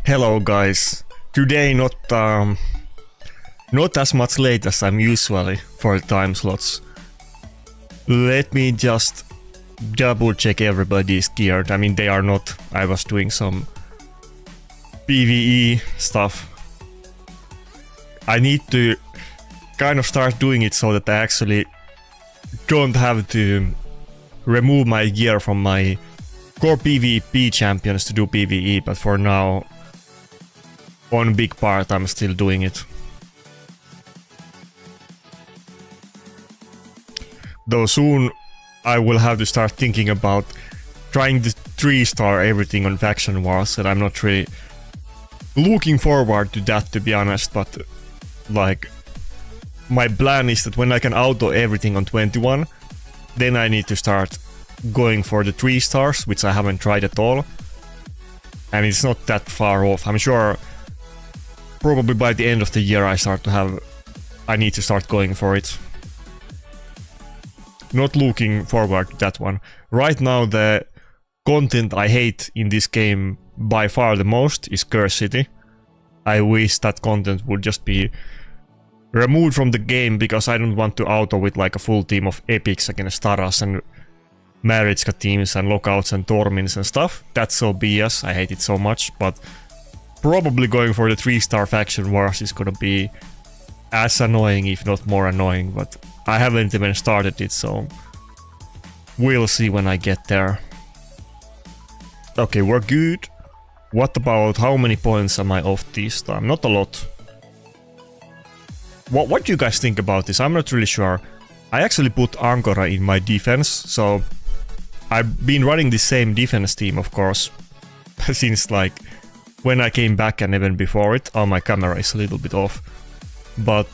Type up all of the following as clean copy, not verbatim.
Hello guys. Today not as much late as I'm usually for time slots. Let me just double check everybody's geared. I mean, they are not. I was doing some PvE stuff. I need to kind of start doing it so that I actually don't have to remove my gear from my core PvP champions to do PvE, but for now, on big part, I'm still doing it. Though soon I will have to start thinking about trying to 3-star everything on Faction Wars, and I'm not really looking forward to that, to be honest, but like my plan is that when I can auto everything on 21, then I need to start going for the 3 stars, which I haven't tried at all. And it's not that far off. I'm sure probably by the end of the year I need to start going for it. Not looking forward to that one. Right now the content I hate in this game by far the most is Curse City. I wish that content would just be removed from the game, because I don't want to auto with like a full team of epics against Taras and Maritska teams and lockouts and Tormins and stuff. That's so BS, I hate it so much, but probably going for the 3-star Faction Wars is gonna be as annoying, if not more annoying, but I haven't even started it, so we'll see when I get there. Okay, we're good. What about how many points am I off this time? Not a lot. What do you guys think about this? I'm not really sure. I actually put Ankara in my defense, so I've been running the same defense team, of course, since like when I came back and even before it. Oh, my camera is a little bit off. But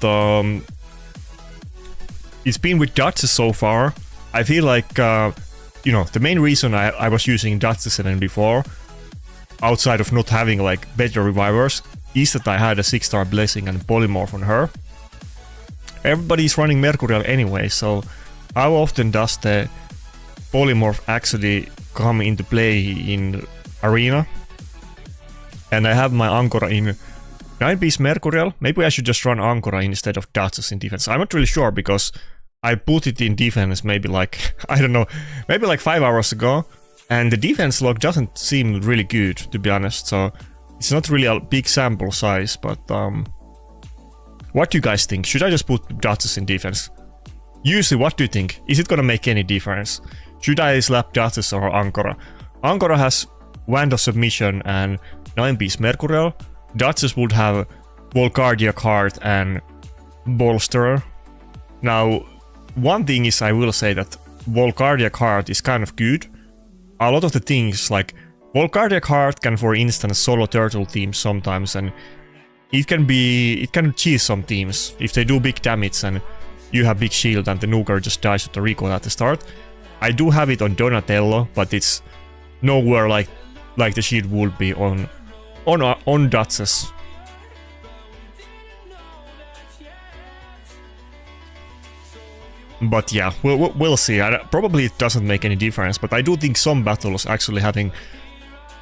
it's been with Duchess so far. I feel like, you know, the main reason I was using Duchess even before, outside of not having like better revivers, is that I had a 6-star blessing and polymorph on her. Everybody's running Mercurial anyway, so how often does the polymorph actually come into play in Arena? And I have my Ankara in 9-piece Mercurial. Maybe I should just run Ankara instead of Duchess in defense. I'm not really sure, because I put it in defense maybe like, I don't know, maybe like 5 hours ago, and the defense log doesn't seem really good, to be honest, so it's not really a big sample size, but what do you guys think? Should I just put Duchess in defense? Usually, what do you think? Is it gonna make any difference? Should I slap Duchess or Ankara? Ankara has Wand of Submission and 9-piece Mercurial. Duchess would have Volcardia card and Bolsterer. Now, one thing is, I will say that Volcardia card is kind of good. A lot of the things, like Volcardia card can, for instance, solo turtle teams sometimes, and it can cheese some teams if they do big damage and you have big shield and the nuker just dies with the recoil at the start. I do have it on Donatello, but it's nowhere like the shield would be on Duchess. But yeah, we'll see. Probably it doesn't make any difference, but I do think some battles actually having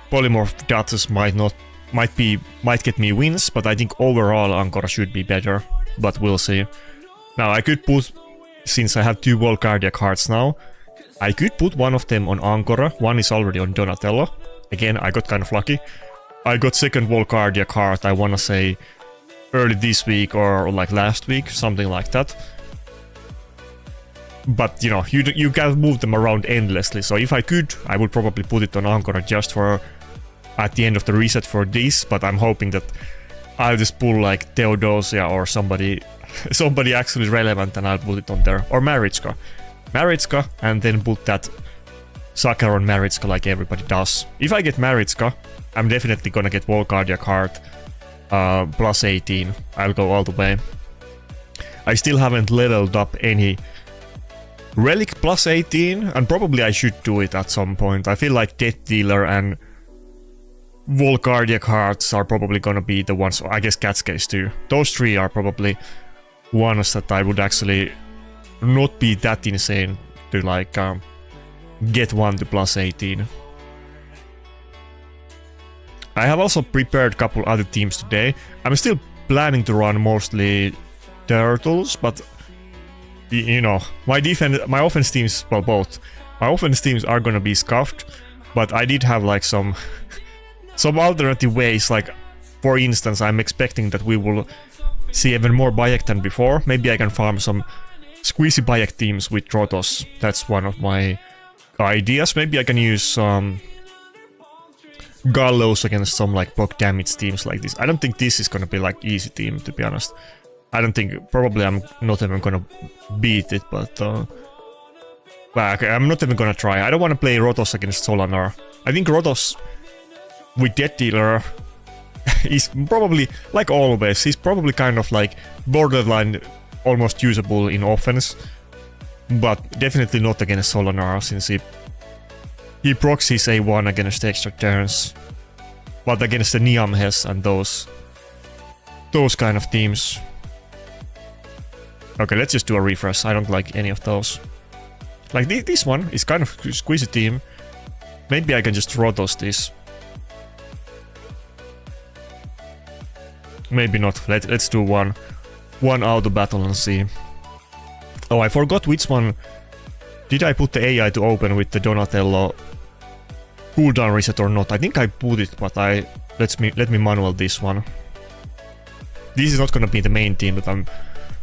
polymorph Duchess might get me wins, but I think overall Ankara should be better, but we'll see. Now I could put, since I have 2 Volcardia cards now, I could put one of them on Ankara. One is already on Donatello. Again, I got kind of lucky. I got second Volcardia card, I wanna say early this week or like last week, something like that. But you know, you can move them around endlessly, so if I could, I would probably put it on Ankara just for at the end of the reset for this, but I'm hoping that I'll just pull like Theodosia or somebody actually relevant, and I'll put it on there. Or Maritska, and then put that sucker on Maritska like everybody does. If I get Maritska, I'm definitely gonna get Volcardia card plus 18. I'll go all the way. I still haven't leveled up any Relic plus 18, and probably I should do it at some point. I feel like Death Dealer and Volcardia cards are probably gonna be the ones, I guess Cat's Case too. Those 3 are probably ones that I would actually not be that insane to like get one to plus 18. I have also prepared a couple other teams today. I'm still planning to run mostly turtles, but you know, my offense teams, well, both. My offense teams are gonna be scuffed, but I did have like some alternative ways. Like, for instance, I'm expecting that we will see even more Bayek than before. Maybe I can farm some squeezy Bayek teams with Rotos. That's one of my ideas. Maybe I can use some Gallows against some like block damage teams like this. I don't think this is gonna be like easy team, to be honest. I don't think, probably I'm not even gonna beat it, but well, okay, I'm not even gonna try. I don't want to play Rotos against Solanar. I think Rotos with Death Dealer is probably, like always, he's probably kind of like borderline almost usable in offense, but definitely not against Solanar, since he procs his A1 against extra turns, but against the Niamhes and those kind of teams. Okay, let's just do a refresh. I don't like any of those. Like this one is kind of squeezy team. Maybe I can just Rotos this. Maybe not. Let's do one auto battle and see. Oh, I forgot which one. Did I put the AI to open with the Donatello cooldown reset or not? I think I put it, but let me manual this one. This is not gonna be the main team that I'm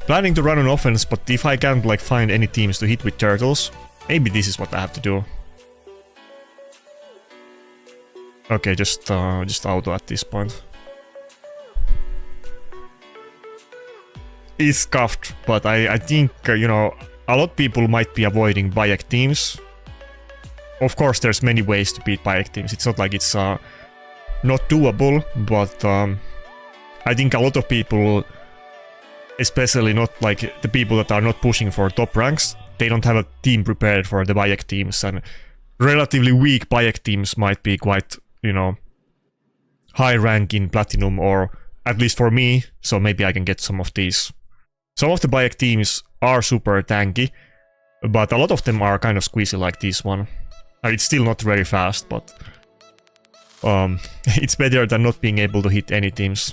planning to run on offense, but if I can't like find any teams to hit with turtles, maybe this is what I have to do. Okay, just auto at this point. It's scuffed, but I think, you know, a lot of people might be avoiding Bayek teams. Of course, there's many ways to beat Bayek teams. It's not like it's not doable, but I think a lot of people, especially not like the people that are not pushing for top ranks, they don't have a team prepared for the Bayek teams, and relatively weak Bayek teams might be quite, you know, high rank in Platinum, or at least for me, so maybe I can get some of these. Some of the Bayek teams are super tanky, but a lot of them are kind of squeezy like this one. It's still not very fast, but it's better than not being able to hit any teams.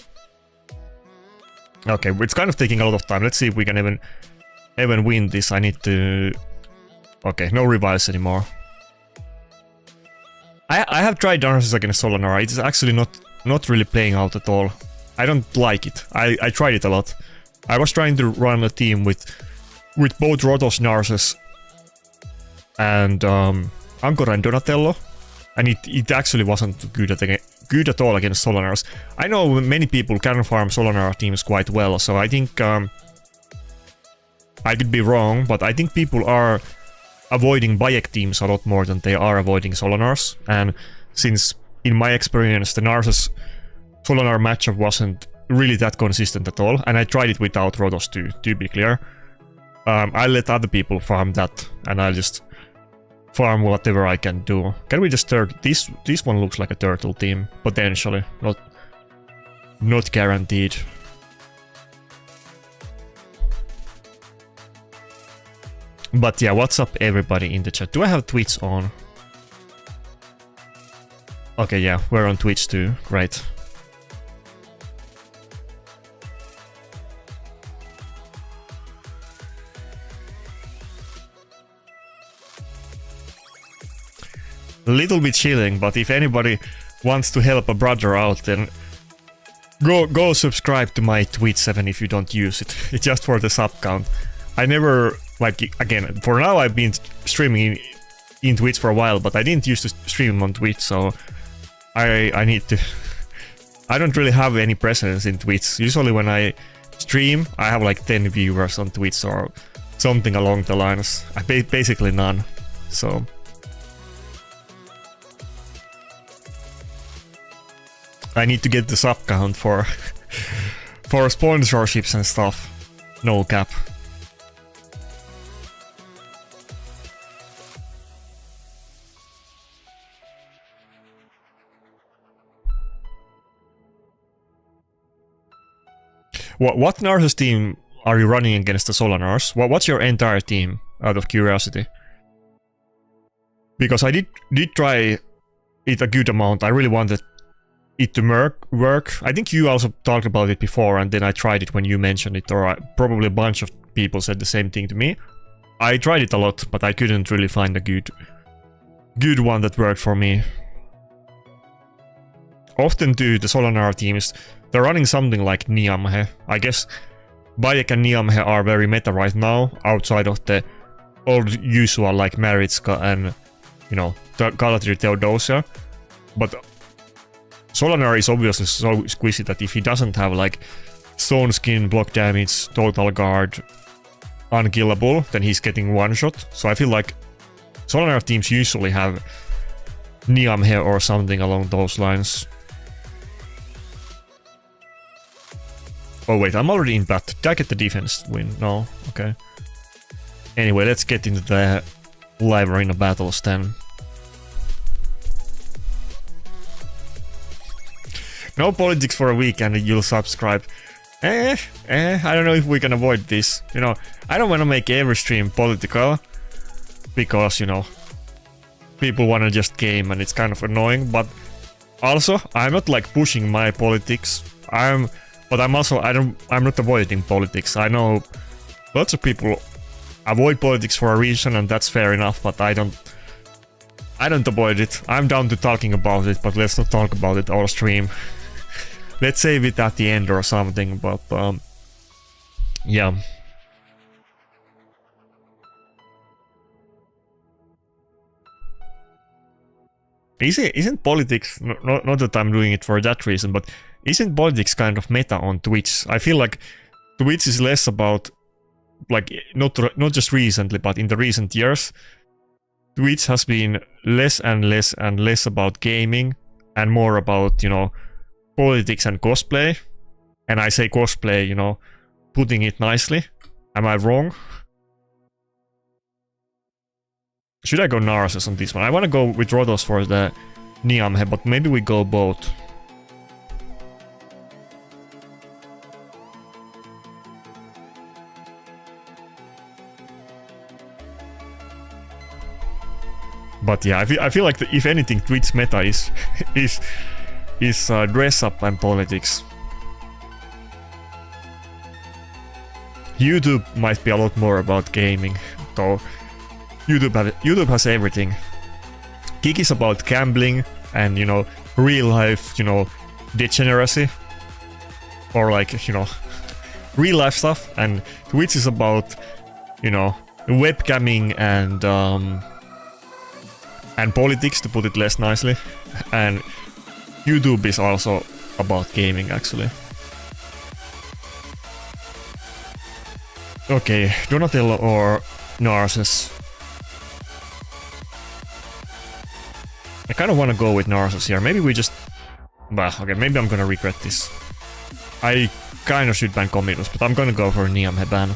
Okay, it's kind of taking a lot of time. Let's see if we can even win this. I need to... Okay, no revives anymore. I have tried Darkness against Solanar. It's actually not really playing out at all. I don't like it. I tried it a lot. I was trying to run a team with both Rotos, Narses, and Ancora and Donatello, and it actually wasn't good at all against Solanars. I know many people can farm Solanar teams quite well, so I think I could be wrong, but I think people are avoiding Bayek teams a lot more than they are avoiding Solanars. And since, in my experience, the Narses Solanar matchup wasn't really that consistent at all, and I tried it without Rotos too, to be clear. I'll let other people farm that, and I'll just farm whatever I can do. Can we just this one looks like a turtle team, potentially. Not guaranteed. But yeah, what's up everybody in the chat? Do I have Twitch on? Okay, yeah, we're on Twitch too. Great. A little bit chilling, but if anybody wants to help a brother out, then go subscribe to my Twitch 7 if you don't use it. It's just for the sub count. I never, like, again, for now I've been streaming in Twitch for a while, but I didn't used to stream on Twitch, so I need to... I don't really have any presence in Twitch. Usually when I stream, I have like 10 viewers on Twitch or something along the lines. Basically none, so... I need to get the sub count for sponsorships and stuff. No cap. What Narses team are you running against the Solanars? What's your entire team, out of curiosity? Because I did try it a good amount. I really wanted it to work. I think you also talked about it before, and then I tried it when you mentioned it, or probably a bunch of people said the same thing to me. I tried it a lot, but I couldn't really find a good one that worked for me. Often too, the Solanaar teams, they're running something like Niamhe. I guess Bayek and Niamhe are very meta right now, outside of the old usual like Maritska and, you know, Galatri Theodosia. But Solanaar is obviously so squishy that if he doesn't have like Stone Skin, block damage, total guard, unkillable, then he's getting one shot. So I feel like Solanaar teams usually have Niamhe or something along those lines. Oh wait, I'm already in Plat. Did I get the defense win? No? Okay. Anyway, let's get into the live arena battles then. No politics for a week and you'll subscribe. I don't know if we can avoid this. You know, I don't want to make every stream political. Because, you know, people want to just game and it's kind of annoying. But also, I'm not like pushing my politics. But I'm not avoiding politics. I know lots of people avoid politics for a reason, and that's fair enough, but I don't avoid it. I'm down to talking about it, but let's not talk about it all stream. Let's save it at the end or something, but yeah. Isn't politics, not that I'm doing it for that reason, but isn't politics kind of meta on Twitch? I feel like Twitch is less about, like, not just recently, but in the recent years, Twitch has been less and less and less about gaming and more about, you know, politics and cosplay. And I say cosplay, you know, putting it nicely. Am I wrong? Should I go Narses on this one? I want to go with Rotos for the Niamhe, but maybe we go both. But yeah, I feel like if anything, Twitch meta is dress up and politics. YouTube might be a lot more about gaming, though. YouTube has everything. Kick is about gambling and, you know, real life, you know, degeneracy. Or like, you know, real life stuff. And Twitch is about, you know, webcamming and politics, to put it less nicely. And YouTube is also about gaming, actually. Okay, Donatello or Narses. I kind of want to go with Narses here. Maybe we just... Bah, okay, maybe I'm gonna regret this. I kind of should ban Comidus, but I'm gonna go for Niamhe ban.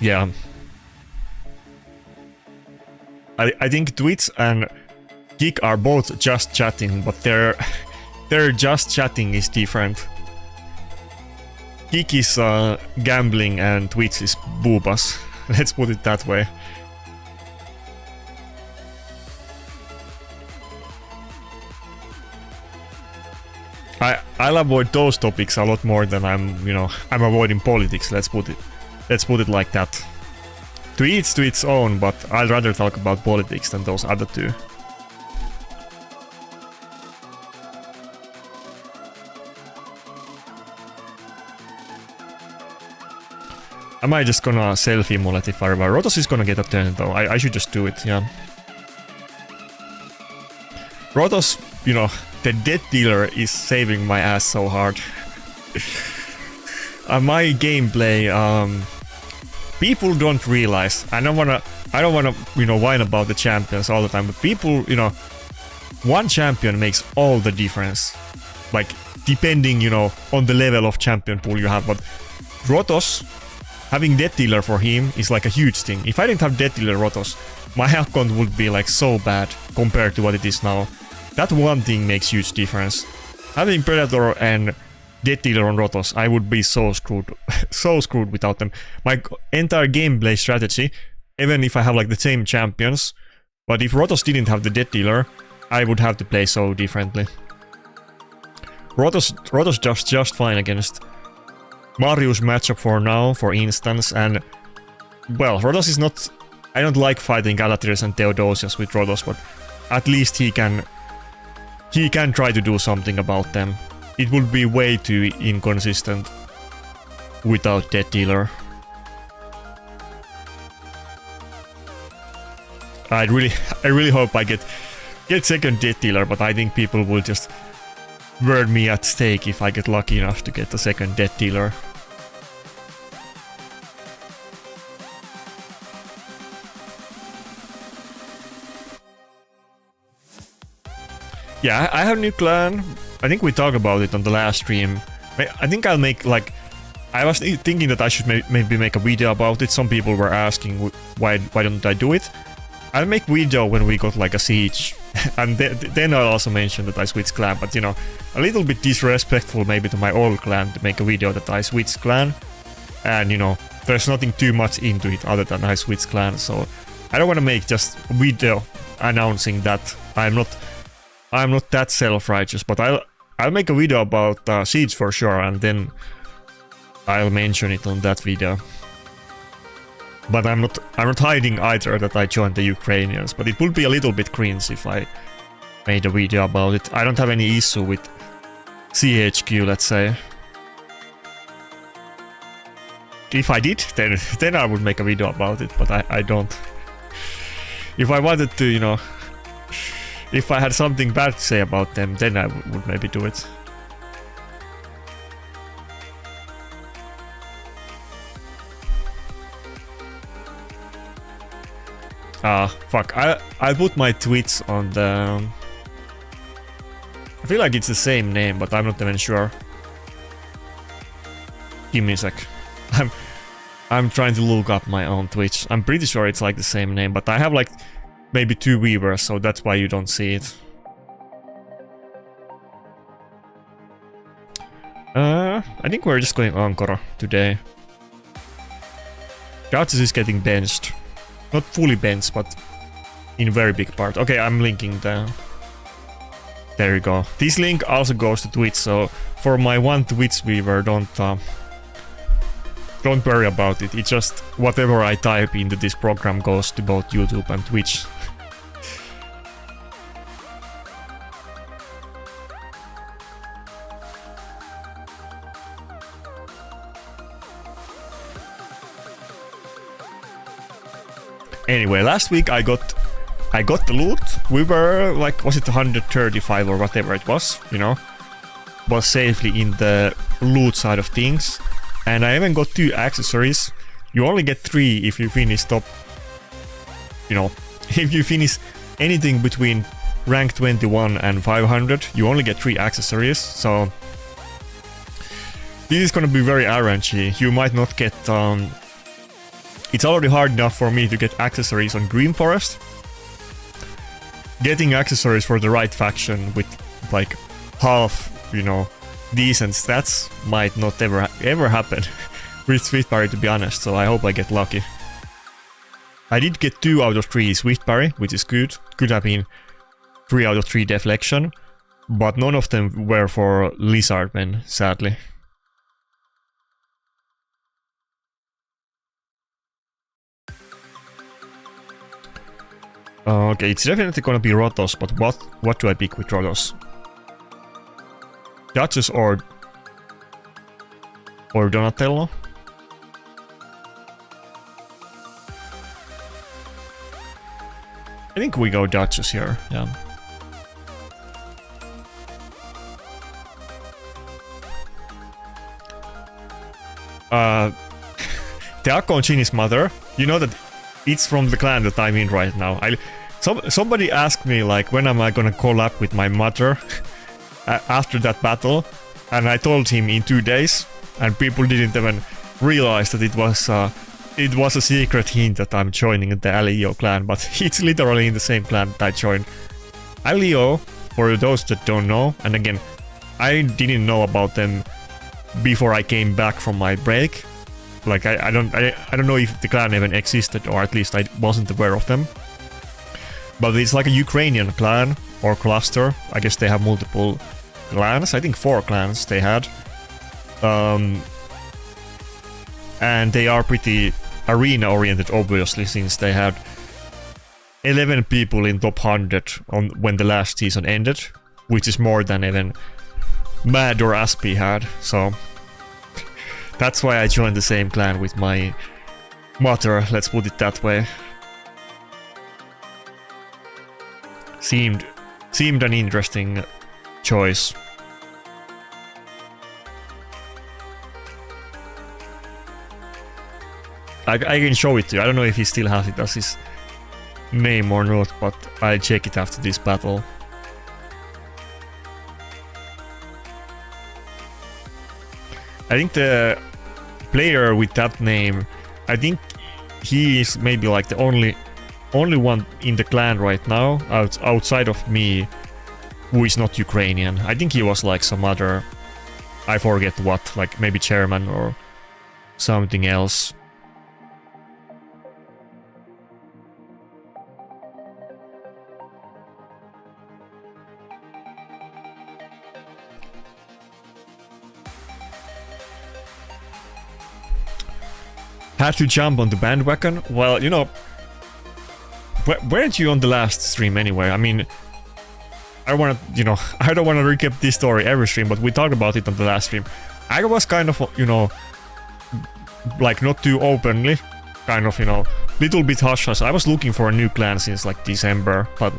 Yeah. I think Twitch and Kick are both just chatting, but their just chatting is different. Kick is gambling and Twitch is boobas. Let's put it that way. I'll avoid those topics a lot more than I'm avoiding politics. Let's put it like that. To each to its own, but I'd rather talk about politics than those other two. Am I just gonna self-immolate if I revive? Rotos is gonna get a turn though. I should just do it, yeah. Rotos, you know, the death dealer is saving my ass so hard. My gameplay, people don't realize. I don't wanna, you know, whine about the champions all the time, but people, you know, one champion makes all the difference. Like, depending, you know, on the level of champion pool you have, but Rotos, having Death Dealer for him is like a huge thing. If I didn't have Death Dealer Rotos, my health count would be like so bad compared to what it is now. That one thing makes huge difference. Having Predator and Death Dealer on Rotos, I would be so screwed. So screwed without them. My entire gameplay strategy even if I have like the same champions. But if Rotos didn't have the Death Dealer, I would have to play so differently. Rotos does just fine against Marius matchup for now, for instance, and well, Rotos is not... I don't like fighting Galatrius and Theodosius with Rotos, but at least he can try to do something about them. It would be way too inconsistent without Death Dealer. I really hope I get second Death Dealer, but I think people will just burn me at stake if I get lucky enough to get the second Death Dealer. Yeah, I have a new clan. I think we talked about it on the last stream. I think I'll make like... I was thinking that I should maybe make a video about it. Some people were asking why don't I do it. I'll make video when we got like a siege. And then I'll also mention that I switched clan. But you know, a little bit disrespectful maybe to my old clan to make a video that I switched clan. And you know, there's nothing too much into it other than I switched clan. So I don't want to make just a video announcing that. I'm not that self-righteous, but I'll make a video about Siege for sure, and then I'll mention it on that video. But I'm not hiding either that I joined the Ukrainians, but it would be a little bit cringe if I made a video about it. I don't have any issue with CHQ, let's say. If I did, then I would make a video about it, but I don't. If I wanted to, you know... If I had something bad to say about them, then I would maybe do it. Fuck. I put my tweets on the... I feel like it's the same name, but I'm not even sure. Give me a sec. I'm trying to look up my own Twitch. I'm pretty sure it's like the same name, but I have like... maybe 2 viewers, so that's why you don't see it. I think we're just going Ankara today. Gautis is getting benched. Not fully benched, but in very big part. Okay, I'm linking the... There you go. This link also goes to Twitch, so for my one Twitch viewer, don't worry about it. It's just whatever I type into this program goes to both YouTube and Twitch. Anyway, last week I got the loot. We were like, was it 135 or whatever it was, you know? Was safely in the loot side of things. And I even got 2 accessories. You only get 3 if you finish top... You know, if you finish anything between rank 21 and 500, you only get 3 accessories, so... This is gonna be very RNG. You might not get... It's already hard enough for me to get accessories on Green Forest. Getting accessories for the right faction with like half, you know, decent stats might not ever happen with Swift Parry, to be honest, so I hope I get lucky. I did get 2 out of 3 Swift Parry, which is good. Could have been 3 out of 3 deflection, but none of them were for Lizardmen, sadly. Okay, it's definitely gonna be Rotos, but what do I pick with Rotos? Duchess or Donatello? I think we go Duchess here, yeah. Teako and Shin's mother, you know that it's from the clan that I'm in right now. Somebody asked me like, when am I gonna collab with my mother after that battle, and I told him in 2 days, and people didn't even realize that it was a secret hint that I'm joining the Alio clan, but it's literally in the same clan that I joined. Alio, for those that don't know, and again, I didn't know about them before I came back from my break. Like I don't know if the clan even existed, or at least I wasn't aware of them. But it's like a Ukrainian clan or cluster. I guess they have multiple clans. I think 4 clans they had. And they are pretty arena oriented, obviously, since they had 11 people in top 100 on when the last season ended, which is more than even Mad or Aspie had. So that's why I joined the same clan with my mother, let's put it that way. Seemed an interesting choice. I can show it to you. I don't know if he still has it as his name or not, but I'll check it after this battle. I think the player with that name, I think he is maybe like the only one in the clan right now, outside of me, who is not Ukrainian. I think he was like some other, I forget what, like maybe chairman or something else. Had to jump on the bandwagon? Well, you know, weren't you on the last stream anyway? I mean, I don't want to recap this story every stream, but we talked about it on the last stream. I was kind of, you know, like not too openly, kind of, you know, little bit hush-hush. I was looking for a new clan since like December, but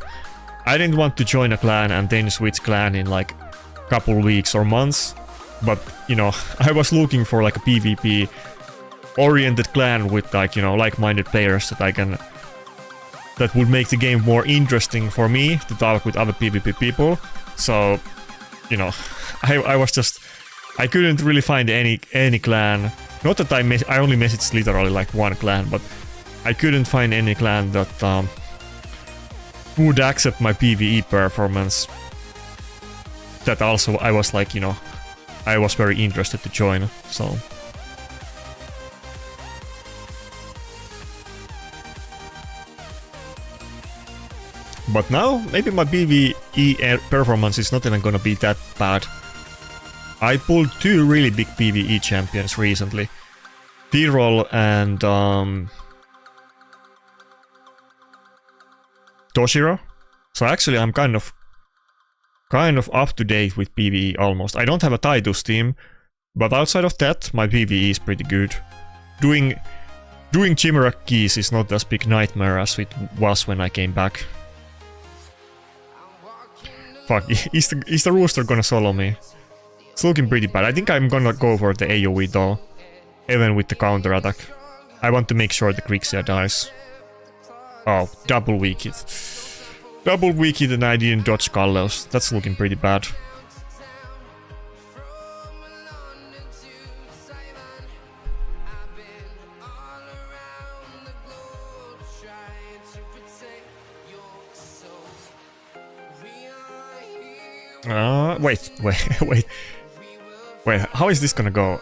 I didn't want to join a clan and then switch clan in like a couple weeks or months. But, you know, I was looking for like a PvP oriented clan with like, you know, like-minded players that would make the game more interesting for me to talk with other PvP people. So, you know, I couldn't really find any clan. Not that I only messaged literally like one clan, but I couldn't find any clan that would accept my PvE performance. That also I was like, you know, I was very interested to join, so. But now, maybe my PvE performance is not even gonna be that bad. I pulled 2 really big PvE champions recently. Tyrol and Toshiro. So actually I'm kind of up to date with PvE almost. I don't have a Titus team, but outside of that, my PvE is pretty good. Doing Chimera keys is not as big nightmare as it was when I came back. Fuck, is the rooster gonna solo me? It's looking pretty bad. I think I'm gonna go for the AoE though, even with the counter attack. I want to make sure the Grixia dies. Oh, double weak hit. Double weak hit and I didn't dodge Gallows. That's looking pretty bad. Wait, how is this gonna go?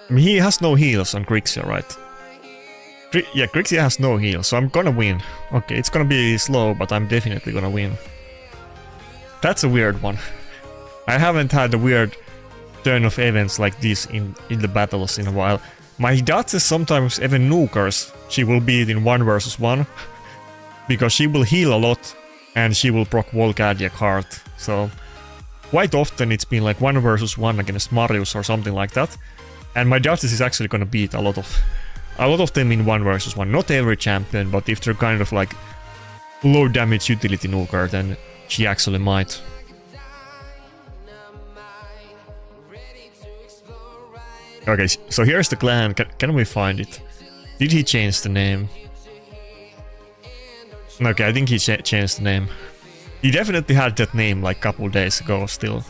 I mean, he has no heals on Grixia, right? Yeah, Grixia has no heals, so I'm gonna win. Okay, it's gonna be slow, but I'm definitely gonna win. That's a weird one. I haven't had a weird turn of events like this in the battles in a while. My Hidatse sometimes even nukers. She will beat in 1 versus 1. Because she will heal a lot, and she will proc Volcardiac Heart, so... Quite often it's been like 1 versus 1 against Marius or something like that. And my Justice is actually gonna beat a lot of them in 1 versus 1. Not every champion, but if they're kind of like low damage utility nuker, then she actually might. Okay, so here's the clan. Can we find it? Did he change the name? Okay, I think he changed the name. He definitely had that name like a couple days ago still.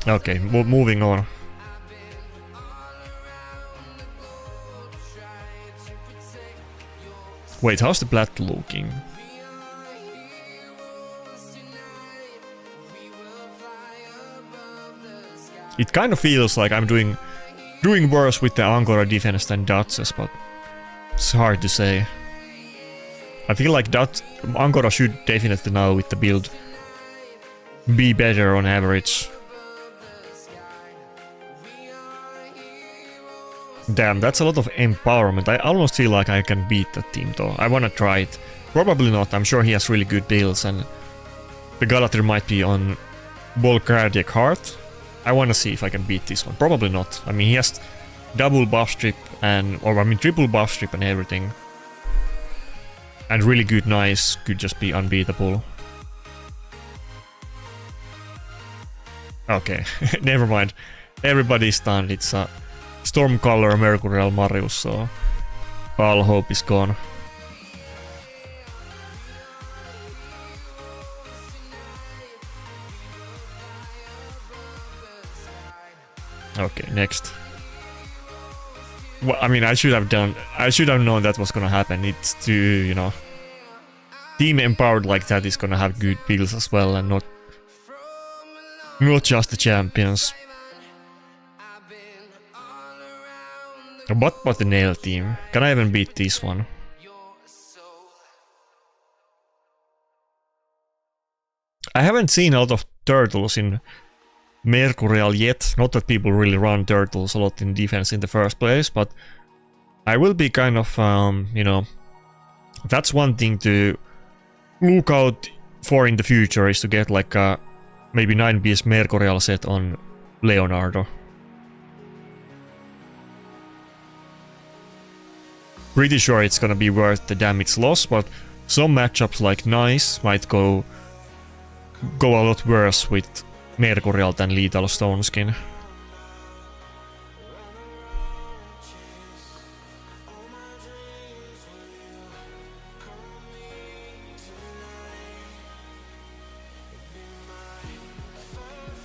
Okay, moving on. Wait, how's the Plat looking? It kind of feels like I'm doing worse with the Angora defense than Dutch's, but it's hard to say. I feel like Angora should definitely now with the build be better on average. Damn, that's a lot of empowerment. I almost feel like I can beat that team though. I wanna try it. Probably not, I'm sure he has really good builds and the Galather might be on Volcardiac Heart. I wanna see if I can beat this one. Probably not. I mean, he has double buff strip and, or I mean triple buff strip and everything. And really good Nice could just be unbeatable. Okay, never mind. Everybody's stunned. It's a Stormcaller Mercurial Marius, so all hope is gone. Okay, next. Well, I mean, I should have known that was gonna happen. It's too, you know, team empowered like that is gonna have good builds as well, and not just the champions. What about the Nail team? Can I even beat this one? I haven't seen a lot of turtles in Mercurial yet. Not that people really run turtles a lot in defense in the first place, but I will be kind of, you know, that's one thing to look out for in the future, is to get like a maybe 9-piece Mercurial set on Leonardo. Pretty sure it's gonna be worth the damage loss, but some matchups like Nice might go a lot worse with Mercurial than Lethal Stone Skin.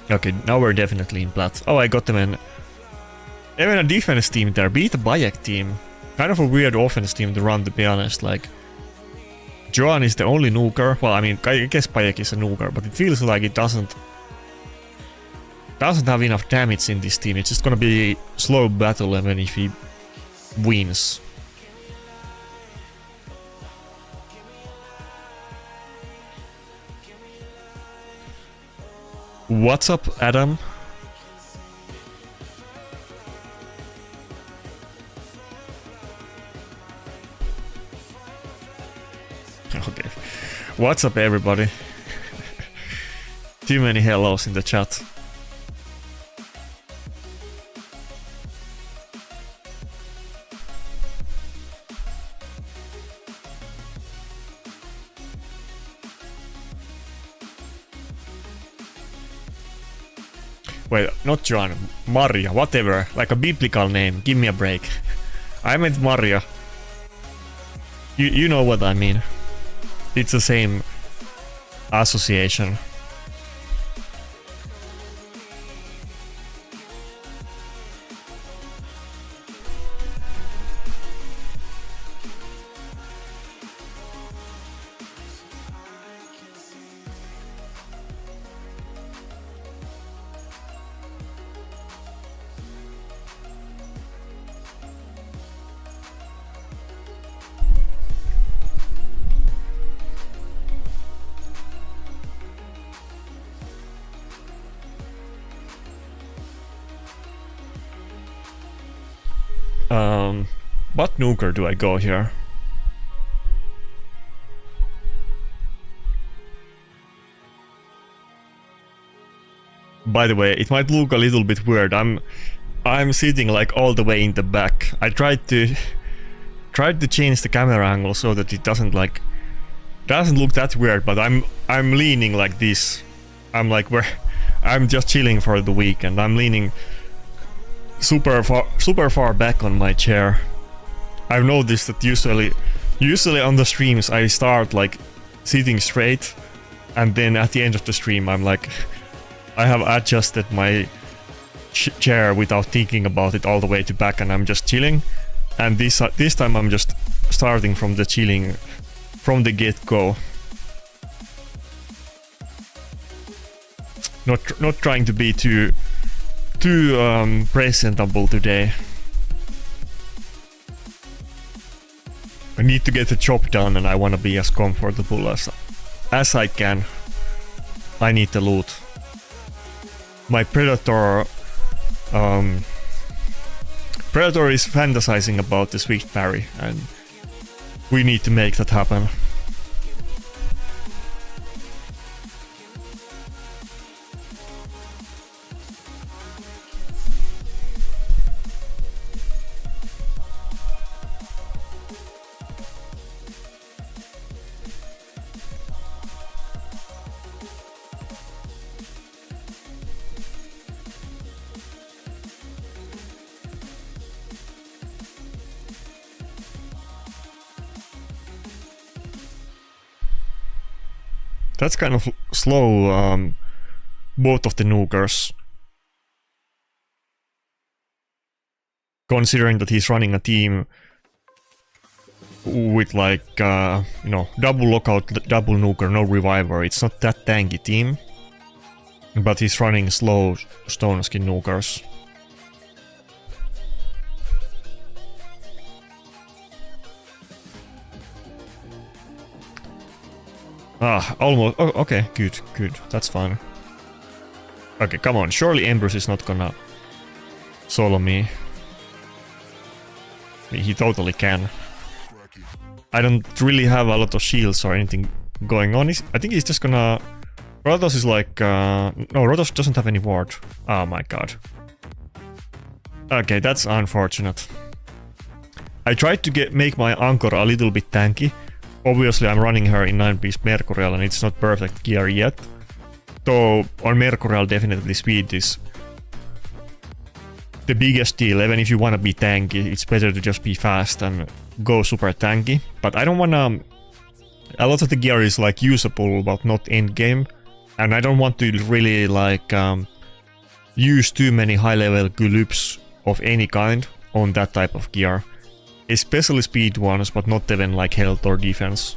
Okay, now we're definitely in Plat. Oh, I got them in. Even a defense team there, beat the Bayek team. Kind of a weird offense team to run, to be honest. Like, Joan is the only nuker. Well, I mean, I guess Bayek is a nuker, but it feels like it doesn't have enough damage in this team. It's just gonna be a slow battle even if he wins. What's up, Adam? Okay. What's up, everybody? Too many hellos in the chat. Wait, not Joan, Maria, whatever, like a biblical name, give me a break. I meant Maria. You know what I mean. It's the same association. What nuker do I go here? By the way, it might look a little bit weird. I'm sitting like all the way in the back. I tried to change the camera angle so that it doesn't look that weird, but I'm leaning like this. I'm like I'm just chilling for the weekend. I'm leaning super far back on my chair. I've noticed that usually on the streams I start like sitting straight, and then at the end of the stream I'm like, I have adjusted my chair without thinking about it all the way to back, and I'm just chilling. And this time I'm just starting from the chilling from the get-go. Not trying to be too too presentable today. I need to get the job done and I want to be as comfortable as I can. I need the loot. My Predator is fantasizing about the swift parry and we need to make that happen. That's kind of slow, both of the nukers. Considering that he's running a team with like, you know, double lockout, double nuker, no reviver. It's not that tanky team. But he's running slow stone skin nukers. Ah, almost. Oh, okay, good, good. That's fine. Okay, come on. Surely Empress is not gonna solo me. He totally can. I don't really have a lot of shields or anything going on. I think he's just gonna... Rotos is like... No, Rotos doesn't have any ward. Oh my god. Okay, that's unfortunate. I tried to make my Anchor a little bit tanky. Obviously I'm running her in 9-piece Mercurial and it's not perfect gear yet. Though on Mercurial definitely speed is the biggest deal. Even if you want to be tanky, it's better to just be fast and go super tanky. But I don't wanna... A lot of the gear is like usable but not endgame. And I don't want to really like use too many high level gulups of any kind on that type of gear. Especially speed ones, but not even like health or defense.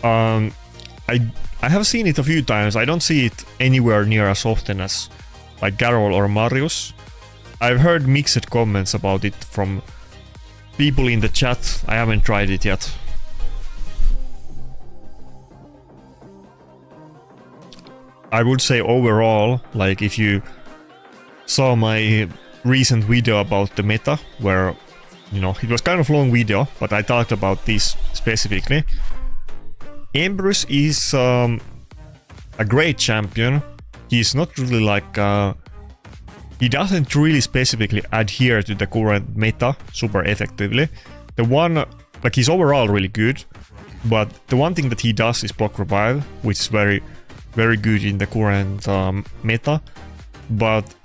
I have seen it a few times. I don't see it anywhere near as often as like Garol or Marius. I've heard mixed comments about it from people in the chat. I haven't tried it yet. I would say overall, like if you saw my recent video about the meta, where, you know, it was kind of long video, but I talked about this specifically. Empress is a great champion. He's not really like... he doesn't really specifically adhere to the current meta super effectively. The one... Like, he's overall really good, but the one thing that he does is block revive, which is very good in the current meta. But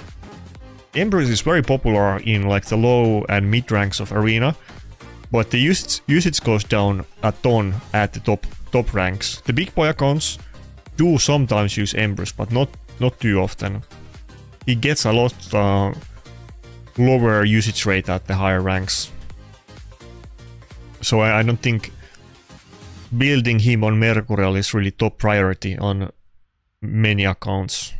Empress is very popular in like the low and mid ranks of Arena, but the usage goes down a ton at the top ranks. The big boy accounts do sometimes use Empress, but not too often. He gets a lot lower usage rate at the higher ranks. So I don't think building him on Mercurial is really top priority on many accounts.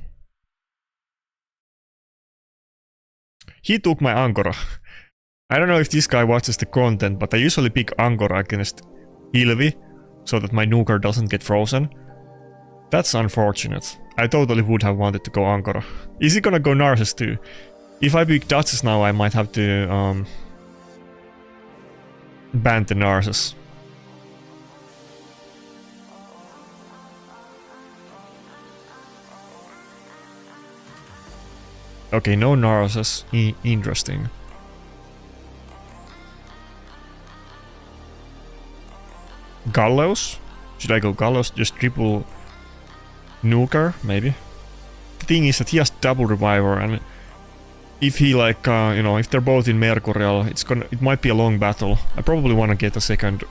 He took my Angora. I don't know if this guy watches the content, but I usually pick Angora against Hilvi, so that my nuker doesn't get frozen. That's unfortunate. I totally would have wanted to go Angora. Is he gonna go Narcissus too? If I pick Duchess now, I might have to ban the Narcissus. Okay, no Narcissus. Interesting. Gallows? Should I go Gallows? Just triple nuker, maybe? The thing is that he has double reviver, and if he like, you know, if they're both in Mercurial, it might be a long battle. I probably want to get a second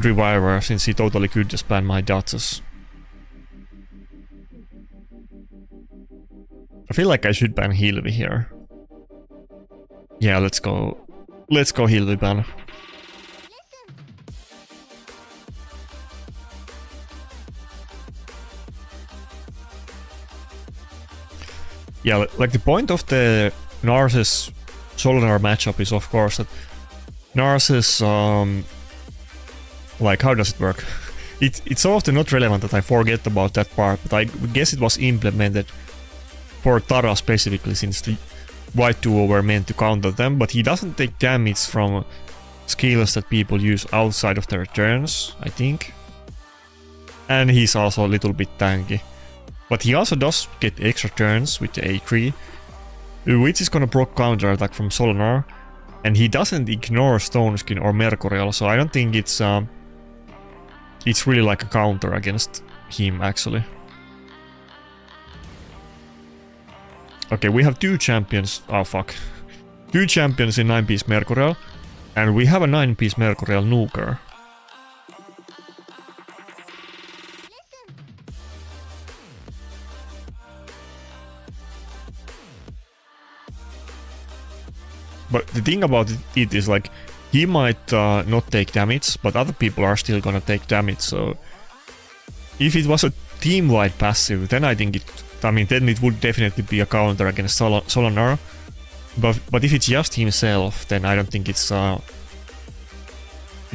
reviver, since he totally could just ban my Duchess. I feel like I should ban Hilvi here. Yeah, let's go Hilvi ban. Yeah, like the point of the Narses Solinar matchup is of course that Narses, like how does it work? It's so often not relevant that I forget about that part, but I guess it was implemented for Tara specifically since the white duo were meant to counter them, but he doesn't take damage from skills that people use outside of their turns, I think. And he's also a little bit tanky. But he also does get extra turns with the A3, which is gonna proc counter attack from Solinar, and he doesn't ignore Stone Skin or Mercurial, so I don't think it's really like a counter against him actually. Okay, we have 2 champions. Oh fuck. 2 champions in 9-piece Mercurial, and we have a 9-piece Mercurial Nuker. But the thing about it is like, he might not take damage, but other people are still gonna take damage, so... If it was a team-wide passive, then I think then it would definitely be a counter against Solinar. But if it's just himself, then I don't think it's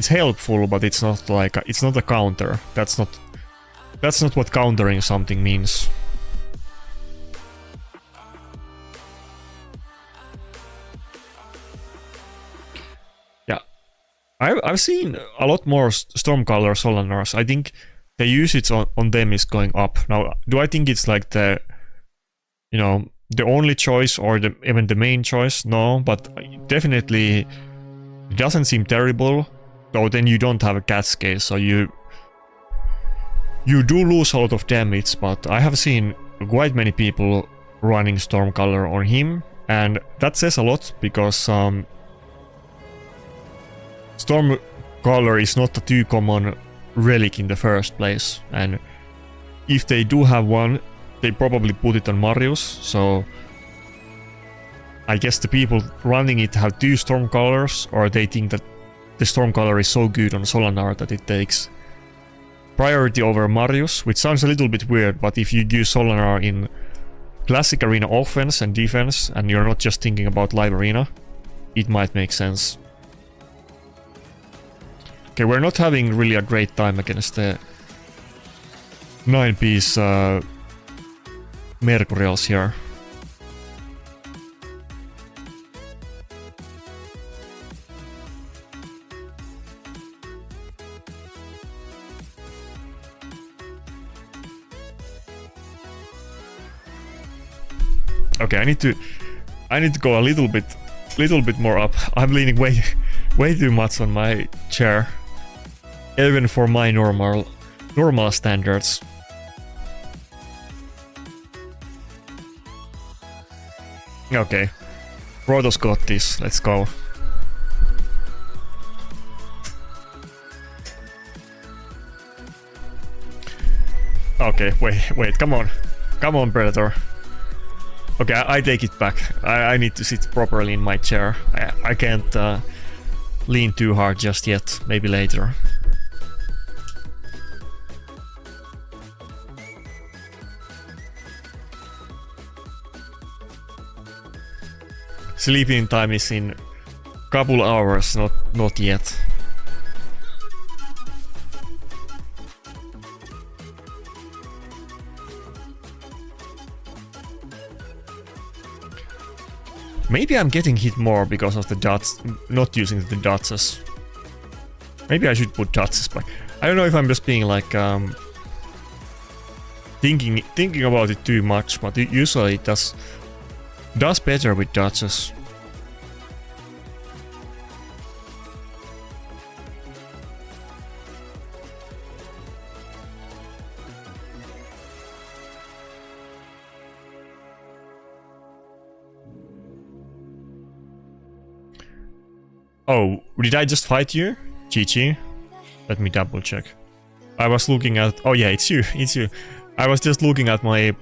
helpful, but it's not like it's not a counter. That's not what countering something means. Yeah, I've seen a lot more Stormcaller Solinars. I think the usage on them is going up. Now, do I think it's like the, you know, the only choice or even the main choice? No, but definitely it doesn't seem terrible. Though then you don't have a cascade, so you do lose a lot of damage. But I have seen quite many people running Stormcaller on him, and that says a lot because Stormcaller is not a too common relic in the first place, and if they do have one, they probably put it on Marius, so I guess the people running it have 2 Stormcallers, or they think that the Stormcaller is so good on Solinar that it takes priority over Marius, which sounds a little bit weird, but if you use Solinar in classic arena offense and defense, and you're not just thinking about live arena, it might make sense. Okay, we're not having really a great time against the 9-piece Mercurials here. Okay, I need to go a little bit more up. I'm leaning way too much on my chair, even for my normal standards. Okay, Protoss got this. Let's go. Okay, wait, come on, Predator. Okay, I take it back. I need to sit properly in my chair. I can't lean too hard just yet. Maybe later. Sleeping time is in couple hours, not yet. Maybe I'm getting hit more because of the dots, not using the dots. Maybe I should put dots back. I don't know if I'm just being like thinking about it too much, but usually it does better with dots. Oh, did I just fight you? GG? Let me double check. I was looking at... Oh yeah, it's you. I was just looking at my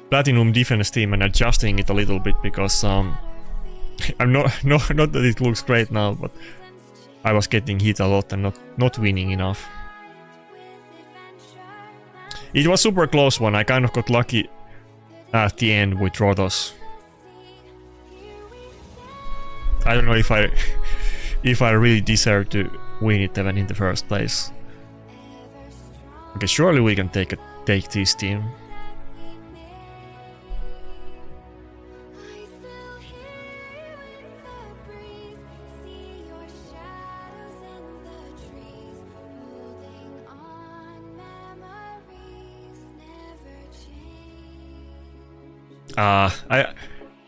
Platinum defense team and adjusting it a little bit because I'm not that it looks great now, but I was getting hit a lot and not winning enough. It was super close one. I kind of got lucky at the end with Rotos. I don't know if I if I really deserve to win it even in the first place. Okay, surely we can take this team.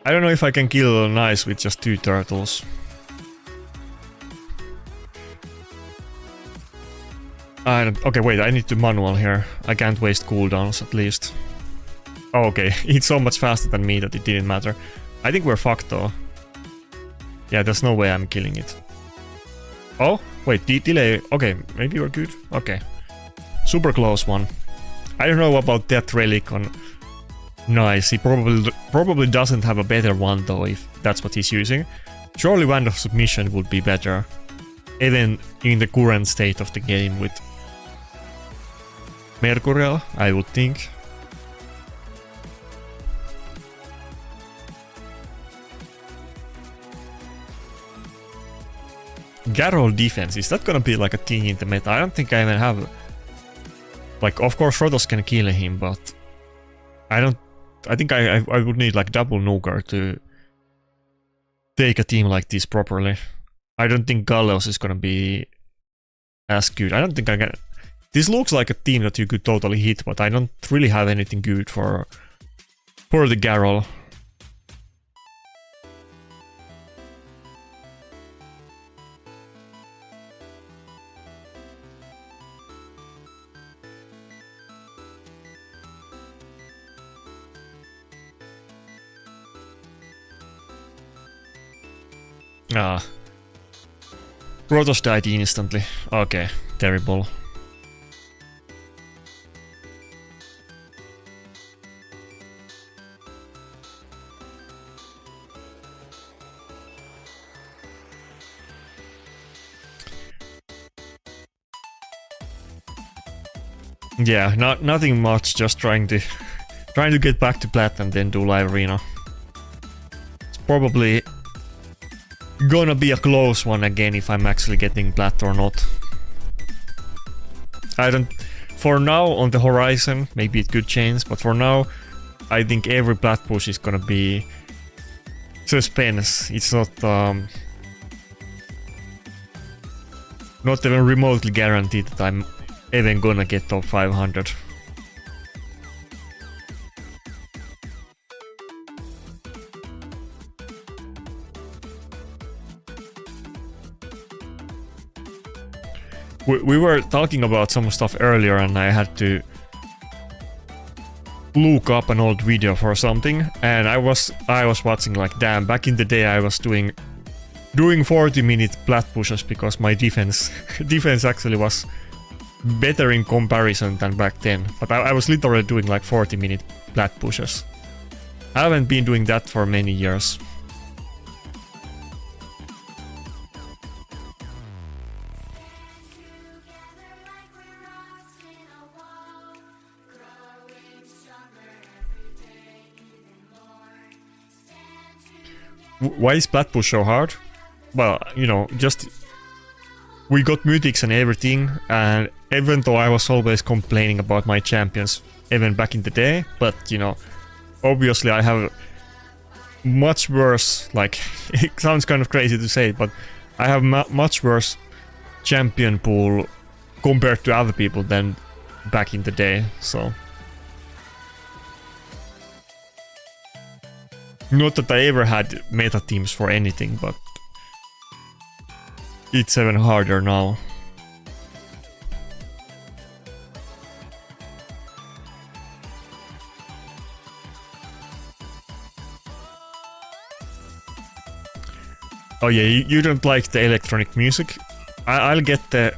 I don't know if I can kill Nice with just 2 turtles. Okay, wait, I need to manual here. I can't waste cooldowns at least. Oh, okay, it's so much faster than me that it didn't matter. I think we're fucked though. Yeah, there's no way I'm killing it. Oh, wait, delay. Okay, maybe we're good. Okay. Super close one. I don't know about that relic on Nice. He probably doesn't have a better one though, if that's what he's using. Surely Wand of Submission would be better, even in the current state of the game with Mercurial, I would think. Garrel defense, is that gonna be like a thing in the meta? I don't think I even have... Like, of course Rotos can kill him, but... I think I would need like double Nuker to take a team like this properly. I don't think Galleos is gonna be as good. I don't think I can... This looks like a team that you could totally hit, but I don't really have anything good for the Garrel. Rotos died instantly. Okay, terrible. Yeah, nothing much, just trying to get back to Plat and then do live arena. It's probably gonna be a close one again if I'm actually getting Plat or not. I don't... For now, on the horizon, maybe it could change, but for now, I think every Plat push is gonna be suspense. It's not even remotely guaranteed that I'm even gonna get top 500. We were talking about some stuff earlier and I had to look up an old video for something, and I was watching like, damn, back in the day I was doing 40-minute Plat pushes because my defense actually was better in comparison than back then, but I was literally doing like 40-minute Plat pushes. I haven't been doing that for many years. Why is Plat push so hard? Well, you know, just... We got mythics and everything, and even though I was always complaining about my champions, even back in the day, but, you know, obviously I have much worse, like, it sounds kind of crazy to say, but I have much worse champion pool compared to other people than back in the day, so... Not that I ever had meta teams for anything, but it's even harder now. Oh yeah, you don't like the electronic music? I'll get the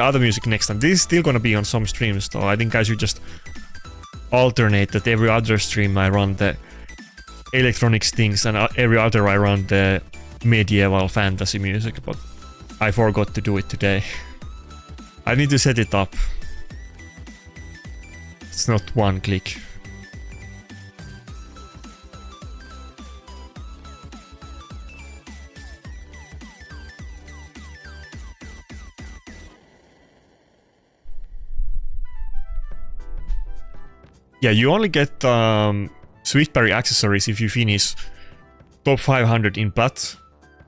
other music next time. This is still gonna be on some streams though. I think I should just alternate that every other stream I run the electronics things and every other I run the medieval fantasy music, but I forgot to do it today. I need to set it up. It's not one click. Yeah, you only get Swift Parry accessories if you finish top 500 in Plat,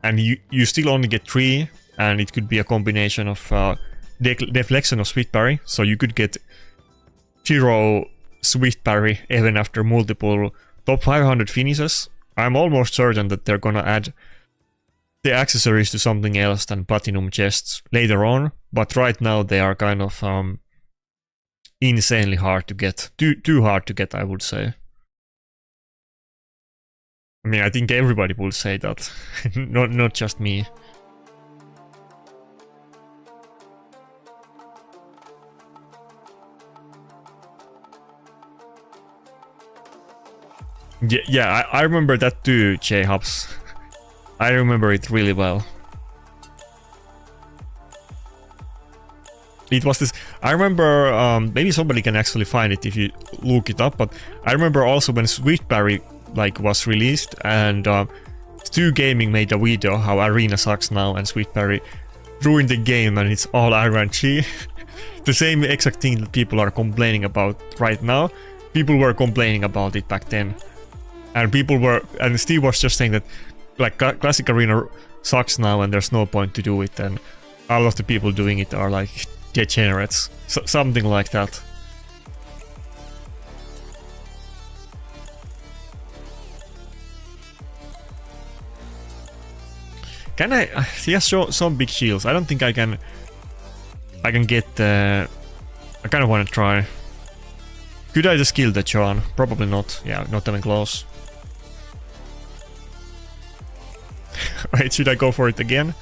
and you still only get 3, and it could be a combination of deflection of Swift Parry, so you could get 0 Swift Parry even after multiple top 500 finishes. I'm almost certain that they're gonna add the accessories to something else than platinum chests later on, but right now they are kind of insanely hard to get. Too hard to get, I would say. I mean, I think everybody will say that, not just me. Yeah, I remember that too, J-Hubs. I remember it really well. It was this. I remember. Maybe somebody can actually find it if you look it up. But I remember also when Swift Parry was released, and Stu Gaming made a video how Arena sucks now and Swift Parry ruined the game and it's all RNG. The same exact thing that people are complaining about right now. People were complaining about it back then, and Steve was just saying that like Classic Arena sucks now and there's no point to do it, and all of the people doing it are like degenerates, something like that. Can I? He has some big shields. I don't think I can. I can get. I kind of want to try. Could I just kill the John? Probably not. Yeah, not even close. Wait, should I go for it again?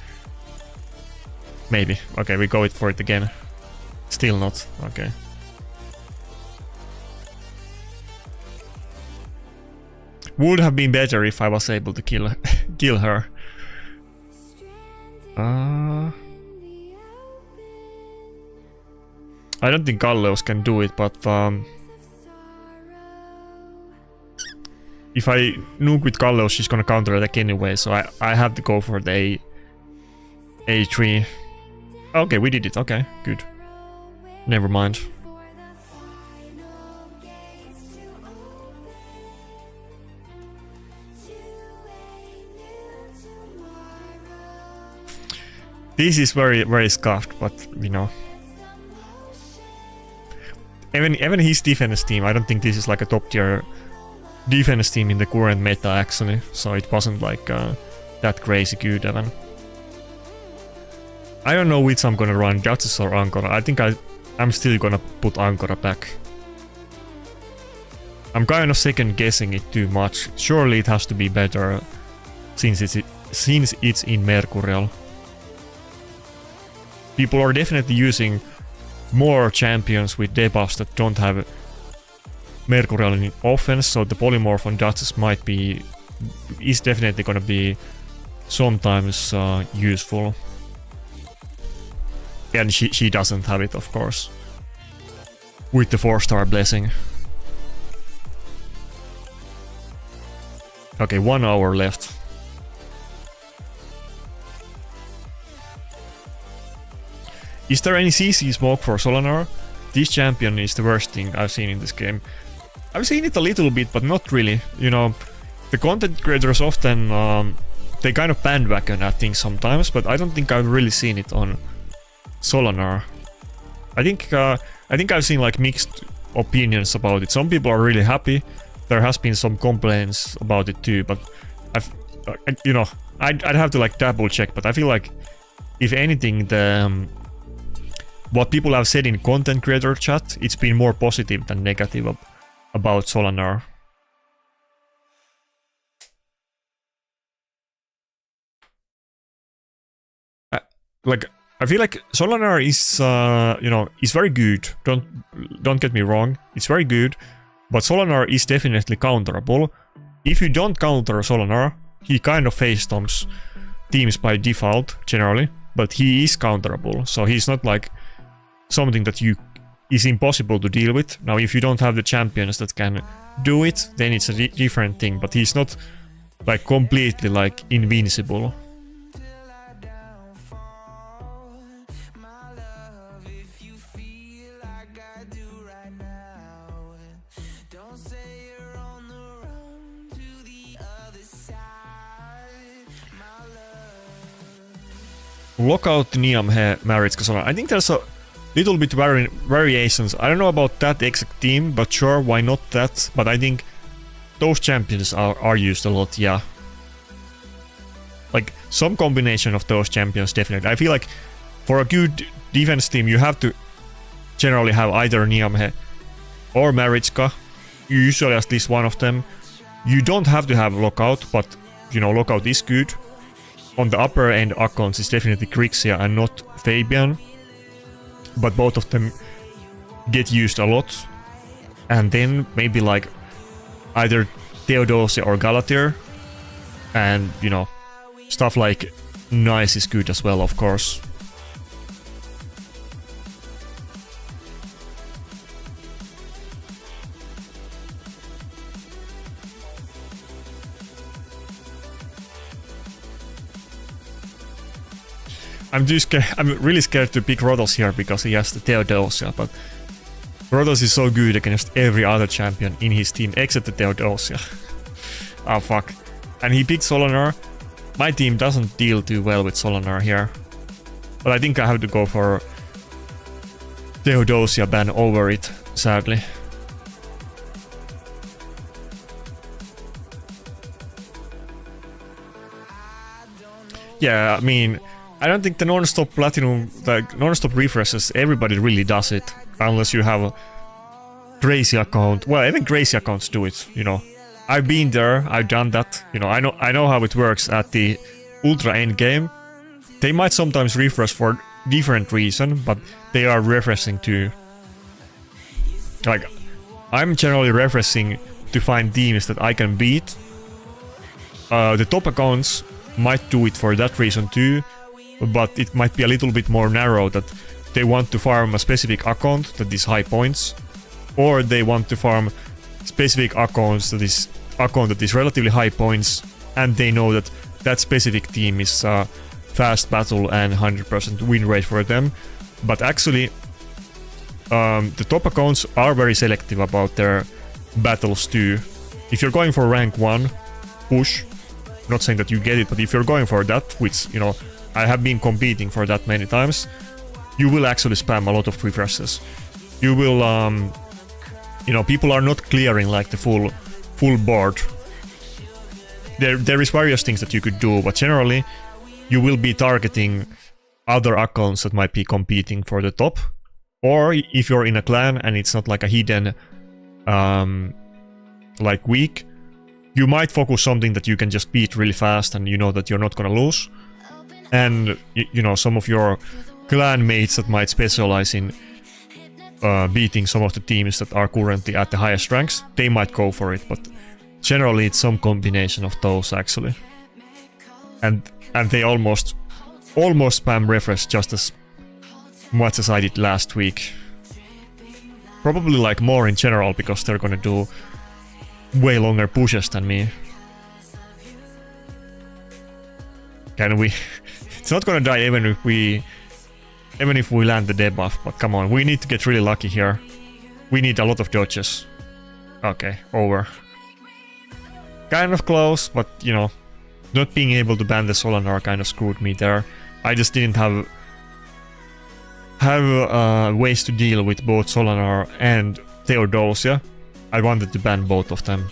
Maybe. Okay, we go for it again. Still not. Okay. Would have been better if I was able to kill her. I don't think Galleos can do it, but if I nuke with Galleos, she's gonna counter attack anyway, so I have to go for the A3. Okay, we did it. Okay, good. Never mind. This is very scuffed, but you know. Even his defense team, I don't think this is like a top tier defense team in the current meta actually, so it wasn't like that crazy good even. I don't know which I'm gonna run, Justice or Ankara. I think I'm still gonna put Ankara back. I'm kind of second guessing it too much. Surely it has to be better since it's in Mercurial. People are definitely using more champions with debuffs that don't have Mercurial in offense, so the polymorph on Justice is definitely gonna be sometimes useful. And she doesn't have it, of course, with the 4-star blessing. Okay, 1 hour left. Is there any CC smoke for Solanar? This champion is the worst thing I've seen in this game. I've seen it a little bit, but not really. You know, the content creators often they kind of bandwagon at things sometimes, but I don't think I've really seen it on Solanar. I think I've seen like mixed opinions about it. Some people are really happy. There has been some complaints about it too, but I'd have to like double check. But I feel like if anything, what people have said in content creator chat, it's been more positive than negative about Solanar. I feel like Solanar is is very good. Don't get me wrong, it's very good, but Solanar is definitely counterable. If you don't counter Solanar, he kind of face stomps teams by default generally, but he is counterable, so he's not like something that is impossible to deal with. Now, if you don't have the champions that can do it, then it's a different thing, but he's not like completely like invincible. Lockout Niamhe Maritska Solar. I think there's a little bit variations. I don't know about that exact team, but sure, why not that? But I think those champions are used a lot, yeah. Like, some combination of those champions, definitely. I feel like for a good defense team, you have to generally have either Niamhe or Maritska. Usually at least one of them. You don't have to have Lockout, but, you know, Lockout is good. On the upper end accounts is definitely Grixia and not Fabian. But both of them get used a lot. And then maybe like either Theodosia or Galatir. And, you know, stuff like Nice is good as well, of course. I'm really scared to pick Rodos here because he has the Theodosia, but Rodos is so good against every other champion in his team except the Theodosia. Oh fuck. And he picked Solonar. My team doesn't deal too well with Solonar here. But I think I have to go for Theodosia ban over it, sadly. Yeah, I mean, I don't think the non-stop platinum, like non-stop refreshes, everybody really does it. Unless you have a crazy account. Well, even crazy accounts do it, you know. I've been there, I've done that, you know, I know how it works at the ultra end game. They might sometimes refresh for different reason, but they are refreshing to... Like, I'm generally refreshing to find teams that I can beat. The top accounts might do it for that reason too, but it might be a little bit more narrow, that they want to farm a specific account that is high points, or they want to farm specific accounts that is relatively high points, and they know that that specific team is fast battle and 100% win rate for them. But actually, the top accounts are very selective about their battles too. If you're going for rank 1 push, not saying that you get it, but if you're going for that, which, you know, I have been competing for that many times, you will actually spam a lot of refreshes. You will, you know, people are not clearing like the full board. There is various things that you could do, but generally you will be targeting other accounts that might be competing for the top. Or if you're in a clan and it's not like a hidden like weak, you might focus something that you can just beat really fast and you know that you're not gonna lose. And you know, some of your clan mates that might specialize in beating some of the teams that are currently at the highest ranks, they might go for it, but generally it's some combination of those actually. And they almost spam refresh just as much as I did last week. Probably like more in general because they're gonna do way longer pushes than me. Can we? It's not gonna die even if we land the debuff, but come on, we need to get really lucky here. We need a lot of dodges. Okay, over. Kind of close, but you know, not being able to ban the Solonar kind of screwed me there. I just didn't have ways to deal with both Solonar and Theodosia. I wanted to ban both of them.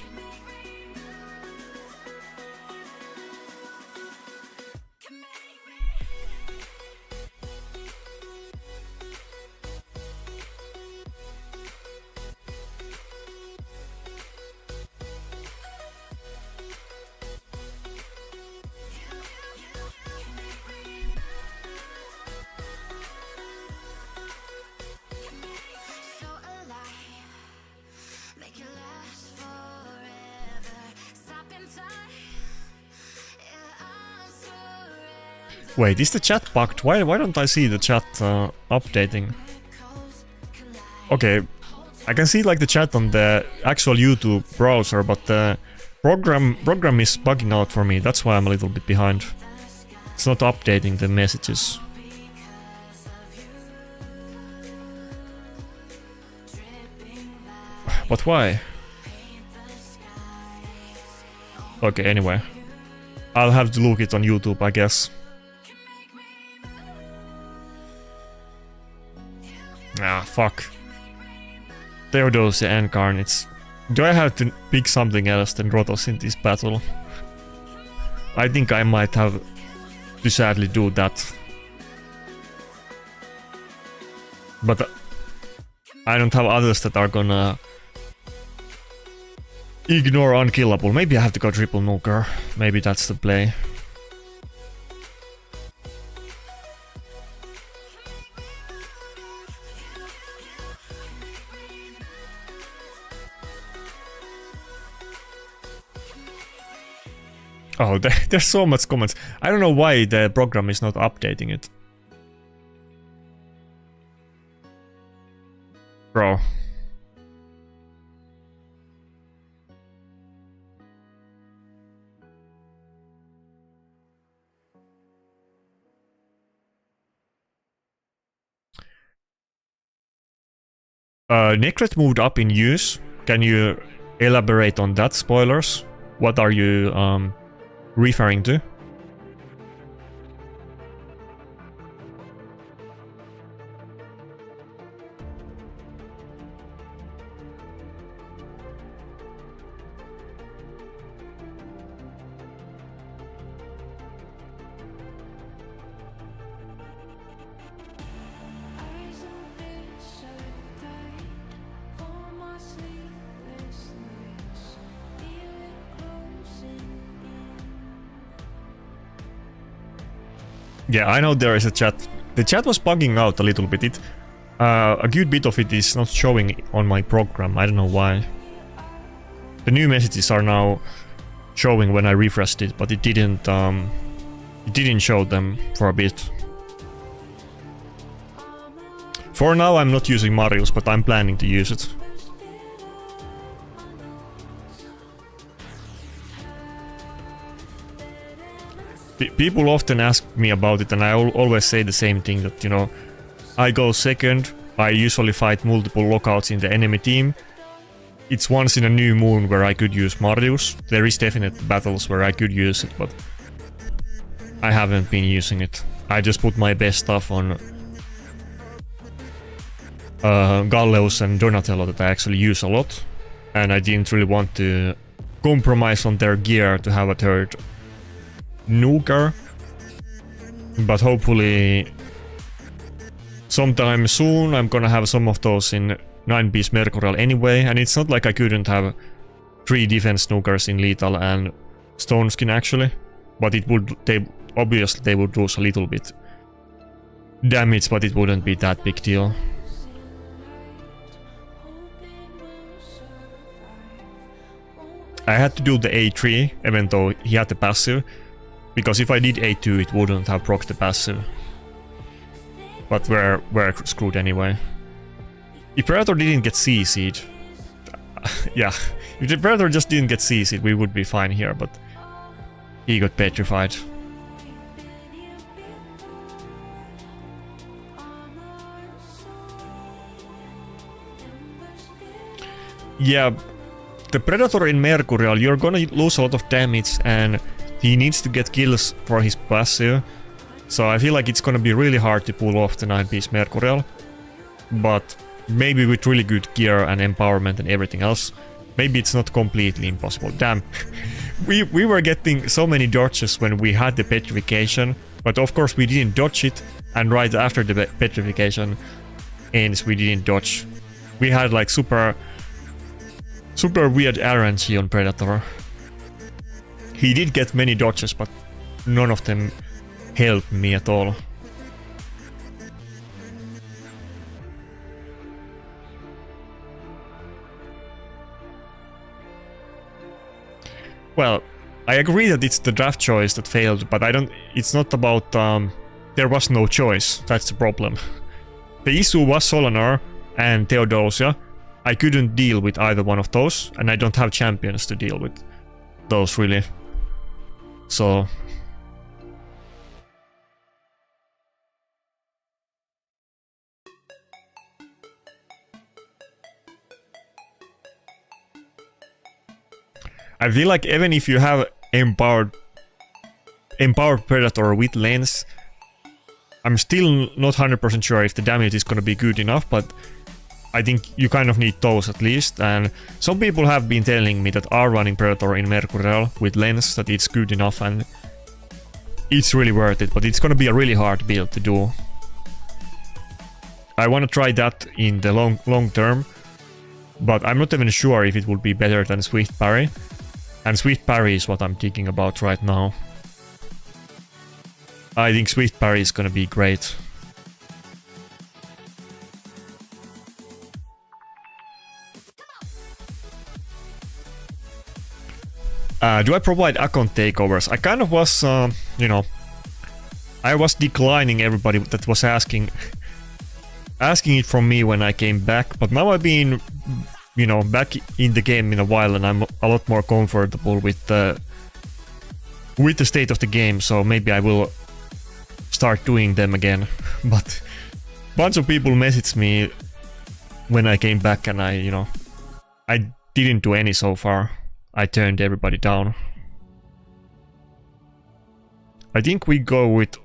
Wait, is the chat bugged? Why don't I see the chat updating? Okay, I can see like the chat on the actual YouTube browser, but the program is bugging out for me. That's why I'm a little bit behind. It's not updating the messages. But why? Okay, anyway. I'll have to look it on YouTube, I guess. Ah, fuck. Theodosia Incarnates. Do I have to pick something else than Rotos in this battle? I think I might have to sadly do that. But I don't have others that are gonna ignore unkillable. Maybe I have to go triple nuker. Maybe that's the play. Oh, there's so much comments. I don't know why the program is not updating it. Bro. Necret moved up in use. Can you elaborate on that? Spoilers. What are you referring to? Yeah, I know there is a chat. The chat was bugging out a little bit. A good bit of it is not showing on my program. I don't know why. The new messages are now showing when I refreshed it, but it didn't show them for a bit. For now, I'm not using Marius, but I'm planning to use it. People often ask me about it, and I always say the same thing, that, you know, I go second, I usually fight multiple lockouts in the enemy team. It's once in a new moon where I could use Marius. There is definite battles where I could use it, but I haven't been using it. I just put my best stuff on Galleus and Donatello that I actually use a lot, and I didn't really want to compromise on their gear to have a third nuker, but hopefully sometime soon I'm gonna have some of those in 9-piece Mercurial anyway, and it's not like I couldn't have 3 defense nukers in Lethal and Stone Skin actually, but it would, obviously they would lose a little bit damage, but it wouldn't be that big deal. I had to do the A3 even though he had the passive, because if I did A2 it wouldn't have procced the passive. But we're screwed anyway. If Predator didn't get CC'd... yeah, if the Predator just didn't get CC'd we would be fine here, but he got petrified. Yeah, the Predator in Mercurial, you're gonna lose a lot of damage and he needs to get kills for his passive, so I feel like it's gonna be really hard to pull off the 9-piece Mercurial. But maybe with really good gear and empowerment and everything else, maybe it's not completely impossible. Damn, we were getting so many dodges when we had the petrification, but of course we didn't dodge it, and right after the petrification ends we didn't dodge. We had like super weird RNG on Predator. He did get many dodges, but none of them helped me at all. Well, I agree that it's the draft choice that failed, but it's not about there was no choice. That's the problem. The issue was Solanar and Theodosia. I couldn't deal with either one of those, and I don't have champions to deal with those really. So I feel like even if you have empowered Predator with lens. I'm still not 100% sure if the damage is gonna be good enough, but I think you kind of need those at least. And some people have been telling me that are running Predator in Mercurial with lens that it's good enough and it's really worth it, but it's gonna be a really hard build to do. I wanna try that in the long term, but I'm not even sure if it would be better than Swift Parry. And Swift Parry is what I'm thinking about right now. I think Swift Parry is gonna be great. Do I provide account takeovers? I kind of was, you know, I was declining everybody that was asking it from me when I came back, but now I've been, you know, back in the game in a while and I'm a lot more comfortable with the state of the game, so maybe I will start doing them again. But a bunch of people messaged me when I came back and I didn't do any so far. I turned everybody down. I think we go with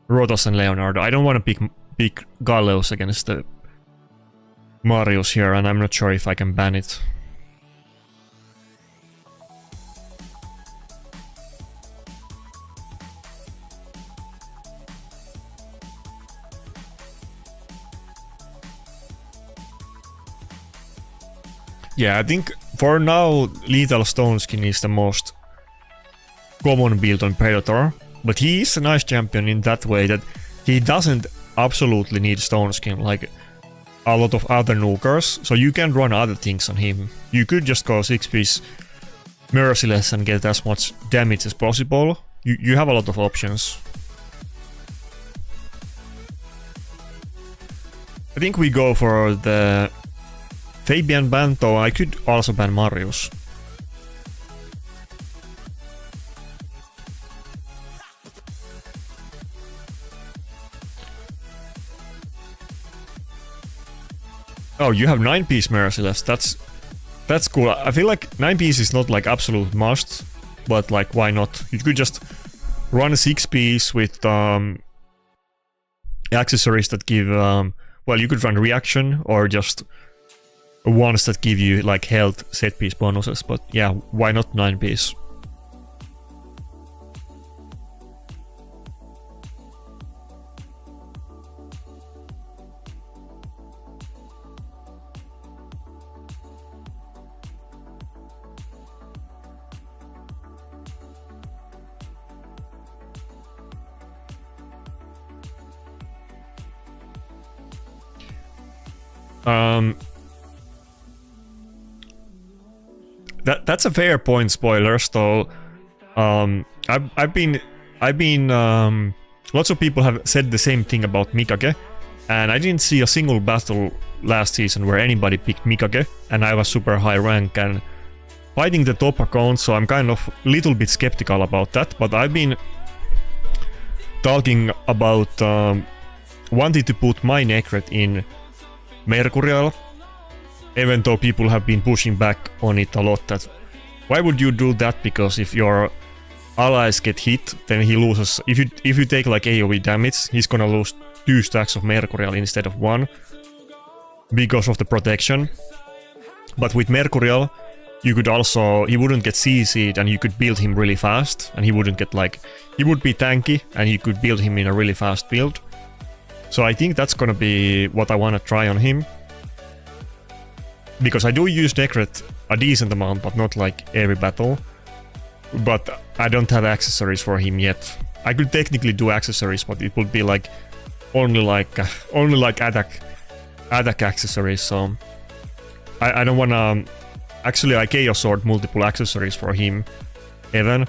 Rotos and Leonardo. I don't want to pick Galleos against the Marius here, and I'm not sure if I can ban it. Yeah, I think for now Lethal Stone Skin is the most common build on Predator, but he is a nice champion in that way that he doesn't absolutely need Stone Skin like a lot of other nukers, so you can run other things on him. You could just go 6-piece Merciless and get as much damage as possible. You have a lot of options. I think we go for the Fabian ban, though I could also ban Marius. Oh, you have 9-piece Merciless, that's cool. I feel like 9-piece is not like absolute must, but like why not? You could just run a 6-piece with accessories that give, well, you could run reaction or just ones that give you like health set piece bonuses, but yeah, why not 9-piece? That's a fair point, spoilers, though. I've been lots of people have said the same thing about Mikage, and I didn't see a single battle last season where anybody picked Mikage, and I was super high rank and fighting the top account, so I'm kind of a little bit skeptical about that, but I've been talking about wanting to put my Nakarada in Mercurial, even though people have been pushing back on it a lot. That why would you do that? Because if your allies get hit, then he loses. If you take like AoE damage, he's gonna lose 2 stacks of Mercurial instead of 1 because of the protection. But with Mercurial, you could also, he wouldn't get CC'd and you could build him really fast, and he wouldn't get like, he would be tanky and you could build him in a really fast build. So I think that's gonna be what I wanna try on him. Because I do use Nakarada a decent amount, but not like every battle. But I don't have accessories for him yet. I could technically do accessories, but it would be like only like attack accessories. So I don't wanna. Actually, I Chaos Sword multiple accessories for him, even.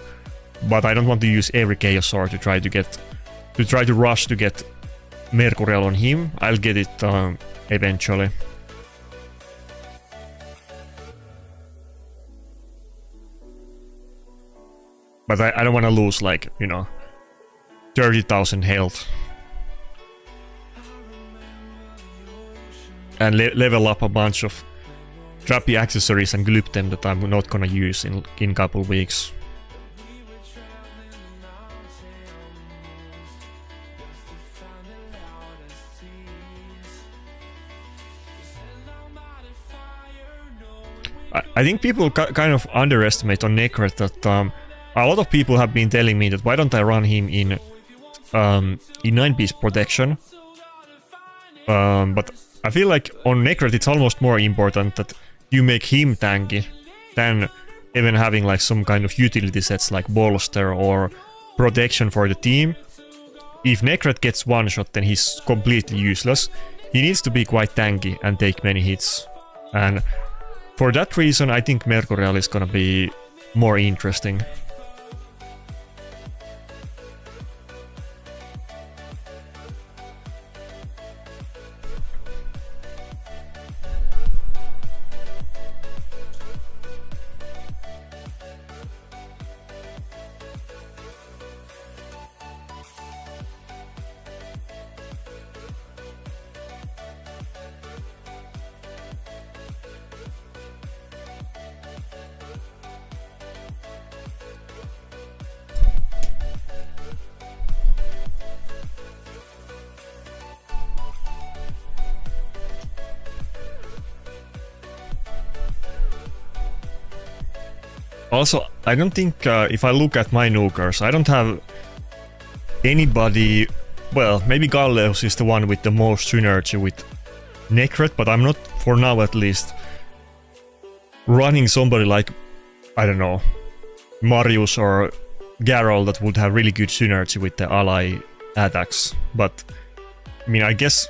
But I don't want to use every Chaos Sword to try to rush to get Mercurial on him. I'll get it eventually. But I don't want to lose, like, you know, 30,000 health. And level up a bunch of crappy accessories and glue them that I'm not gonna use in couple weeks. I think people kind of underestimate on Nakarada that a lot of people have been telling me that why don't I run him in 9-piece protection, but I feel like on Nakarada it's almost more important that you make him tanky than even having like some kind of utility sets like bolster or protection for the team. If Nakarada gets one shot, then he's completely useless. He needs to be quite tanky and take many hits, and for that reason I think Mercurial is gonna be more interesting. Also, I don't think, if I look at my nukers, I don't have anybody... Well, maybe Galleus is the one with the most synergy with Nakarada, but I'm not, for now at least, running somebody like, I don't know, Marius or Garol that would have really good synergy with the ally attacks. But, I mean, I guess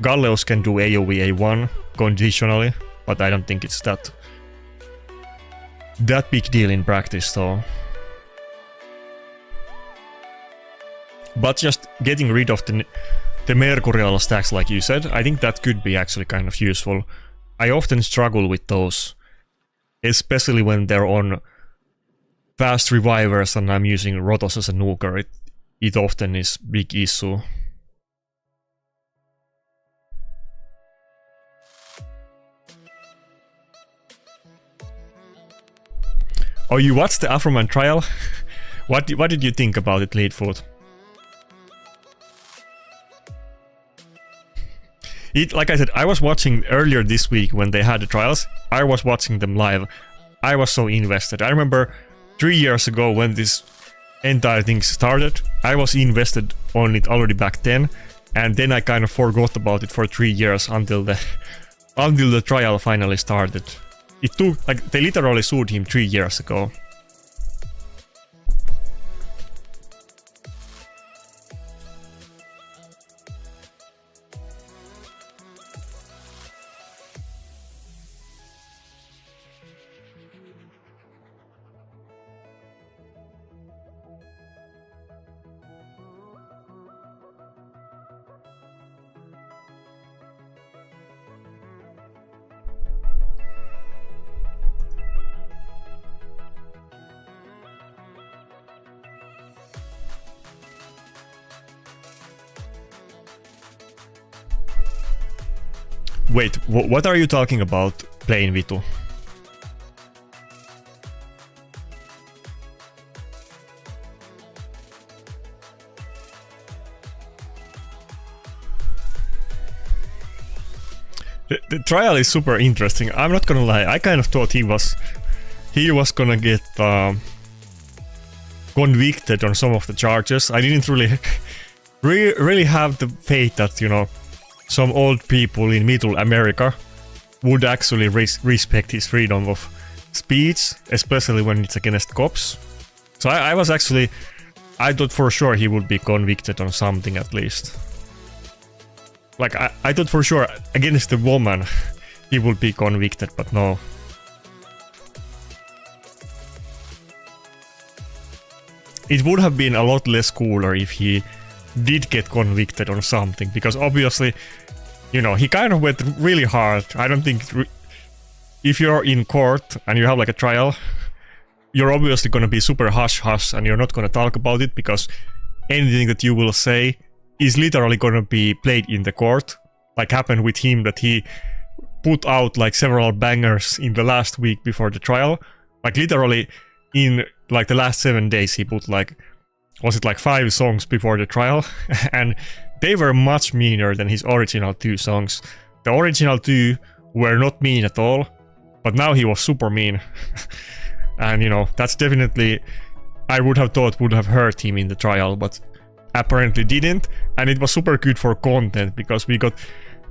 Galleus can do AoE A1 conditionally, but I don't think it's that big deal in practice though. But just getting rid of the Mercurial stacks like you said, I think that could be actually kind of useful. I often struggle with those, especially when they're on fast revivers and I'm using Rotos as a nuker. It often is big issue. Oh, you watched the Afroman trial? What did you think about it, Leadfoot? Like I said, I was watching earlier this week when they had the trials. I was watching them live. I was so invested. I remember 3 years ago when this entire thing started, I was invested on it already back then, and then I kind of forgot about it for 3 years until the trial finally started. It took, like, they literally sued him 3 years ago. Wait, what are you talking about playing Vitu? The trial is super interesting. I'm not gonna lie, I kind of thought he was gonna get convicted on some of the charges. I didn't really have the faith that, you know, some old people in Middle America would actually respect his freedom of speech, especially when it's against cops. So I thought for sure he would be convicted on something at least. Like, I thought for sure against the woman he would be convicted, but no. It would have been a lot less cooler if he did get convicted on something, because obviously, you know, he kind of went really hard. I don't think if you're in court and you have like a trial, you're obviously gonna be super hush-hush and you're not gonna talk about it, because anything that you will say is literally gonna be played in the court, like happened with him, that he put out like several bangers in the last week before the trial. Like literally in like the last 7 days he put like, was it like 5 songs before the trial? And they were much meaner than his original 2 songs. The original 2 were not mean at all, but now he was super mean. And you know, that's definitely, I would have thought would have hurt him in the trial, but apparently didn't. And it was super good for content because we got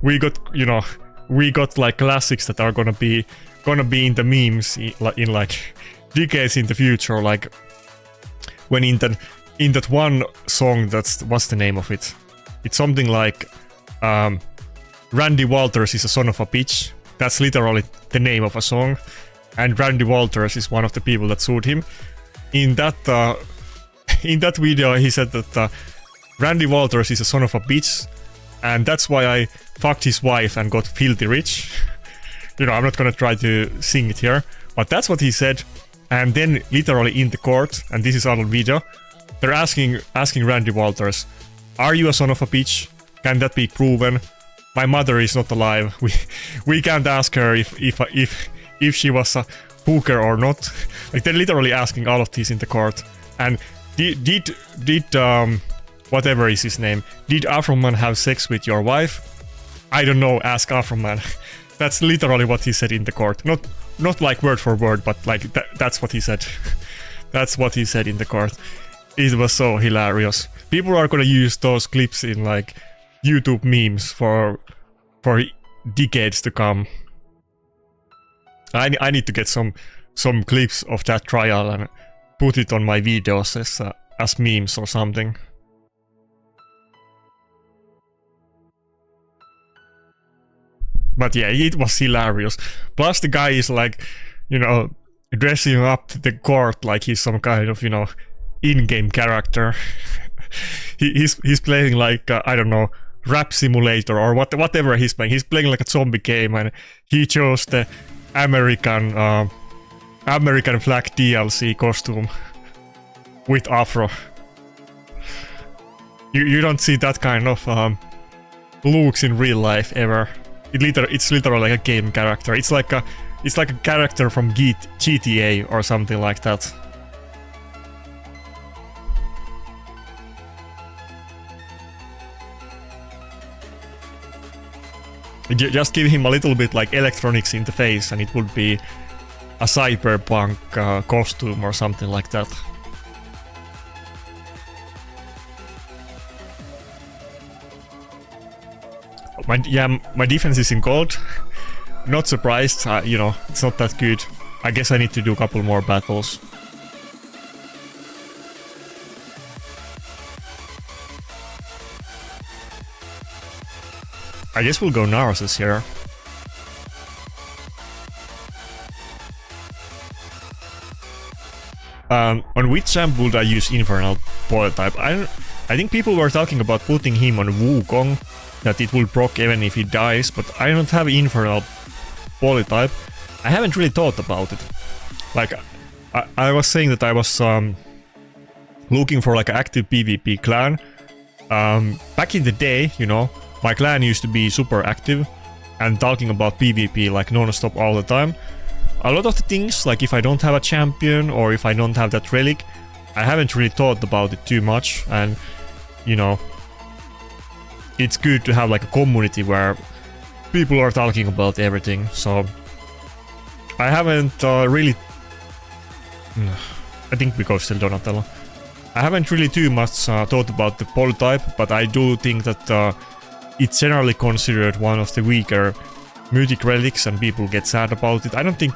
you know, we got like classics that are gonna be in the memes in like decades in the future. Like when in that one song, what's the name of it? It's something like Randy Walters is a son of a bitch. That's literally the name of a song, and Randy Walters is one of the people that sued him. In that video, he said that Randy Walters is a son of a bitch, and that's why I fucked his wife and got filthy rich. You know, I'm not gonna try to sing it here, but that's what he said. And then literally in the court, and this is on video, they're asking Randy Walters, "Are you a son of a bitch? Can that be proven? My mother is not alive. We can't ask her if she was a hooker or not." Like they're literally asking all of this in the court. And did whatever is his name, did Afroman have sex with your wife? I don't know, ask Afroman. That's literally what he said in the court. Not like word for word, but like that's what he said. That's what he said in the court. It was so hilarious. People are gonna use those clips in like YouTube memes for decades to come. I need to get some clips of that trial and put it on my videos as memes or something. But yeah, it was hilarious. Plus the guy is like, you know, dressing up the court like he's some kind of, you know, in-game character. he's playing like, I don't know, Rap Simulator or whatever he's playing. He's playing like a zombie game, and he chose the American flag DLC costume with afro. You don't see that kind of looks in real life ever. It's literally like a game character. It's like a character from GTA or something like that. Just give him a little bit like electronics in the face and it would be a cyberpunk costume or something like that. My defense is in gold. Not surprised, you know, it's not that good. I guess I need to do a couple more battles. I guess we'll go Narcissus here. On which champ would I use Infernal Polytype? I think people were talking about putting him on Wukong, that it will proc even if he dies, but I don't have Infernal Polytype. I haven't really thought about it. Like, I was saying that I was looking for like an active PvP clan. Back in the day, you know, my clan used to be super active and talking about PvP like non-stop all the time. A lot of the things, like if I don't have a champion or if I don't have that relic, I haven't really thought about it too much, and you know, it's good to have like a community where people are talking about everything, so I haven't really... I think we go still Donatello. I haven't really too much thought about the polytype, but I do think that it's generally considered one of the weaker mythic relics and people get sad about it. I don't think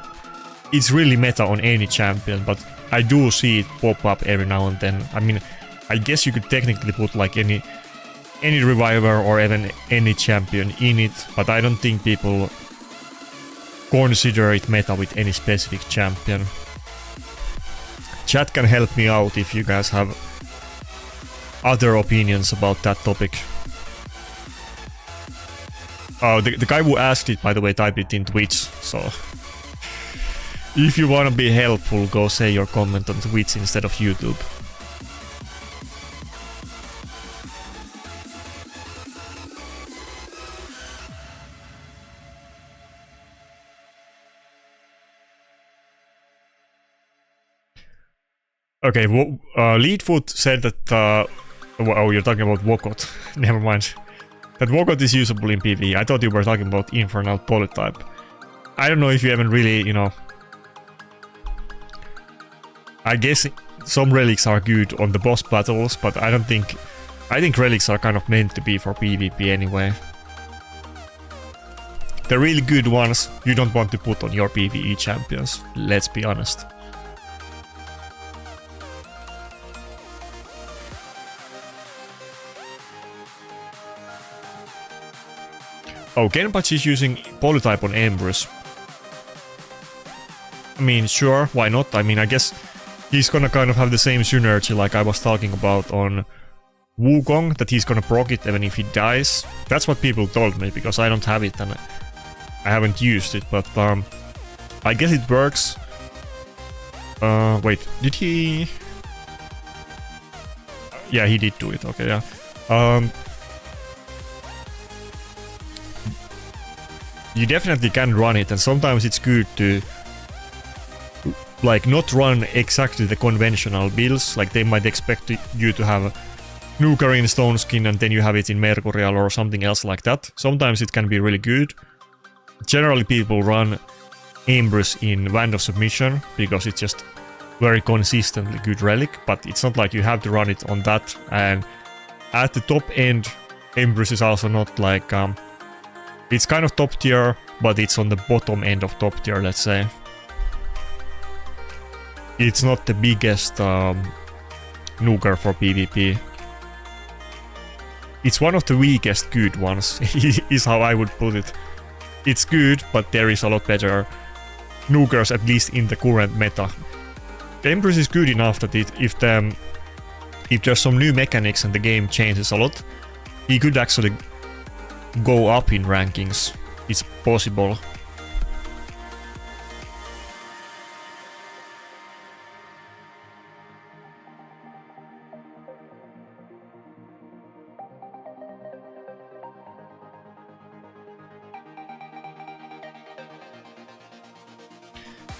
it's really meta on any champion, but I do see it pop up every now and then. I mean, I guess you could technically put like any reviver or even any champion in it, but I don't think people consider it meta with any specific champion. Chat can help me out if you guys have other opinions about that topic. Oh, the guy who asked it, by the way, typed it in Twitch, so if you wanna be helpful, go say your comment on Twitch instead of YouTube. Okay, Leadfoot said that... oh, you're talking about Wokot. Never mind. That Wokot is usable in PvE. I thought you were talking about Infernal Polytype. I don't know if you haven't really, you know... I guess some relics are good on the boss battles, but I don't think... I think relics are kind of meant to be for PvP anyway. The really good ones you don't want to put on your PvE champions, let's be honest. Oh, Genpachi is using Polytype on Empress. I mean, sure, why not? I mean, I guess he's gonna kind of have the same synergy like I was talking about on Wukong, that he's gonna proc it even if he dies. That's what people told me, because I don't have it and I haven't used it, but I guess it works. Wait, did he... Yeah, he did do it, okay, yeah. You definitely can run it, and sometimes it's good to like not run exactly the conventional builds. Like they might expect you to have Nuker in Stone Skin and then you have it in Mercurial or something else like that. Sometimes it can be really good. Generally people run Empress in Wand of Submission because it's just very consistently good relic, but it's not like you have to run it on that. And at the top end, Empress is also not like... it's kind of top tier, but it's on the bottom end of top tier, let's say. It's not the biggest nuker for PvP. It's one of the weakest good ones, is how I would put it. It's good, but there is a lot better nukers, at least in the current meta. The Empress is good enough that if there's some new mechanics and the game changes a lot, he could actually go up in rankings. It's possible.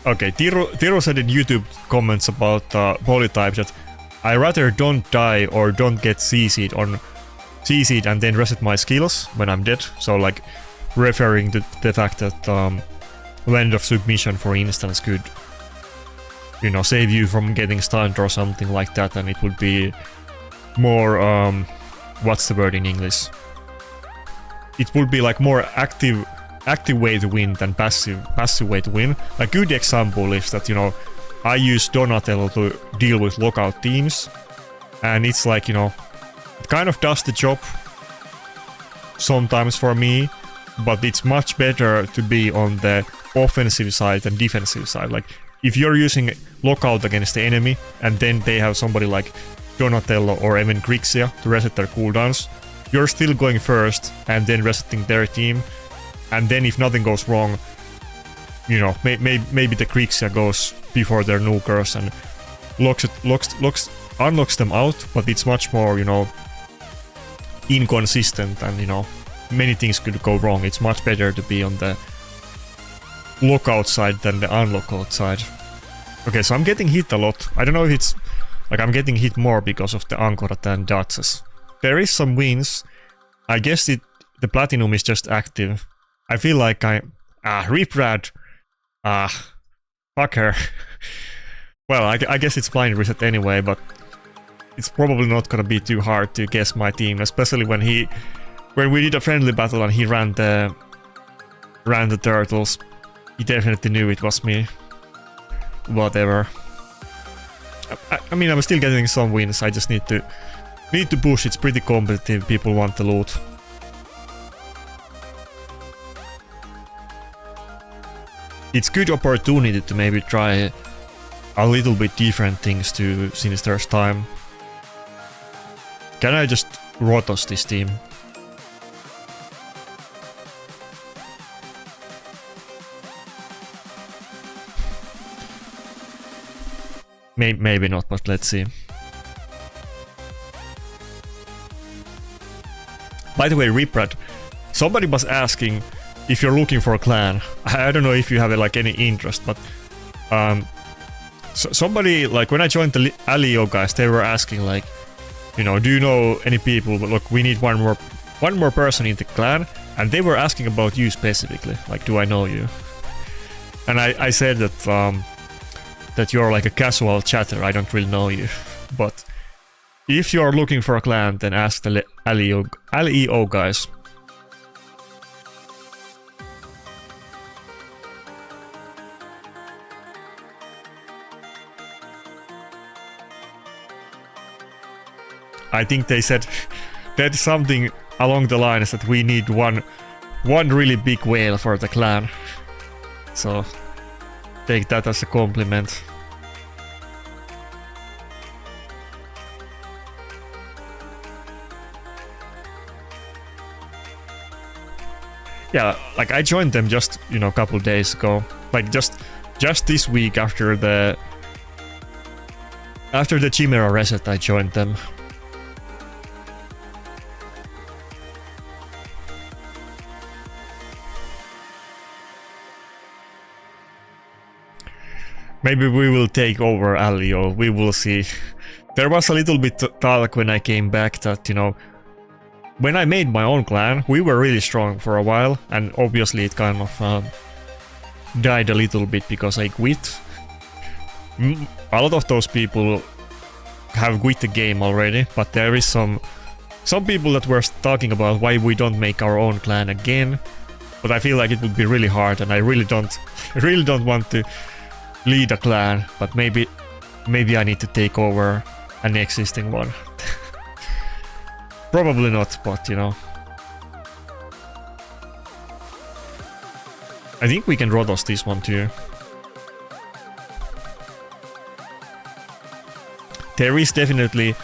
Okay, Tiro said in YouTube comments about Polytype that I rather don't die or don't get CC'd on CC'd and then reset my skills when I'm dead. So like referring to the fact that Wand of Submission, for instance, could, you know, save you from getting stunned or something like that, and it would be more what's the word in English? It would be like more active way to win than passive way to win. A good example is that, you know, I use Donatello to deal with lockout teams, and it's like, you know, it kind of does the job sometimes for me, but it's much better to be on the offensive side than defensive side. Like, if you're using lockout against the enemy, and then they have somebody like Donatello or even Grixia to reset their cooldowns, you're still going first and then resetting their team. And then if nothing goes wrong, you know, maybe the Grixia goes before their nukers and unlocks them out, but it's much more, you know, inconsistent, and, you know, many things could go wrong. It's much better to be on the lockout side than the unlockout side. Okay, so I'm getting hit a lot. I don't know if it's like I'm getting hit more because of the Ankora than dodges. There is some wins. I guess the platinum is just active. I feel like Reprad. Fuck her. Well, I guess it's blind reset anyway, but it's probably not gonna be too hard to guess my team, especially when we did a friendly battle and he ran the turtles. He definitely knew it was me. Whatever. I mean, I'm still getting some wins. I just need to push. It's pretty competitive. People want the loot. It's good opportunity to maybe try a little bit different things too, since there's time. Can I just Rotos this team? Maybe not, but let's see. By the way, Riprad, somebody was asking if you're looking for a clan. I don't know if you have like any interest, but So somebody, like when I joined the Alio guys, they were asking like, you know, do you know any people? But look, we need one more person in the clan, and they were asking about you specifically, like, do I know you? And I said that that you're like a casual chatter. I don't really know you, but if you're looking for a clan, then ask the Alio guys. I think they said that something along the lines that we need one really big whale for the clan. So take that as a compliment. Yeah, like I joined them just, you know, a couple days ago. Like just this week after the Chimera reset, I joined them. Maybe we will take over Alio, we will see. There was a little bit talk when I came back that, you know, when I made my own clan, we were really strong for a while, and obviously it kind of died a little bit because I quit. A lot of those people have quit the game already, but there is some people that were talking about why we don't make our own clan again. But I feel like it would be really hard, and I really don't want to lead a clan, but maybe I need to take over an existing one. Probably not, but you know. I think we can Rotos this one too. There is definitely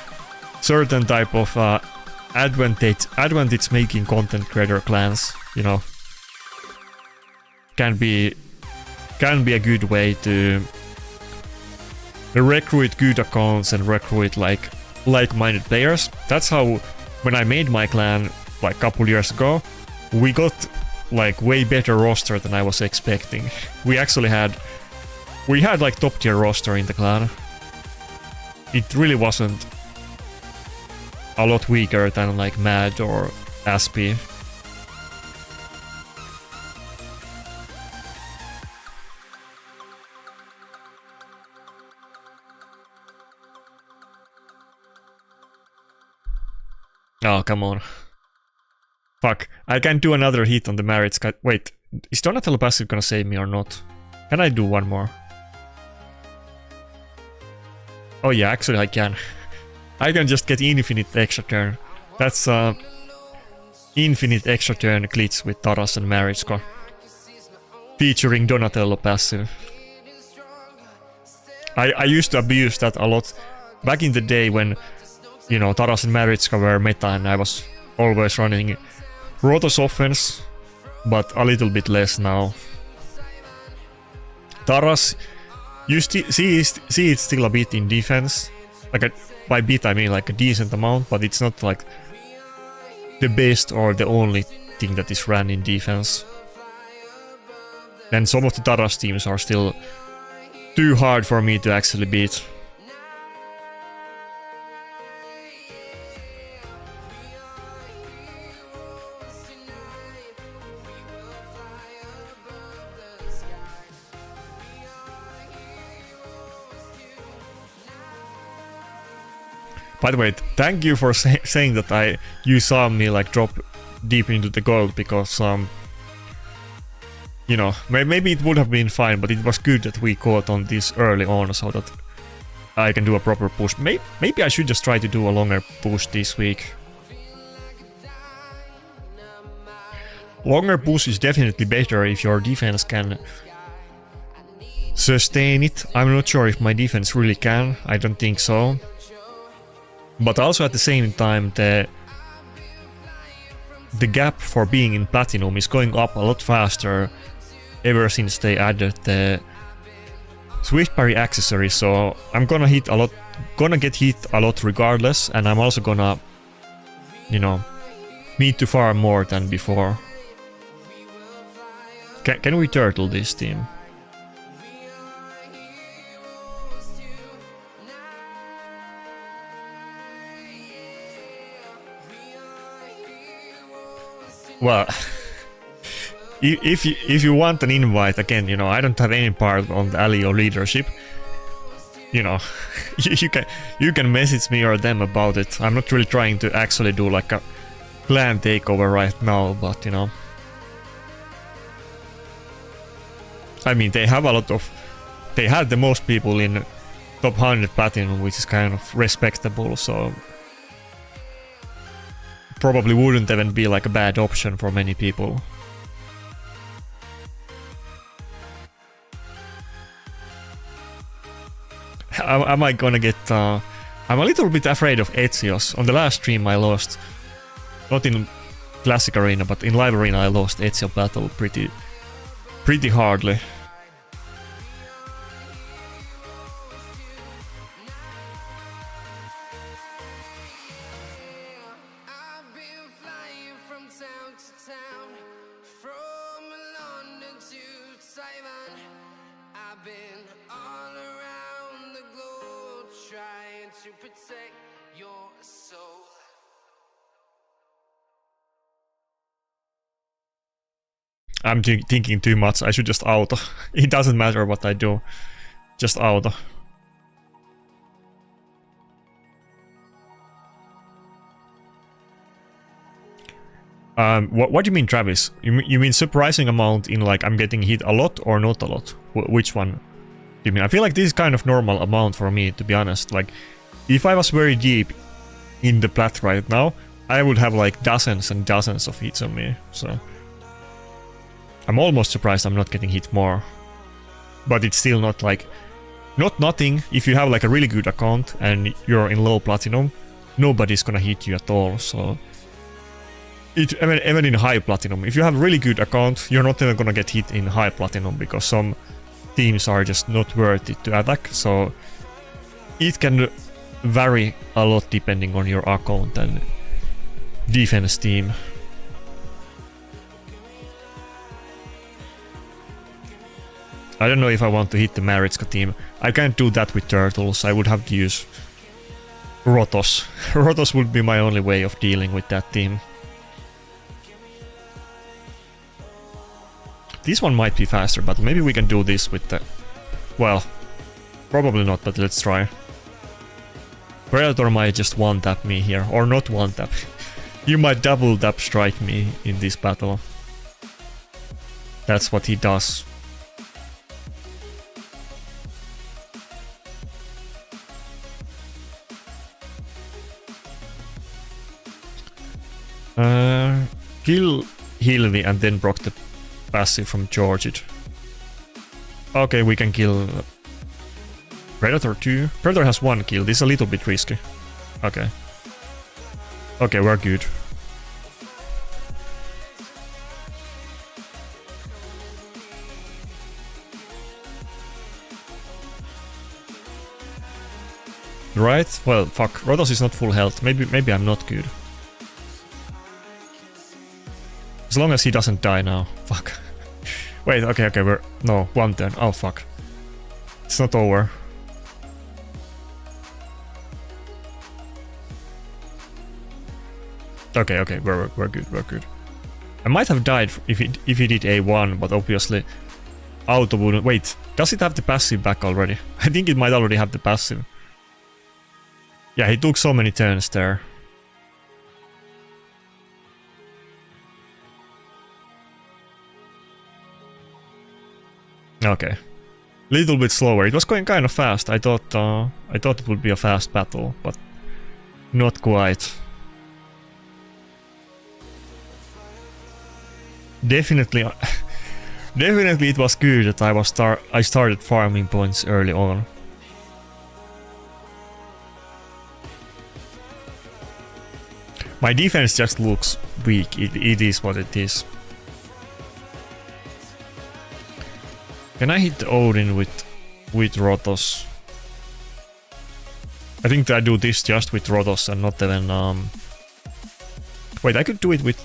certain type of advantage making content creator clans, you know. Can be a good way to recruit good accounts and recruit like-minded players. That's how, when I made my clan like a couple years ago, we got like way better roster than I was expecting. We had like top tier roster in the clan. It really wasn't a lot weaker than like Mad or Aspie. Oh, come on. Fuck, I can't do another hit on the marriage cut. Wait, is Donatello passive gonna save me or not? Can I do one more? Oh yeah, actually I can. I can just get infinite extra turn. That's infinite extra turn glitch with Taras and Maritzko. Featuring Donatello passive. I used to abuse that a lot back in the day when, you know, Taras and Maritzko were meta and I was always running Rotos offense, but a little bit less now. Taras, you see it still a bit in defense. Like by bit I mean like a decent amount, but it's not like the best or the only thing that is ran in defense. And some of the Taras teams are still too hard for me to actually beat. By the way, thank you for saying that you saw me like drop deep into the gold, because you know, maybe it would have been fine, but it was good that we caught on this early on so that I can do a proper push. Maybe I should just try to do a longer push this week. Longer push is definitely better if your defense can sustain it. I'm not sure if my defense really can, I don't think so. But also at the same time, the gap for being in Platinum is going up a lot faster ever since they added the Swift Parry accessory, so I'm gonna get hit a lot regardless, and I'm also gonna, you know, need to farm more than before. Can we turtle this team? Well, if you want an invite, again, you know, I don't have any part on the Alio leadership. You know, you can message me or them about it. I'm not really trying to actually do like a clan takeover right now, but you know, I mean, they have a lot of, they had the most people in top 100 platinum, which is kind of respectable, so probably wouldn't even be like a bad option for many people. Am I gonna get... I'm a little bit afraid of Ezio's. On the last stream I lost, not in Classic Arena, but in Live Arena I lost Ezio battle pretty hardly. I'm thinking too much, I should just auto. It doesn't matter what I do, just auto. What do you mean, Travis? You mean surprising amount in like I'm getting hit a lot or not a lot? Which one do you mean? I feel like this is kind of normal amount for me, to be honest. Like, if I was very deep in the Plat right now, I would have like dozens and dozens of hits on me, so... I'm almost surprised I'm not getting hit more. But it's still not like... Not nothing. If you have like a really good account and you're in low platinum, nobody's gonna hit you at all, so... Even in high platinum, if you have a really good account, you're not even gonna get hit in high platinum, because some teams are just not worth it to attack, so... It can vary a lot depending on your account and defense team. I don't know if I want to hit the Maritska team. I can't do that with turtles, I would have to use Rotos. Rotos would be my only way of dealing with that team. This one might be faster, but maybe we can do this with the... Well, probably not, but let's try. Predator might just one-tap me here, or not one-tap. You might double-tap strike me in this battle. That's what he does. Kill Hilvi and then proc the passive from Georgid. Okay, we can kill Predator 2. Predator has 1 kill, this is a little bit risky. Okay. Okay, we're good. Right? Well, fuck. Rotos is not full health. Maybe I'm not good. As long as he doesn't die now. Fuck. Wait, okay, we're... No, 1 turn. Oh, fuck. It's not over. Okay, we're good. I might have died if he did A1, but obviously... Auto wouldn't... Wait, does it have the passive back already? I think it might already have the passive. Yeah, he took so many turns there. Okay. Little bit slower. It was going kind of fast. I thought it would be a fast battle, but not quite. Definitely it was good that I started farming points early on. My defense just looks weak. It is what it is. Can I hit the Odin with Rotos? I think I do this just with Rotos and not even... Wait, I could do it with...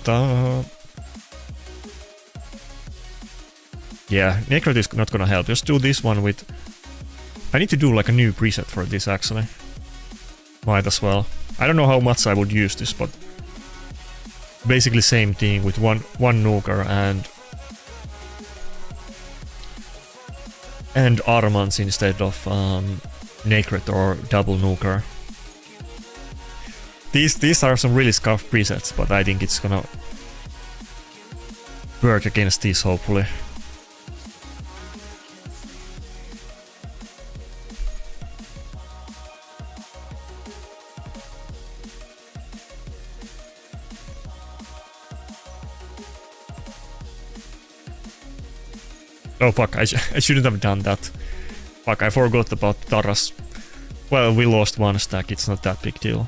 Yeah, Nakarada is not gonna help. Just do this one with... I need to do like a new preset for this actually. Might as well. I don't know how much I would use this, but... basically same thing with one nuker and Armans instead of Nakarada or double nuker. These are some really scuffed presets, but I think it's gonna work against these hopefully. Oh fuck, I shouldn't have done that. Fuck, I forgot about Taras. Well, we lost one stack, it's not that big deal.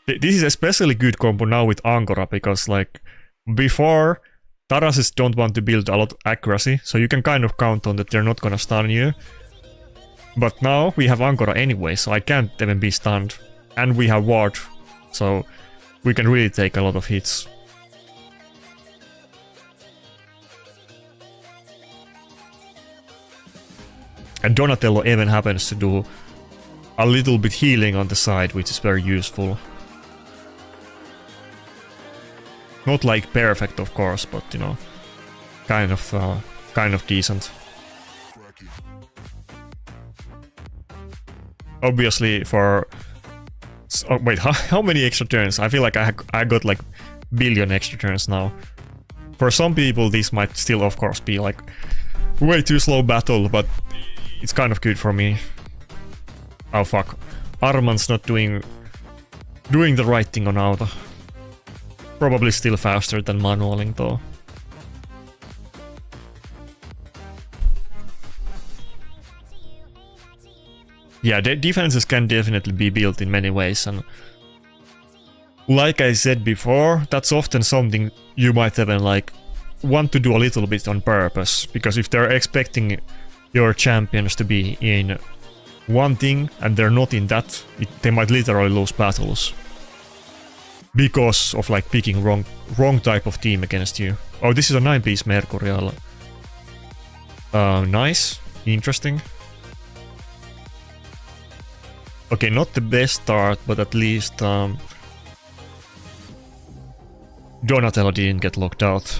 This is especially good combo now with Angora, because like before, Tarases don't want to build a lot of accuracy, so you can kind of count on that they're not gonna stun you. But now we have Angora anyway, so I can't even be stunned. And we have Ward, so we can really take a lot of hits. And Donatello even happens to do a little bit healing on the side, which is very useful. Not like perfect, of course, but you know, kind of decent. Obviously, for oh, wait, how many extra turns? I feel like I got like billion extra turns now. For some people, this might still, of course, be like way too slow battle, but it's kind of good for me. Oh fuck, Arman's not doing the right thing on auto. Probably still faster than manualing though. Yeah, the defenses can definitely be built in many ways, and like I said before, that's often something you might even like want to do a little bit on purpose, because if they're expecting your champions to be in one thing and they're not in that, they might literally lose battles. Because of like picking wrong type of team against you. Oh, this is a 9-piece Mercurial. Nice. Interesting. Okay, not the best start, but at least Donatello didn't get locked out.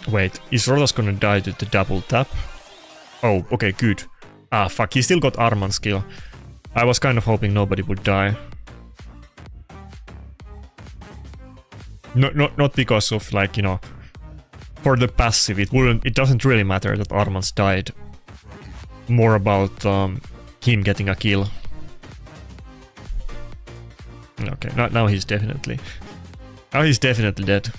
Wait, is Rodas gonna die to the double tap? Oh, okay, good. Ah, fuck, he still got Arman skill. I was kind of hoping nobody would die. Not because of, like, you know, for the passive, it doesn't really matter that Arman's died. More about him getting a kill. Okay, now he's definitely... Now he's definitely dead.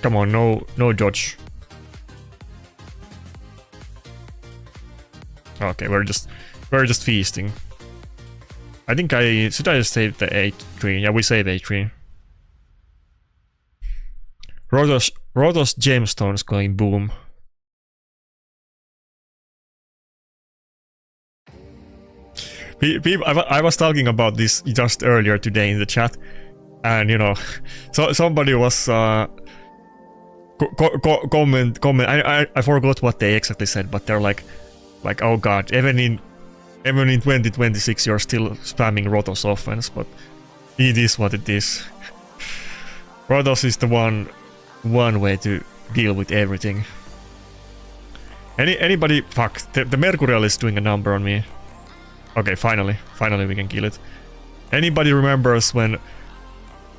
Come on, no dodge. Okay, we're just feasting. I think should I just save the 8-3? Yeah, we save 8-3. Rotos gemstones going boom. I was talking about this just earlier today in the chat, and you know, so somebody was comment. I forgot what they exactly said, but they're like, oh god, even in 2026 you're still spamming Rotos offense, but it is what it is. Rotos is the one way to deal with everything. Anybody? Fuck, the Mercurial is doing a number on me. Okay, finally we can kill it. Anybody remembers when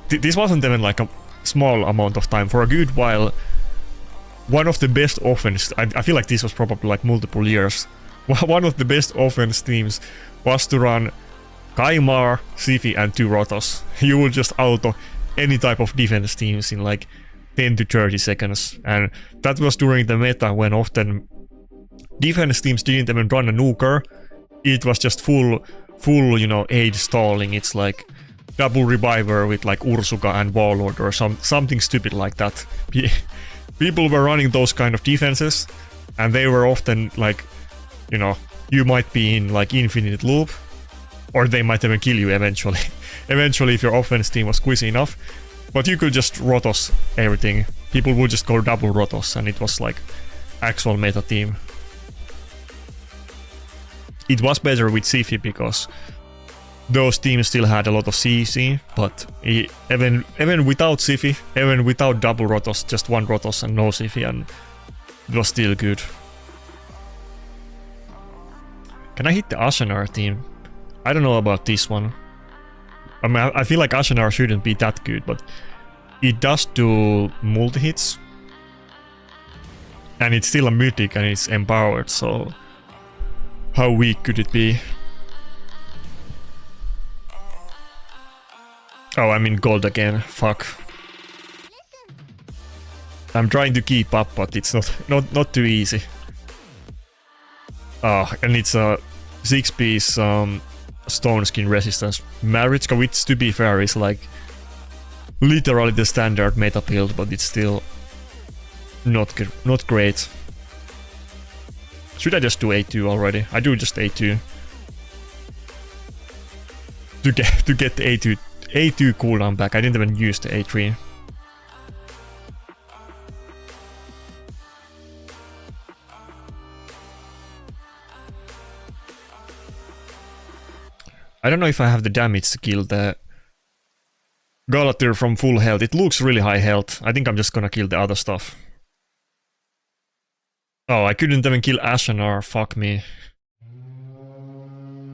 this wasn't even like a small amount of time, for a good while, one of the best offense, I feel like this was probably like multiple years, one of the best offense teams was to run Kaimar, Sifi and 2 Rotos. You would just auto any type of defense teams in like 10 to 30 seconds, and that was during the meta when often defense teams didn't even run a nuker. It was just full, you know, aid stalling. It's like double reviver with like Ursuka and Warlord or something stupid like that. People were running those kind of defenses, and they were often like, you know, you might be in like infinite loop, or they might even kill you eventually. Eventually, if your offense team was squishy enough. But you could just rotos everything. People would just go double rotos, and it was like actual meta team. It was better with Sifi because those teams still had a lot of CC, but even without Sifi, even without double rotos, just one rotos and no Sifi, and it was still good. Can I hit the Ashenar team? I don't know about this one. I mean, I feel like Ashenar shouldn't be that good, but it does do multi-hits. And it's still a mythic and it's empowered, so how weak could it be? Oh, I'm in gold again. Fuck. I'm trying to keep up, but it's not too easy. And it's a 6-piece stone skin resistance. Marichka, which to be fair is like literally the standard meta build, but it's still not great. Should I just do A2 already? I do just A2 to get the A2 cooldown back. I didn't even use the A3. I don't know if I have the damage to kill the Galatir from full health. It looks really high health. I think I'm just gonna kill the other stuff. Oh, I couldn't even kill Ashenar. Fuck me.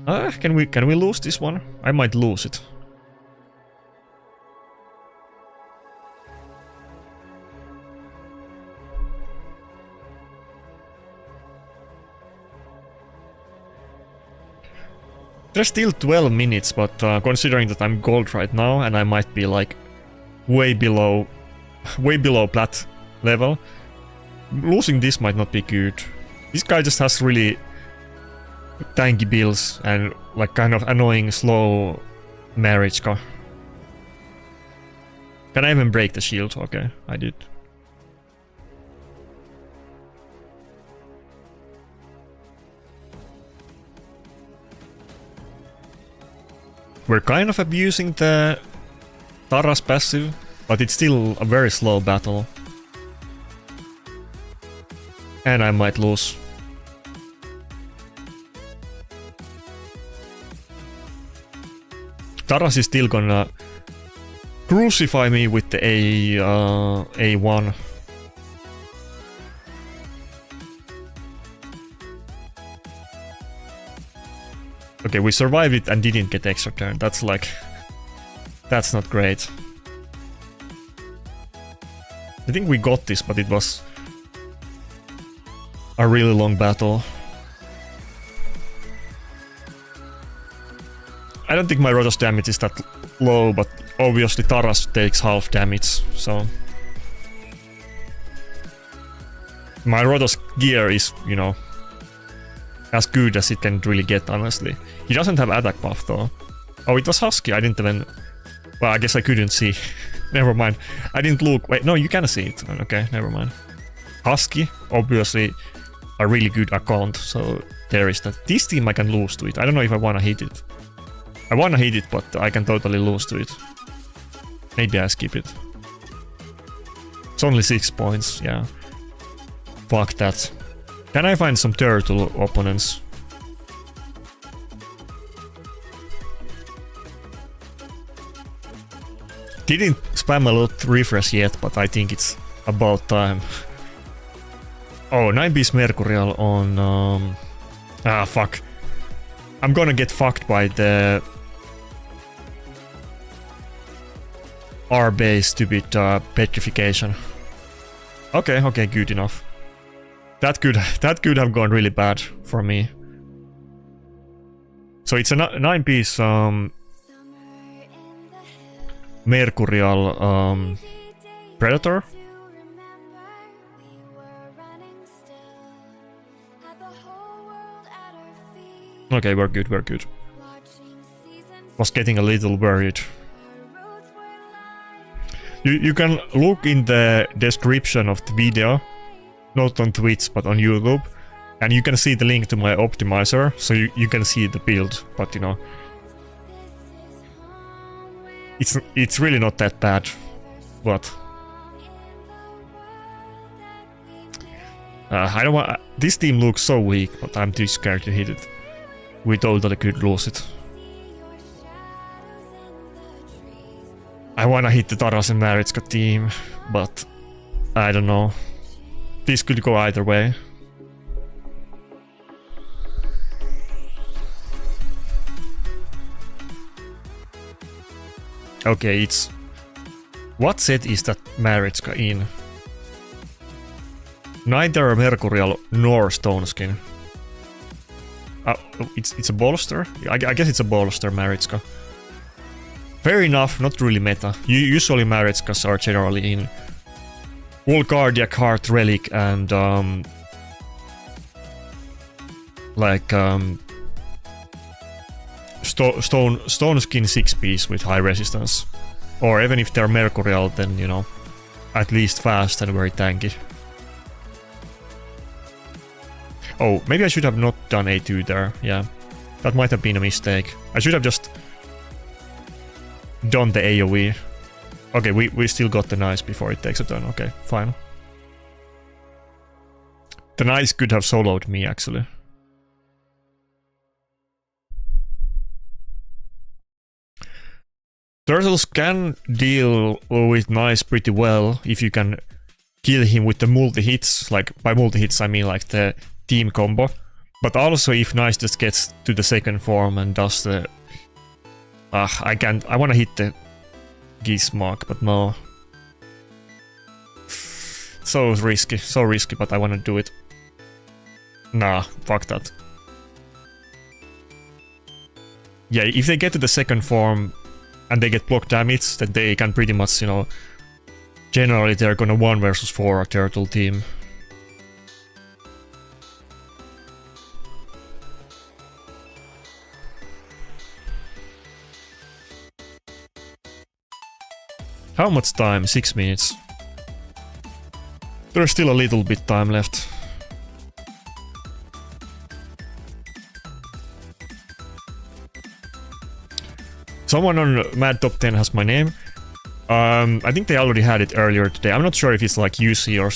Can we lose this one? I might lose it. There's still 12 minutes, but considering that I'm gold right now and I might be like way below Plat level, losing this might not be good. This guy just has really tanky builds and like kind of annoying slow Marichka. Can I even break the shield? Okay, I did. We're kind of abusing the Tara's passive, but it's still a very slow battle. And I might lose. Taras is still gonna crucify me with the A1. Okay, we survived it and didn't get extra turn. That's like... that's not great. I think we got this, but it was a really long battle. I don't think my Rotos damage is that low, but obviously Taras takes half damage, so... my Rotos gear is, you know, as good as it can really get, honestly. He doesn't have attack buff though. Oh, it was Husky, I didn't even... well, I guess I couldn't see. Never mind. I didn't look... wait, no, you can see it. Okay, never mind. Husky, obviously a really good account, so there is that. This team I can lose to it. I don't know if I wanna hit it. I wanna hit it, but I can totally lose to it. Maybe I skip it. It's only 6 points, yeah. Fuck that. Can I find some turtle opponents? Didn't spam a lot refresh yet, but I think it's about time. Oh, 9-piece Mercurial on... fuck. I'm gonna get fucked by the... R-base stupid petrification. Okay, okay, good enough. That could have gone really bad for me. So it's a 9-piece Mercurial Predator. Okay, we're good, we're good. Was getting a little worried. You can look in the description of the video, not on Twitch but on YouTube. And you can see the link to my optimizer, so you can see the build, but you know, it's really not that bad, but I don't want. This team looks so weak, but I'm too scared to hit it. We totally could lose it. I wanna hit the Taras and Maritska team, but I don't know. This could go either way. Okay, it's... What set is that Maritska in? Neither Mercurial nor Stoneskin. It's a bolster? I guess it's a bolster, Maritska. Fair enough, not really meta. Usually Maritskas are generally in All Cardiac Heart Relic and Stone Skin 6-piece with high resistance. Or even if they're Mercurial, then you know, at least fast and very tanky. Oh, maybe I should have not done A2 there, yeah. That might have been a mistake. I should have just done the AoE. Okay, we still got the Nice before it takes a turn, okay, fine. The Nice could have soloed me, actually. Turtles can deal with Nice pretty well if you can kill him with the multi-hits. Like, by multi-hits I mean like the team combo. But also if Nice just gets to the second form and does the... I can't... I wanna hit the Gizmark, but no. So risky, but I wanna do it. Nah, fuck that. Yeah, if they get to the second form and they get block damage, then they can pretty much, you know... Generally they're gonna 1 versus 4 a turtle team. How much time? 6 minutes. There's still a little bit time left. Someone on Mad Top 10 has my name. I think they already had it earlier today. I'm not sure if it's like UC or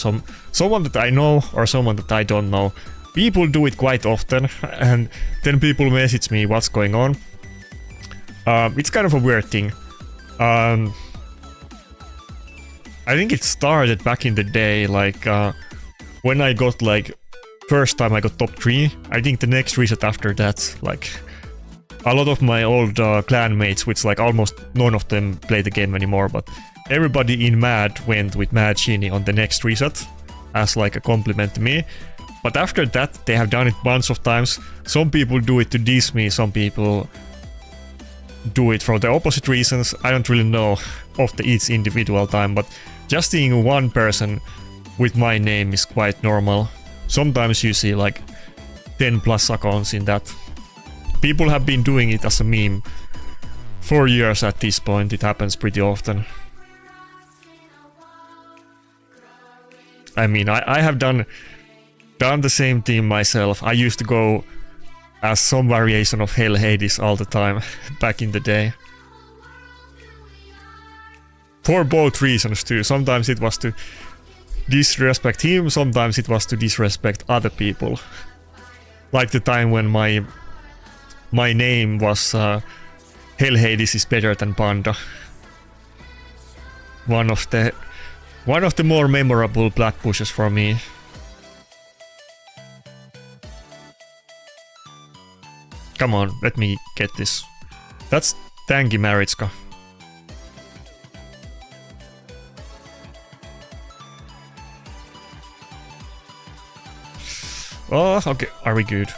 someone that I know or someone that I don't know. People do it quite often, and then people message me what's going on. It's kind of a weird thing. I think it started back in the day, like when I got like first time I got top 3. I think the next reset after that, like a lot of my old clan mates, which like almost none of them play the game anymore, but everybody in Mad went with Mad Genie on the next reset as like a compliment to me. But after that they have done it bunch of times. Some people do it to diss me, some people do it for the opposite reasons. I don't really know of each individual time, but just seeing one person with my name is quite normal. Sometimes you see like 10 plus accounts in that. People have been doing it as a meme for years at this point. It happens pretty often. I mean, I have done the same thing myself. I used to go as some variation of Hell Hades all the time back in the day. For both reasons too. Sometimes it was to disrespect him, sometimes it was to disrespect other people. Like the time when my name was Hell Hades is better than Panda. One of the more memorable Plat pushes for me. Come on, let me get this. That's tanky Maritska. Oh, okay, are we good?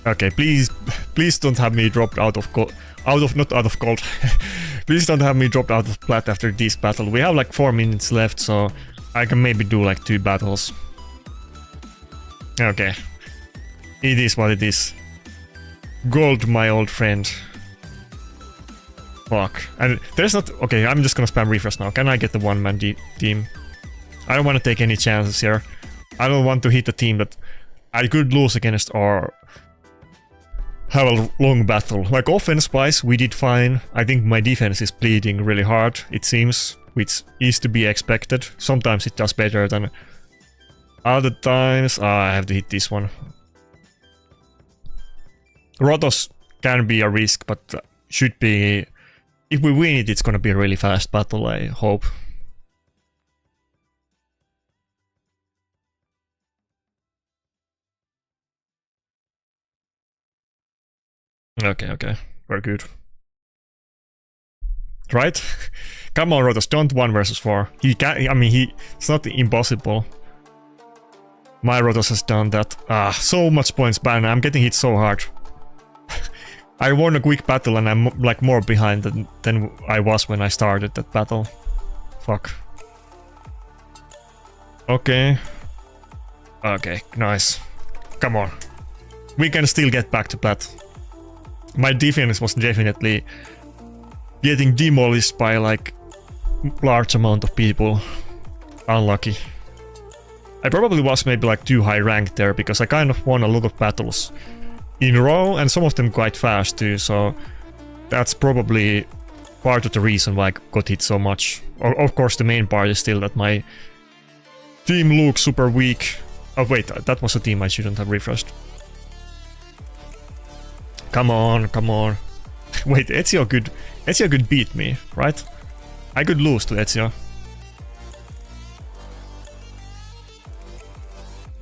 Okay, please don't have me dropped out of gold. Not out of gold. Please don't have me dropped out of Plat after this battle. We have like 4 minutes left, so I can maybe do like 2 battles. Okay. It is what it is. Gold, my old friend. Fuck. And there's not... Okay, I'm just gonna spam refresh now. Can I get the one-man team? I don't want to take any chances here. I don't want to hit a team that I could lose against or have a long battle. Like offense-wise, we did fine. I think my defense is bleeding really hard, it seems, which is to be expected. Sometimes it does better than other times. I have to hit this one. Rotos can be a risk, but should be... If we win it, it's gonna be a really fast battle, I hope. Okay, we're good. Right? Come on, Rotos, don't 1 versus 4. He can, I mean, it's not impossible. My Rotos has done that. Ah, so much points ban, I'm getting hit so hard. I won a quick battle and I'm like more behind than I was when I started that battle. Fuck. Okay. Okay, nice. Come on. We can still get back to Plat. My defense was definitely getting demolished by like large amount of people. Unlucky. I probably was maybe like too high ranked there because I kind of won a lot of battles in a row and some of them quite fast too, so that's probably part of the reason why I got hit so much. Of course the main part is still that my team looks super weak. Oh wait, that was a team I shouldn't have refreshed. Come on, come on. Wait, Ezio could beat me, right? I could lose to Ezio.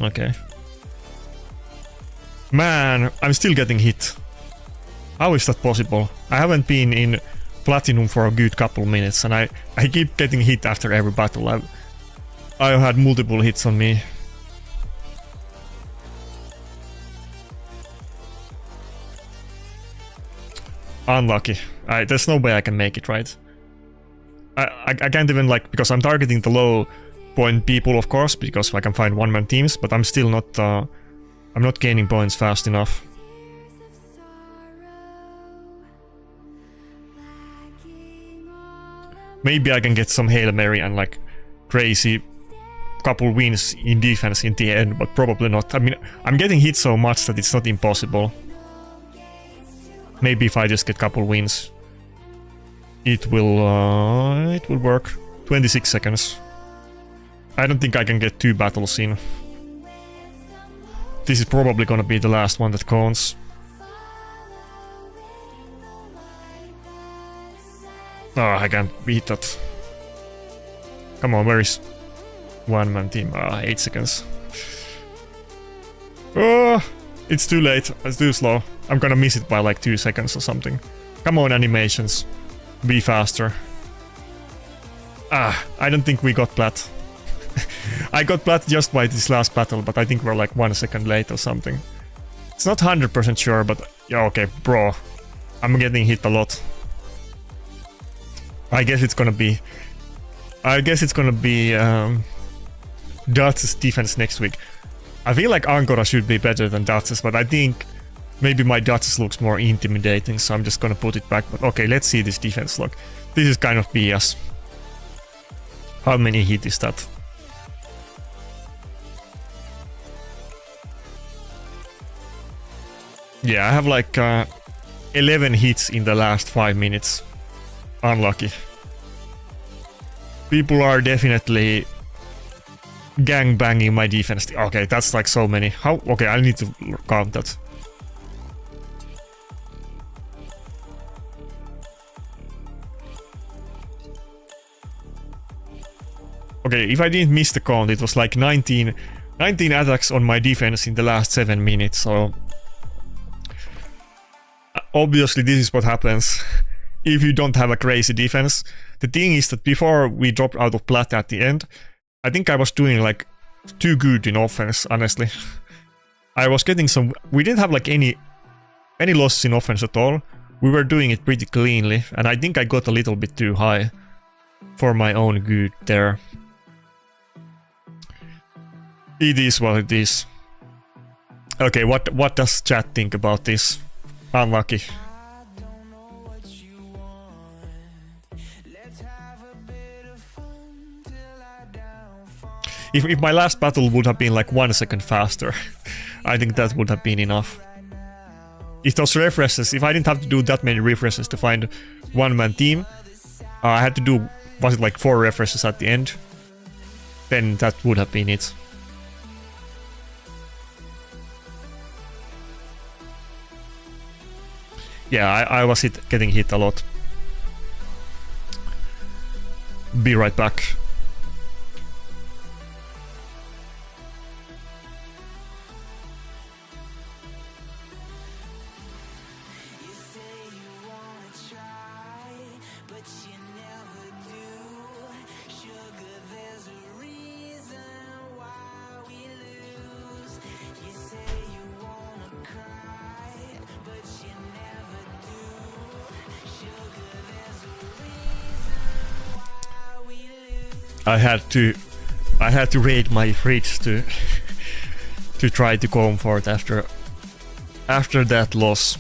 Okay. Man, I'm still getting hit. How is that possible? I haven't been in Platinum for a good couple minutes and I keep getting hit after every battle. I've had multiple hits on me. Unlucky. There's no way I can make it, right? I can't even like, because I'm targeting the low point people, of course, because I can find one-man teams, but I'm still not, I'm not gaining points fast enough. Maybe I can get some Hail Mary and like crazy couple wins in defense in the end, but probably not. I mean, I'm getting hit so much that it's not impossible. Maybe if I just get couple wins, it will work. 26 seconds. I don't think I can get 2 battles in. This is probably gonna be the last one that counts. Oh, I can't beat that. Come on, where is one-man team? 8 seconds. Oh, it's too late. It's too slow. I'm gonna miss it by like 2 seconds or something. Come on, animations. Be faster. I don't think we got Plat. I got Plat just by this last battle, but I think we're like 1 second late or something. It's not 100% sure, but yeah, okay, bro. I'm getting hit a lot. I guess it's gonna be Darts' defense next week. I feel like Angora should be better than Darts', but I think maybe my Darts looks more intimidating, so I'm just gonna put it back. But okay, let's see this defense look. This is kind of BS. How many hit is that? Yeah, I have like 11 hits in the last 5 minutes. Unlucky. People are definitely gangbanging my defense. Okay, that's like so many. How? Okay, I need to count that. Okay, if I didn't miss the count, it was like 19 attacks on my defense in the last 7 minutes, so... Obviously, this is what happens if you don't have a crazy defense. The thing is that before we dropped out of Plat at the end, I think I was doing like too good in offense, honestly. I was getting some... We didn't have like any losses in offense at all. We were doing it pretty cleanly, and I think I got a little bit too high for my own good there. It is what it is. Okay, what does chat think about this? Unlucky. If my last battle would have been like 1 second faster, I think that would have been enough. If those refreshes, if I didn't have to do that many refreshes to find one-man team, I had to do, was it like 4 refreshes at the end, then that would have been it. Yeah, I was getting hit a lot. Be right back. I had to raid my fridge to try to comfort after that loss.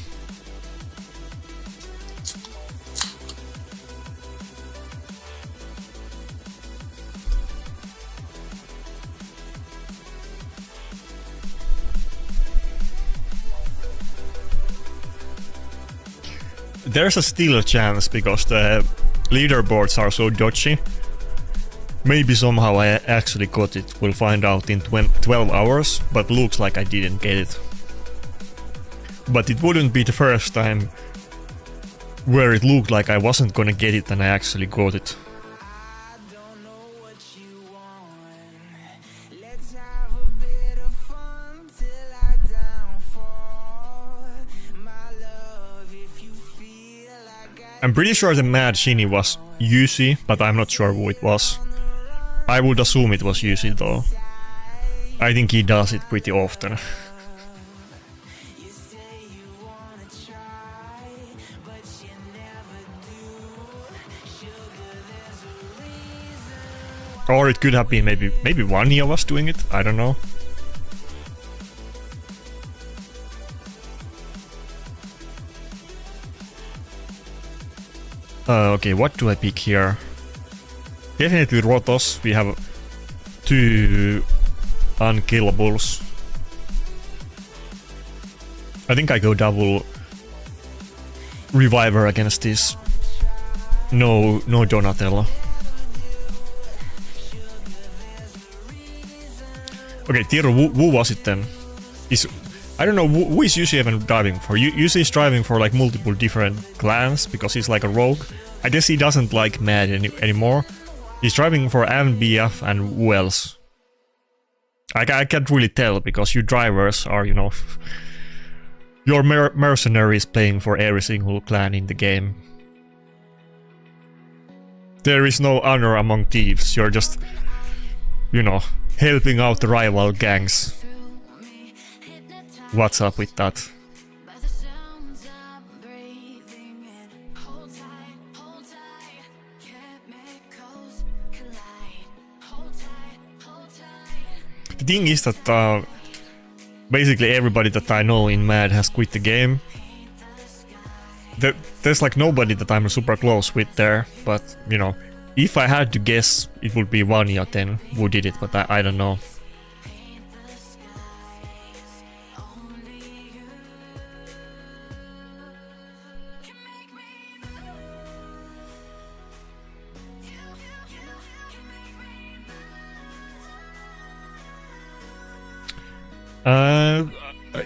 There's still a chance because the leaderboards are so dodgy. Maybe somehow I actually got it, we'll find out in 12 hours, but looks like I didn't get it. But it wouldn't be the first time where it looked like I wasn't gonna get it and I actually got it. I'm pretty sure the Mad Shinny was Yuzi, but I'm not sure who it was. I would assume it was Yuzi though. I think he does it pretty often. Or it could have been maybe Vanya was doing it, I don't know. Okay, what do I pick here? Definitely Rotos, we have 2 unkillables. I think I go double Reviver against this. No Donatello. Okay, Tiro, who was it then? I don't know, who is Yuzi even driving for? Yuzi is driving for like multiple different clans, because he's like a rogue. I guess he doesn't like Mad anymore. He's driving for MBF and who else? I can't really tell, because you drivers are, you know, your mercenaries playing for every single clan in the game. There is no honor among thieves, you're just, you know, helping out the rival gangs. What's up with that? The thing is that basically everybody that I know in Mad has quit the game. There's like nobody that I'm super close with there, but you know, if I had to guess, it would be Vanya then who did it, but I don't know.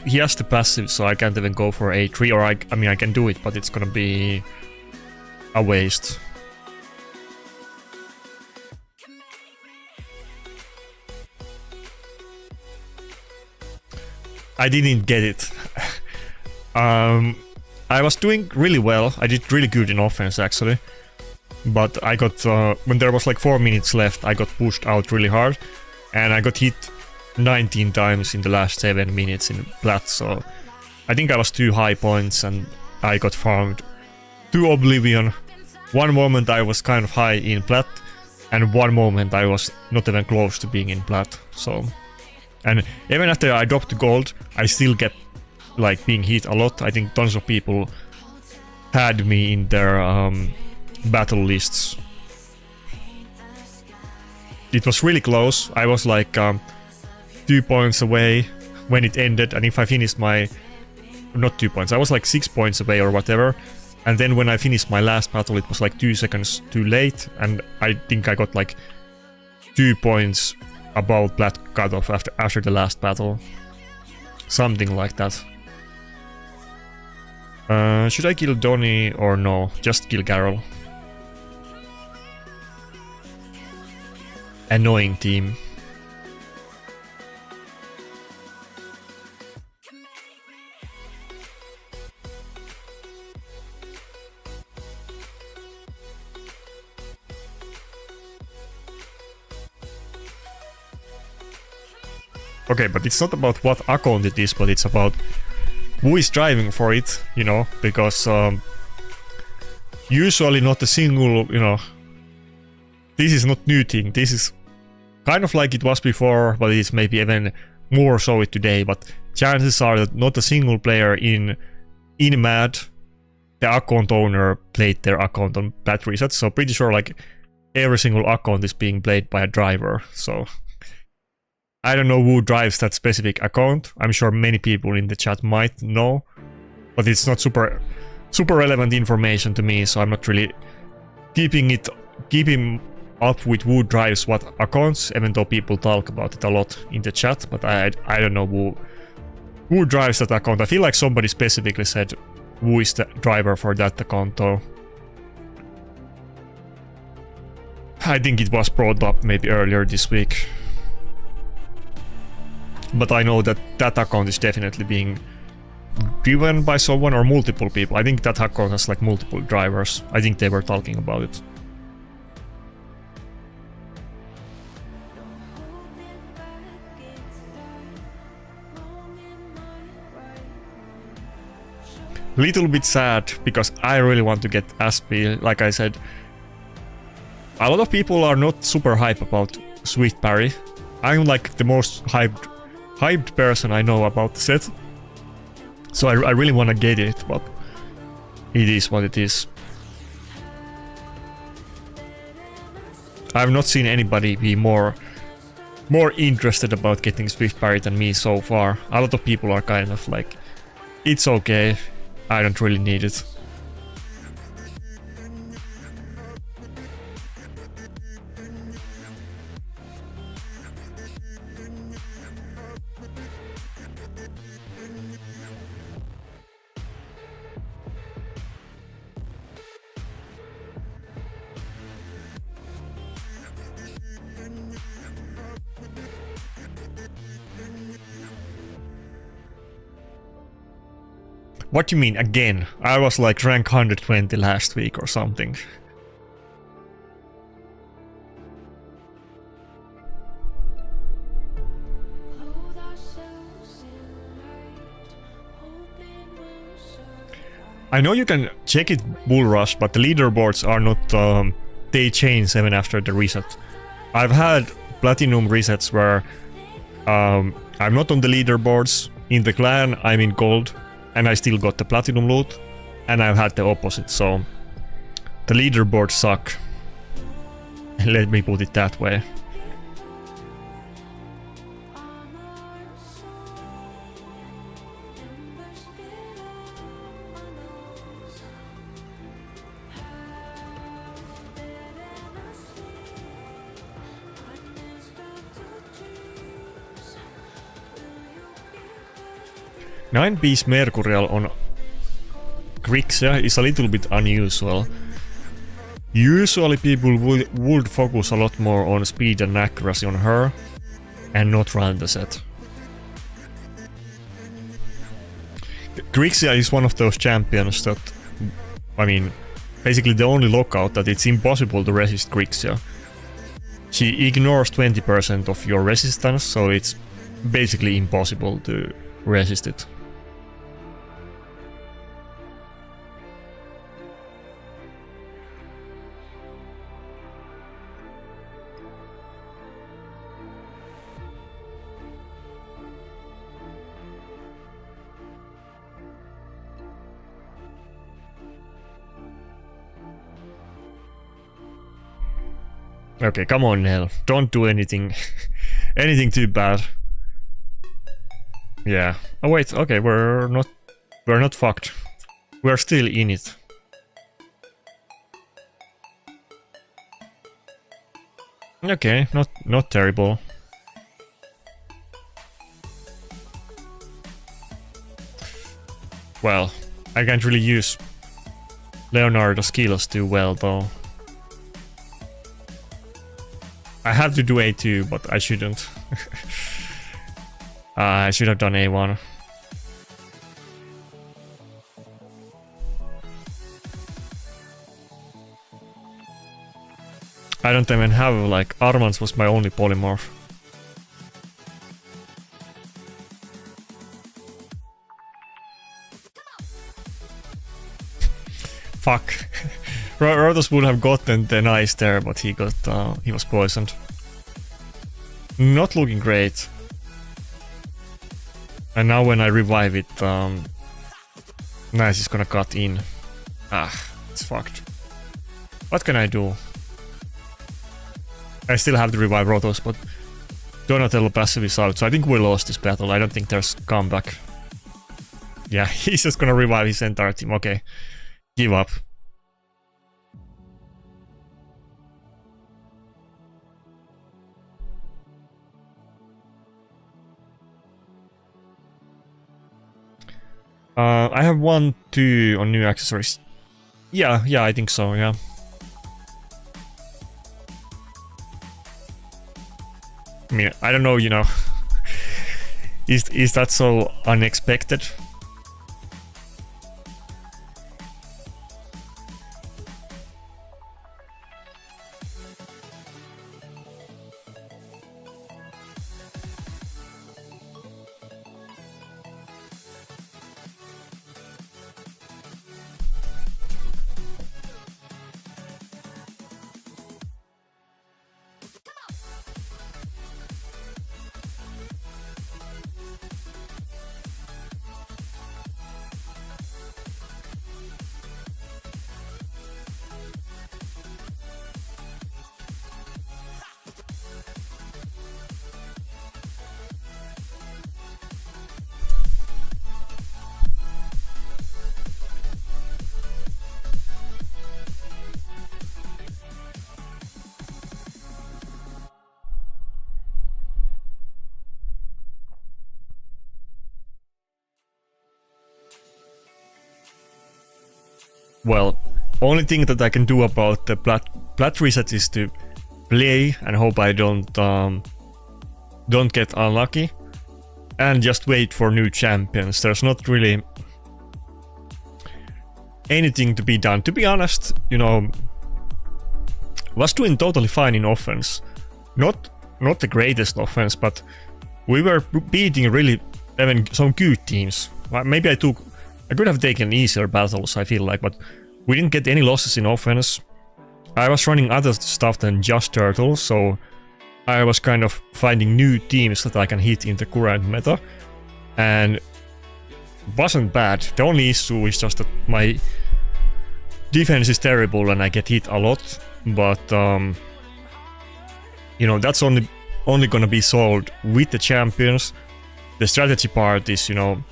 He has the passive, so I can't even go for A3, or I mean I can do it, but it's gonna be a waste. I didn't get it. I was doing really well, I did really good in offense actually, but I got, when there was like 4 minutes left, I got pushed out really hard, and I got hit 19 times in the last 7 minutes in Plat, so I think I was too high points and I got farmed to oblivion. One moment I was kind of high in Plat, and one moment I was not even close to being in Plat, so... And even after I dropped to gold, I still kept like being hit a lot. I think tons of people had me in their battle lists. it was really close. I was like 2 points away when it ended, and if I finished my... Not 2 points, I was like 6 points away or whatever. And then when I finished my last battle, it was like 2 seconds too late, and I think I got like 2 points above Plat cutoff after the last battle. Something like that. Should I kill Donnie or no? Just kill Carol. Annoying team. Okay, but it's not about what account it is, but it's about who is driving for it, you know, because usually not a single, you know, this is not new thing. This is kind of like it was before, but it's maybe even more so today. But chances are that not a single player in MAD, the account owner, played their account on Plat reset. So pretty sure like every single account is being played by a driver. So I don't know who drives that specific account. I'm sure many people in the chat might know, but it's not super relevant information to me, so I'm not really keeping up with who drives what accounts, even though people talk about it a lot in the chat, but I don't know who drives that account. I feel like somebody specifically said who is the driver for that account though. I think it was brought up maybe earlier this week. But I know that that account is definitely being driven by someone or multiple people. I think that account has like multiple drivers. I think they were talking about it. Little bit sad because I really want to get SP. Like I said, a lot of people are not super hype about Swift Parry. I'm like the most hyped person I know about the set. So I really want to get it, but it is what it is. I've not seen anybody be more interested about getting Swift Parry than me so far. A lot of people are kind of like, it's okay, I don't really need it. What do you mean again? I was like rank 120 last week or something. I know you can check it Bull Rush, but the leaderboards are not, they change even after the reset. I've had platinum resets where I'm not on the leaderboards. In the clan I'm in gold and I still got the platinum loot, and I've had the opposite, so the leaderboards suck. Let me put it that way. Nine-piece Mercurial on Grixia is a little bit unusual. Usually people would focus a lot more on speed and accuracy on her, and not run the set. Grixia is one of those champions that, I mean, basically the only lockout that it's impossible to resist Grixia. She ignores 20% of your resistance, so it's basically impossible to resist it. Okay, come on, Nell. Don't do anything anything too bad. Yeah. Oh wait, okay, we're not fucked. We're still in it. Okay, not terrible. Well, I can't really use Leonardo's skills too well though. I have to do A2, but I shouldn't. I should have done A1. I don't even have, like, Armand's was my only polymorph. Fuck. Rotos would have gotten the nice there, but he was poisoned. Not looking great. And now when I revive it, Nice is gonna cut in. Ah, it's fucked. What can I do? I still have to revive Rotos, but Donatello passive is out, so I think we lost this battle. I don't think there's comeback. Yeah, he's just gonna revive his entire team. Okay, give up. I have 1, 2 on new accessories. Yeah, I think so, yeah. I mean, I don't know, you know. Is that so unexpected? Well, only thing that I can do about the Plat reset is to play and hope I don't get unlucky, and just wait for new champions. There's not really anything to be done. To be honest, you know, was doing totally fine in offense. Not the greatest offense, but we were beating really even some good teams. Maybe I could have taken easier battles, I feel like, but we didn't get any losses in offense. I was running other stuff than just turtles, so I was kind of finding new teams that I can hit in the current meta, and it wasn't bad. The only issue is just that my defense is terrible and I get hit a lot, but you know, that's only gonna be solved with the champions. The strategy part is, you know,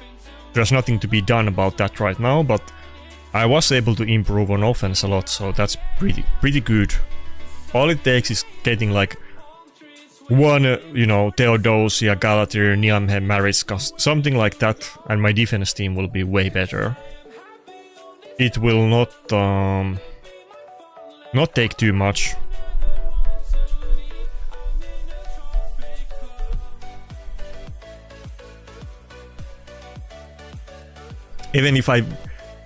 there's nothing to be done about that right now, but I was able to improve on offense a lot, so that's pretty good. All it takes is getting like one, you know, Theodosia, Galatir, Niamhe, Mariska, something like that, and my defense team will be way better. It will not take too much. Even if I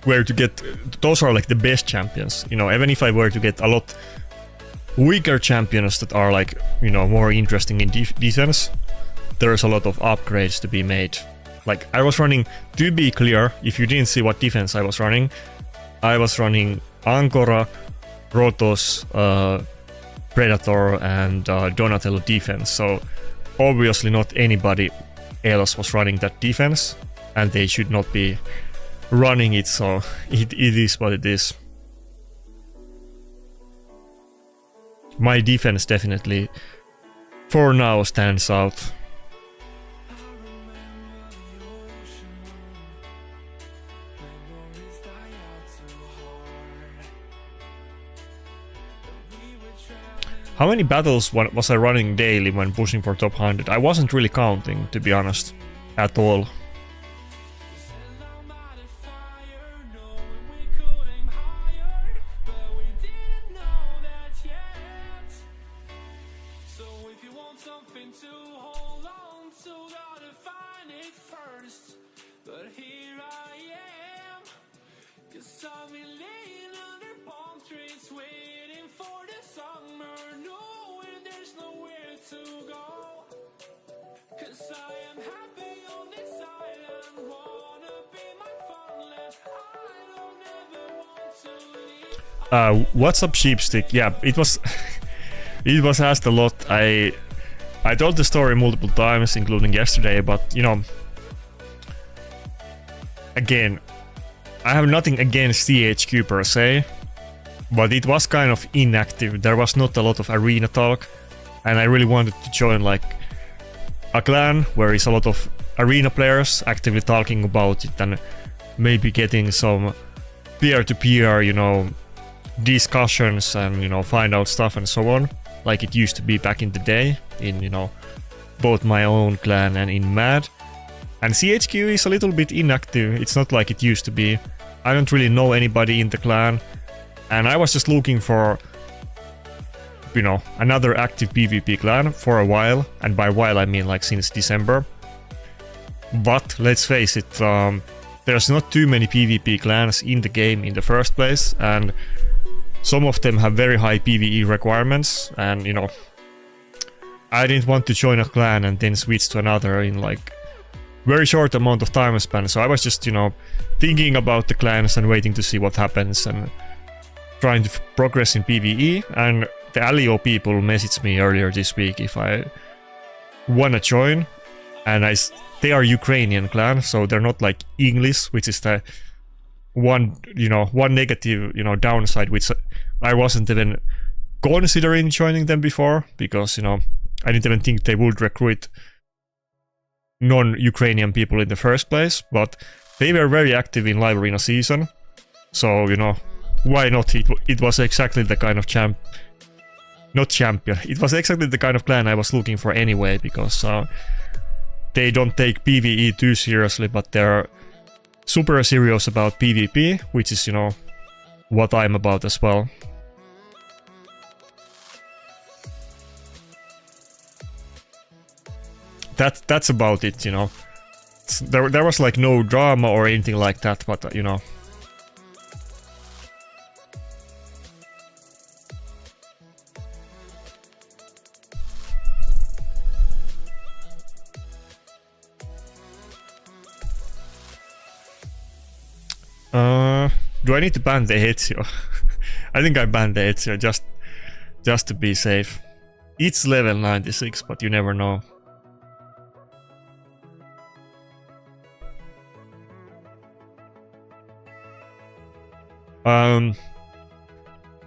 were to get, those are like the best champions, you know, even if I were to get a lot weaker champions that are like, you know, more interesting in defense, there's a lot of upgrades to be made. Like, I was running, to be clear, if you didn't see what defense I was running Ancora, Rotos, Predator and Donatello defense, so obviously not anybody else was running that defense, and they should not be running it, so it is what it is. my defense definitely for now stands out. How many battles was I running daily when pushing for top 100? I wasn't really counting, to be honest, at all. What's up, Sheepstick? Yeah, it was it was asked a lot. I told the story multiple times, including yesterday, but you know, again, I have nothing against THQ per se, but it was kind of inactive. There was not a lot of arena talk, and I really wanted to join like a clan where is a lot of arena players actively talking about it and maybe getting some peer-to-peer, you know, discussions and, you know, find out stuff and so on, like it used to be back in the day in, you know, both my own clan and in MAD. And CHQ is a little bit inactive. It's not like it used to be. I don't really know anybody in the clan, and I was just looking for, you know, another active PvP clan for a while, and by while I mean like since December. But let's face it, there's not too many PvP clans in the game in the first place, and some of them have very high PvE requirements, and you know, I didn't want to join a clan and then switch to another in like very short amount of time span. So I was just, you know, thinking about the clans and waiting to see what happens and trying to progress in PvE. And the Alio people messaged me earlier this week if I wanna join, and they are Ukrainian clan, so they're not like English, which is the one negative, you know, downside, which I wasn't even considering joining them before, because, you know, I didn't even think they would recruit non-Ukrainian people in the first place, but they were very active in live arena season, so, you know, why not? It was exactly the kind of it was exactly the kind of clan I was looking for anyway, because they don't take PvE too seriously, but they're super serious about PvP, which is, you know, what I'm about as well. That's about it, you know. There was like no drama or anything like that, but you know. Do I need to ban the Ezio? I think I banned the Ezio just to be safe. It's level 96, but you never know.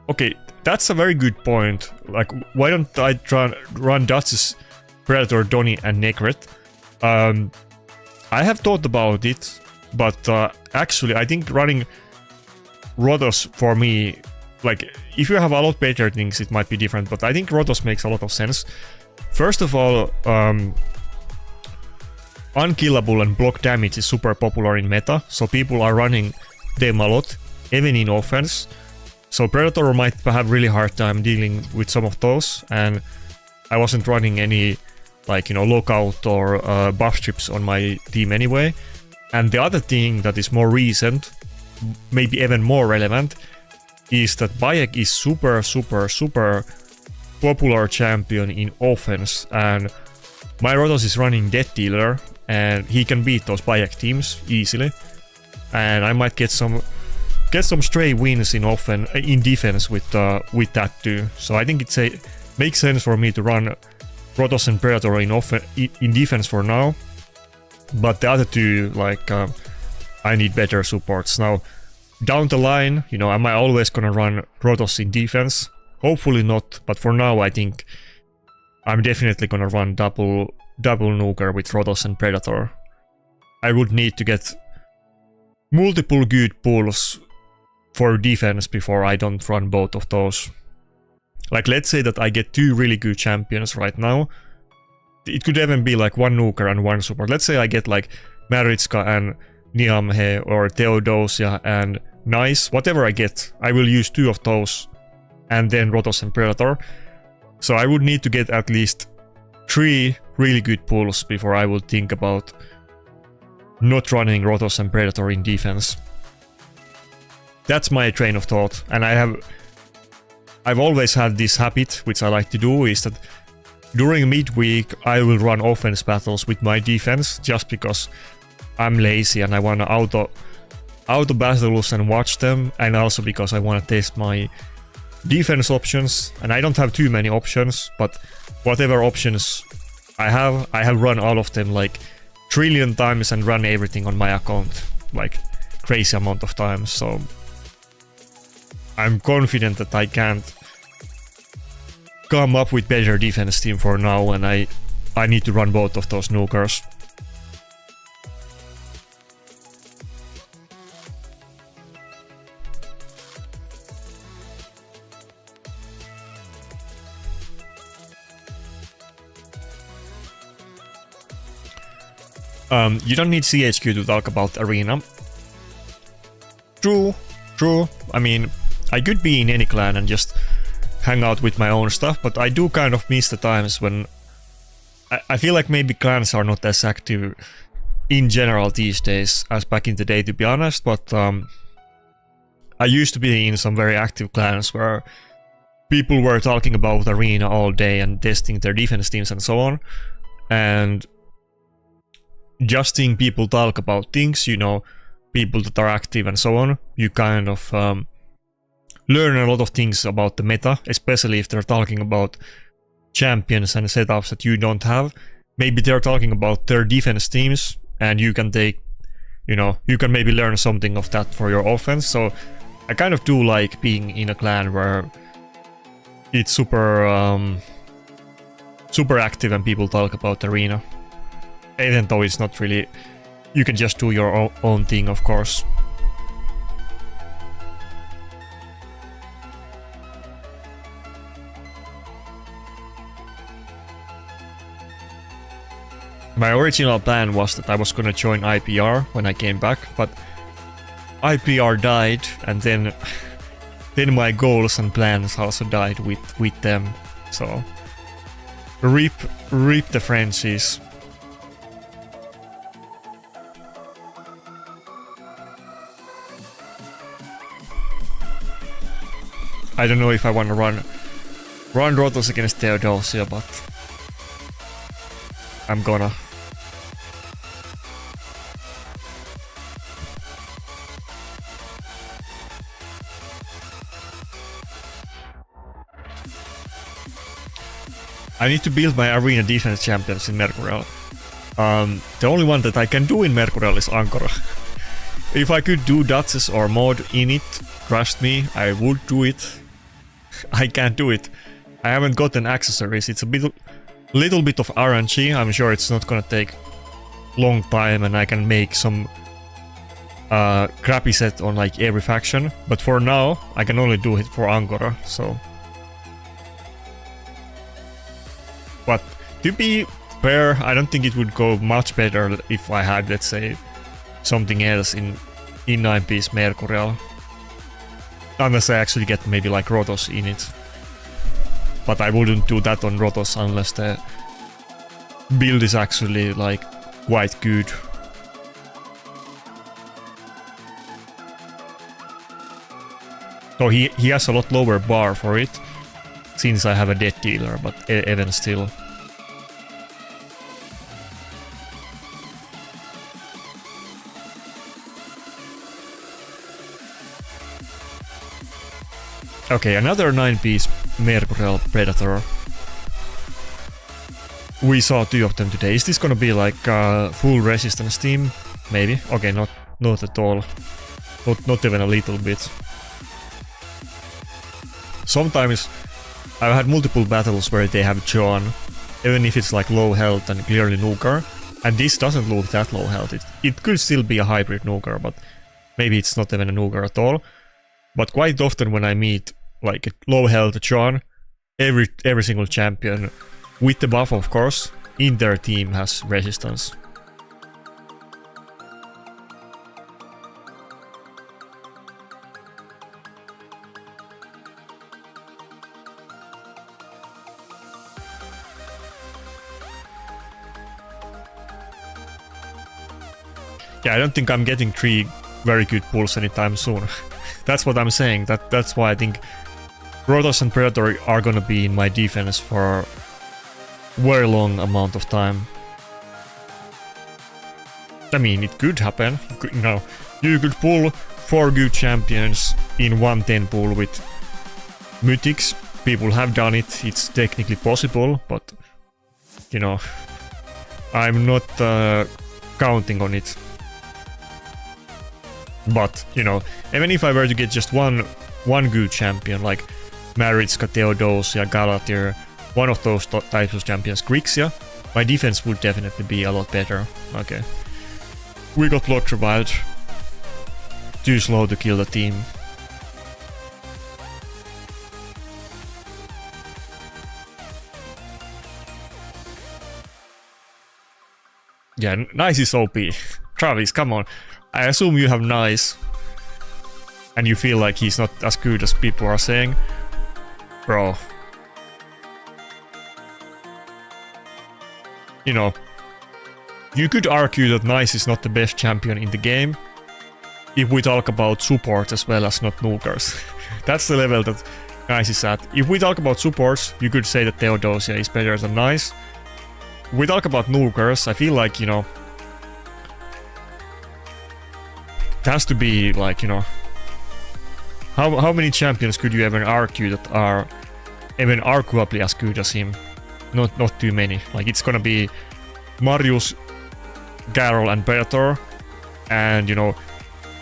Okay, that's a very good point. Like, why don't I run Dutch's Predator, Donny, and Necret? I have thought about it, but actually I think running Rotos for me, like, if you have a lot better things it might be different, but I think Rotos makes a lot of sense. First of all, unkillable and block damage is super popular in meta, so people are running them a lot, even in offense. So Predator might have really hard time dealing with some of those, and I wasn't running any, like, you know, lockout or buff strips on my team anyway. And the other thing that is more recent, maybe even more relevant, is that Bayek is super popular champion in offense, and my Rotos is running Death Dealer, and he can beat those Bayek teams easily, and I might get some stray wins in defense with that too. So I think makes sense for me to run Rotos and Predator in defense for now. But the other two, like, I need better supports. Now, down the line, you know, am I always gonna run Rotos in defense? Hopefully not, but for now I think I'm definitely gonna run double nuker with Rotos and Predator. I would need to get multiple good pulls for defense before I don't run both of those. Like, let's say that I get 2 really good champions right now. It could even be like 1 nuker and 1 support. Let's say I get like Maritska and Niamhe or Theodosia and Nice. Whatever I get, I will use 2 of those and then Rotos and Predator. So I would need to get at least 3 really good pulls before I would think about not running Rotos and Predator in defense. That's my train of thought, and I've always had this habit, which I like to do, is that during midweek I will run offense battles with my defense just because I'm lazy and I want to auto battles and watch them, and also because I want to test my defense options, and I don't have too many options, but whatever options I have run all of them like trillion times and run everything on my account like crazy amount of times, so I'm confident that I can't come up with better defense team for now, and I need to run both of those nukers. You don't need CHQ to talk about Arena. True. I mean, I could be in any clan and just hang out with my own stuff, but I do kind of miss the times when I feel like maybe clans are not as active in general these days as back in the day, to be honest, but I used to be in some very active clans where people were talking about Arena all day and testing their defense teams and so on, and just seeing people talk about things, you know, people that are active and so on, you kind of learn a lot of things about the meta, especially if they're talking about champions and setups that you don't have. Maybe they're talking about their defense teams, and you can take, you know, you can maybe learn something of that for your offense. So I kind of do like being in a clan where it's super active and people talk about Arena. Even though it's not really, you can just do your own thing, of course. My original plan was that I was gonna join IPR when I came back, but IPR died, and then my goals and plans also died with them. So rip the Frenchies. I don't know if I want to run Rotos against Theodosia, but I'm gonna. I need to build my arena defense champions in Mercurial. The only one that I can do in Mercurial is Ankara. If I could do Duchess or Mod in it, trust me, I would do it. I can't do it. I haven't gotten accessories. It's a little bit of RNG. I'm sure it's not gonna take long time and I can make some crappy set on like every faction. But for now, I can only do it for Angora, so. But to be fair, I don't think it would go much better if I had, let's say, something else in 9-piece Mercurial. Unless I actually get maybe like Rotos in it. But I wouldn't do that on Rotos unless the build is actually like quite good. So he has a lot lower bar for it, since I have a dead dealer, but even still. Okay, another 9-piece Mercurial Predator. We saw 2 of them today. Is this gonna be like full resistance team? Maybe. Okay, not at all. Not even a little bit. Sometimes I've had multiple battles where they have John, even if it's like low health and clearly Nuker, and this doesn't look that low health. It could still be a hybrid Nuker, but maybe it's not even a Nuker at all. But quite often when I meet like a low health John, every single champion, with the buff of course, in their team has resistance. Yeah, I don't think I'm getting 3 very good pulls anytime soon. That's what I'm saying. That's why I think Protoss and Predator are gonna be in my defense for a very long amount of time. I mean, it could happen. You know, you could pull 4 good champions in 110 pool with Mythics. People have done it. It's technically possible, but you know, I'm not counting on it. But, you know, even if I were to get just one good champion, like Maritska, Theodosia, Galatir, one of those types of champions, Grixia, my defense would definitely be a lot better. Okay. We got blocked revived. Too slow to kill the team. Yeah, nice is OP. Travis, come on. I assume you have nice, and you feel like he's not as good as people are saying. Bro. You know, you could argue that nice is not the best champion in the game, if we talk about support as well as not nukers. That's the level that nice is at. If we talk about supports, you could say that Theodosia is better than nice. If we talk about nukers, I feel like, you know, it has to be like, you know, how many champions could you even argue that are even arguably as good as him? Not too many. Like, it's gonna be Marius, Garrel and Predator, and you know,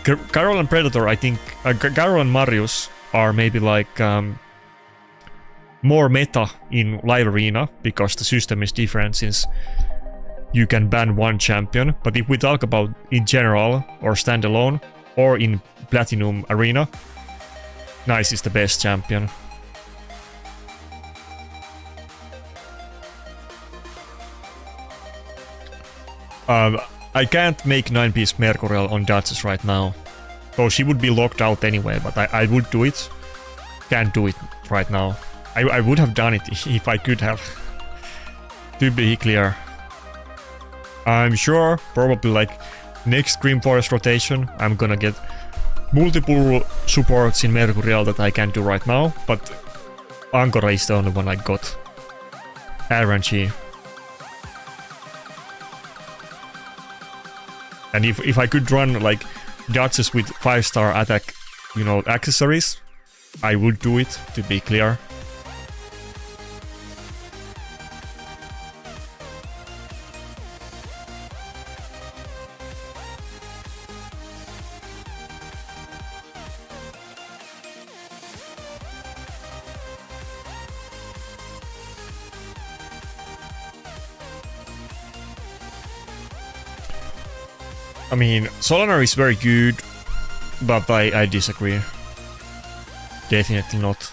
Garrel and Predator, I think Garrel and Marius are maybe like more meta in live arena because the system is different since you can ban one champion. But if we talk about in general or standalone or in Platinum arena, nice is the best champion. I can't make 9-piece Mercurial on Duchess right now. So she would be locked out anyway, but I would do it. Can't do it right now. I would have done it if I could have. To be clear. I'm sure, probably like next Grim Forest rotation, I'm gonna get multiple supports in Mercurial that I can't do right now, but Angora is the only one I got. RNG. And if I could run like Duchess with 5-star attack, you know, accessories, I would do it, to be clear. I mean, Solanar is very good, but I disagree. Definitely not.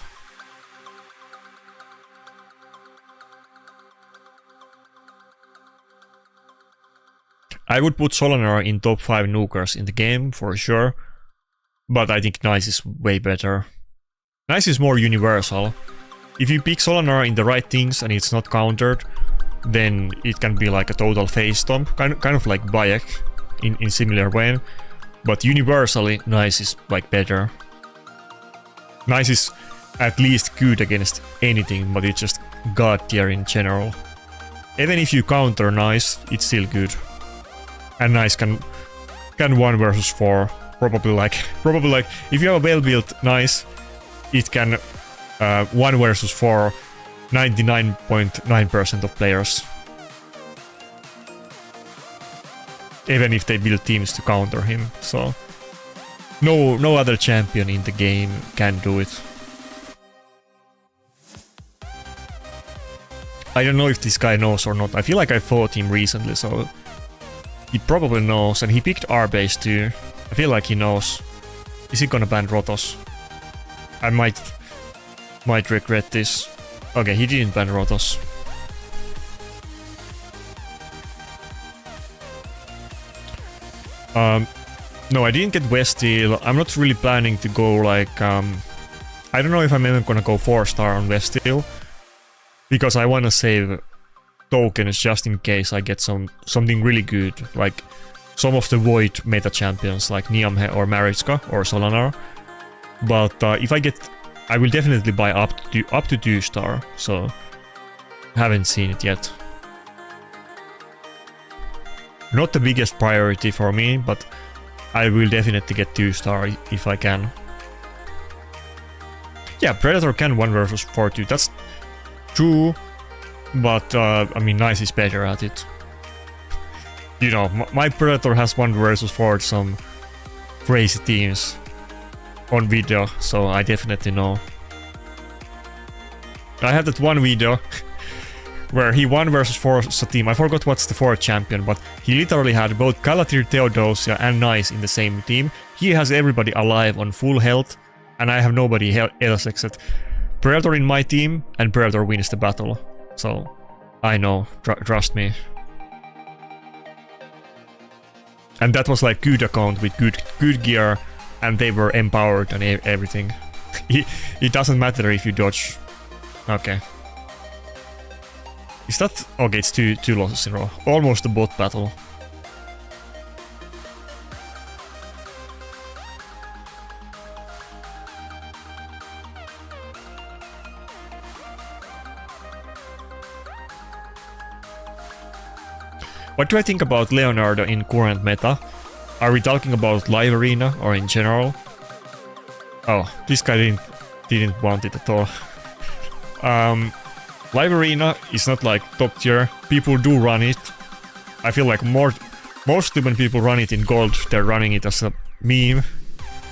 I would put Solanar in top 5 nukers in the game, for sure. But I think Nice is way better. Nice is more universal. If you pick Solanar in the right things and it's not countered, then it can be like a total face stomp, kind of like Bayek in similar way. But universally, Nice is like better. Nice is at least good against anything, but it's just god tier in general. Even if you counter Nice, it's still good. And Nice can 1 versus 4. Probably like if you have a well-built Nice, it can 1 versus 4 99.9% of players. Even if they build teams to counter him, so no other champion in the game can do it. I don't know if this guy knows or not. I feel like I fought him recently, so he probably knows. And he picked R-base too. I feel like he knows. Is he gonna ban Rotos? I might regret this. Okay, he didn't ban Rotos. No, I didn't get Westeel. I'm not really planning to go like I don't know if I'm even gonna go 4-star on Westeel, because I wanna save tokens just in case I get something really good, like some of the Void meta champions like Niamhe or Maritzka or Solanar. But if I get, I will definitely buy up to 2-star. So haven't seen it yet. Not the biggest priority for me, but I will definitely get 2-star if I can. Yeah, Predator can 1 versus 4 too. That's true, but I mean, Nice is better at it. You know, my Predator has 1 versus 4 some crazy teams on video, so I definitely know. I had that one video where he 1 versus 4 a team. I forgot what's the 4th champion, but he literally had both Galatir, Theodosia and Nice in the same team. He has everybody alive on full health, and I have nobody else except Predator in my team, and Predator wins the battle. So I know, trust me. And that was like good account with good gear, and they were empowered and everything. It doesn't matter if you dodge. Okay. Is that... Okay, it's two losses in a row. Almost a bot battle. What do I think about Leonardo in current meta? Are we talking about live arena or in general? Oh, this guy didn't want it at all. Live arena is not like top tier. People do run it. I feel like mostly when people run it in gold, they're running it as a meme.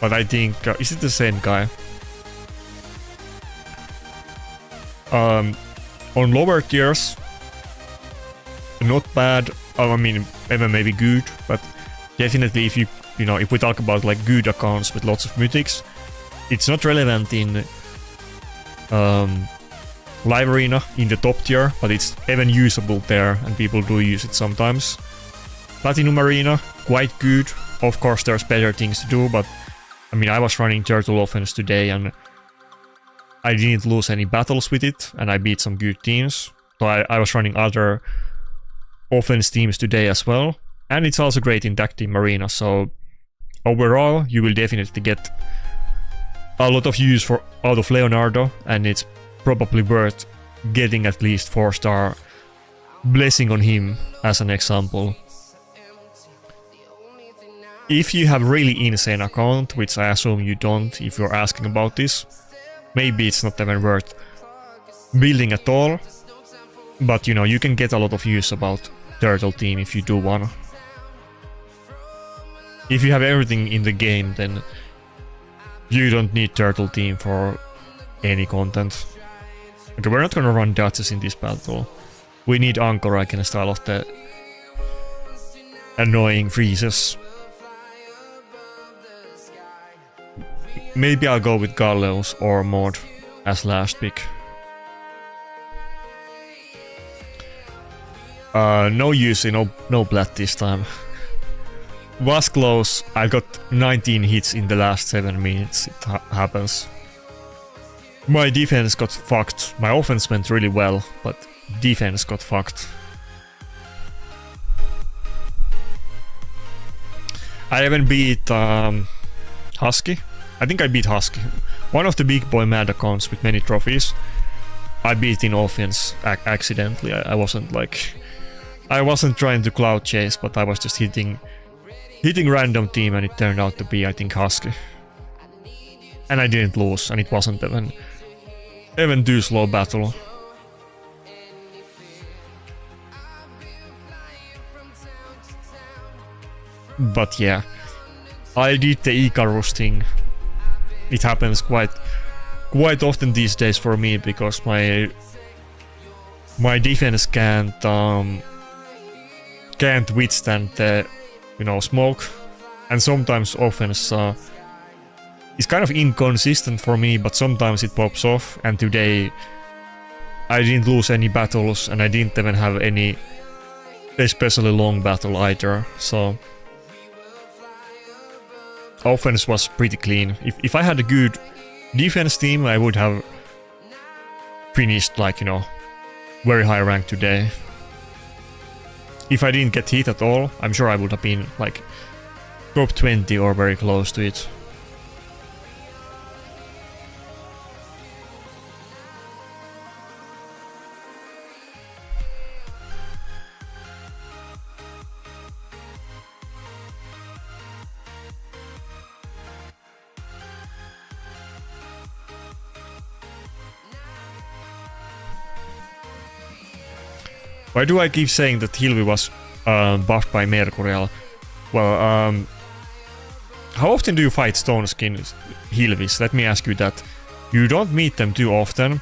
But I think is it the same guy? On lower tiers, not bad. I mean, even maybe good, but definitely if you know, if we talk about like good accounts with lots of mythics, it's not relevant in live arena in the top tier, but it's even usable there, and people do use it sometimes. Platinum arena, quite good. Of course, there's better things to do, but I mean, I was running Turtle Offense today, and I didn't lose any battles with it, and I beat some good teams. So I was running other offense teams today as well, and it's also great in tag team arena. So overall, you will definitely get a lot of use out of Leonardo, and it's probably worth getting at least 4-star blessing on him as an example. If you have really insane account, which I assume you don't if you're asking about this, maybe it's not even worth building at all, but you know, you can get a lot of use about Turtle team if you do wanna. If you have everything in the game, then you don't need Turtle team for any content. Okay, we're not gonna run Duchess in this battle. We need Ankara against all of the annoying freezes. Maybe I'll go with Gallows or Mod as last pick. No use, no Plat this time. Was close. I got 19 hits in the last 7 minutes. It happens. My defense got fucked. My offense went really well, but defense got fucked. I haven't beat Husky. I think I beat Husky. One of the big boy mad accounts with many trophies. I beat in offense accidentally. I wasn't trying to cloud chase, but I was just hitting random team, and it turned out to be, I think, Husky. And I didn't lose, and it wasn't even too slow battle. But yeah, I did the Icarus thing. It happens quite often these days for me, because my my defense can't withstand the, you know, smoke, and sometimes offense is kind of inconsistent for me, but sometimes it pops off, and today I didn't lose any battles, and I didn't even have any especially long battle either, so offense was pretty clean. If I had a good defense team, I would have finished, like, you know, very high rank today. If I didn't get hit at all, I'm sure I would have been like top 20 or very close to it. Why do I keep saying that Hilvi was buffed by Mercurial? Well, how often do you fight Stone Skin Hilvis? Let me ask you that. You don't meet them too often,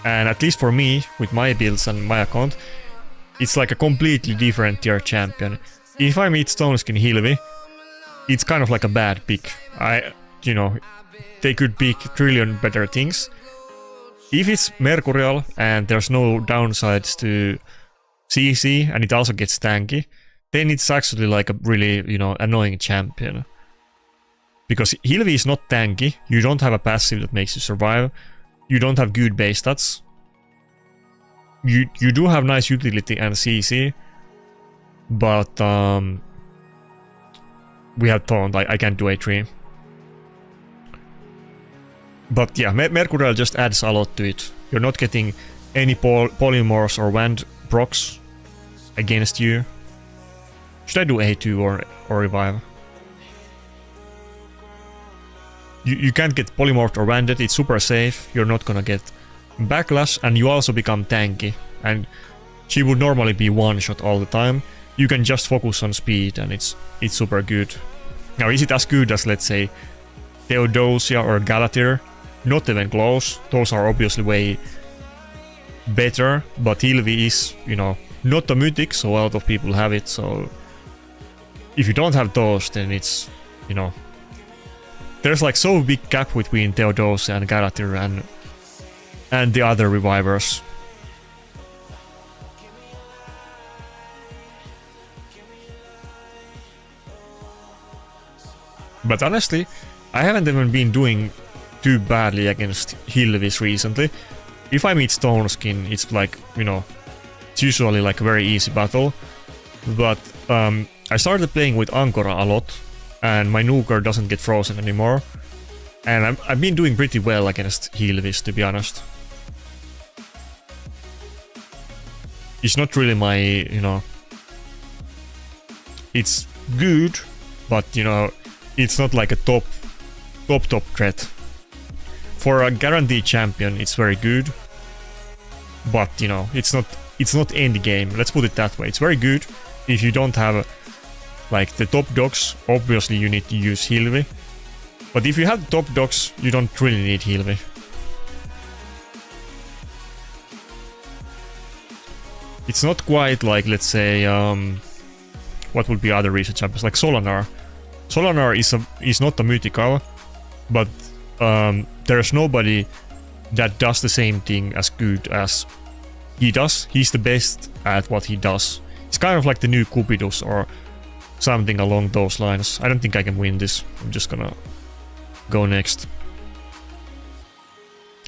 and at least for me, with my builds and my account, it's like a completely different tier champion. If I meet Stone Skin Hilvi, it's kind of like a bad pick. You know, they could pick trillion better things. If it's Mercurial and there's no downsides to CC and it also gets tanky, then it's actually like a really, you know, annoying champion. Because Hilvi is not tanky, you don't have a passive that makes you survive, you don't have good base stats, you do have nice utility and CC, but we have Taunt, I can't do A3. But yeah, Mercurial just adds a lot to it. You're not getting any polymorphs or wand procs against you. Should I do A2 or revive? You can't get polymorphed or wanded, it's super safe, you're not gonna get backlash, and you also become tanky. And she would normally be one shot all the time. You can just focus on speed and it's super good. Now, is it as good as, let's say, Theodosia or Galatir? Not even close. Those are obviously way better, but Hilvi is, you know, not a mythic, so a lot of people have it, so if you don't have those, then it's, you know, there's like so big gap between Theodosia and Galatir and the other revivers. But honestly, I haven't even been doing too badly against Hilvis recently. If I meet Stone Skin, it's like, you know, it's usually like a very easy battle. But I started playing with Ankora a lot, and my nuker doesn't get frozen anymore. And I've been doing pretty well against Hilvis, to be honest. It's not really my, you know, it's good, but, you know, it's not like a top threat. For a guaranteed champion, it's very good, but, you know, it's not end game. Let's put it that way. It's very good if you don't have like the top dogs. Obviously, you need to use Hilvi, but if you have the top dogs, you don't really need Hilvi. It's not quite like, let's say, what would be other recent champions like Solanar. Solanar is not a mythical, but there's nobody that does the same thing as good as he does. He's the best at what he does. It's kind of like the new Cupidus or something along those lines. I don't think I can win this. I'm just gonna go next.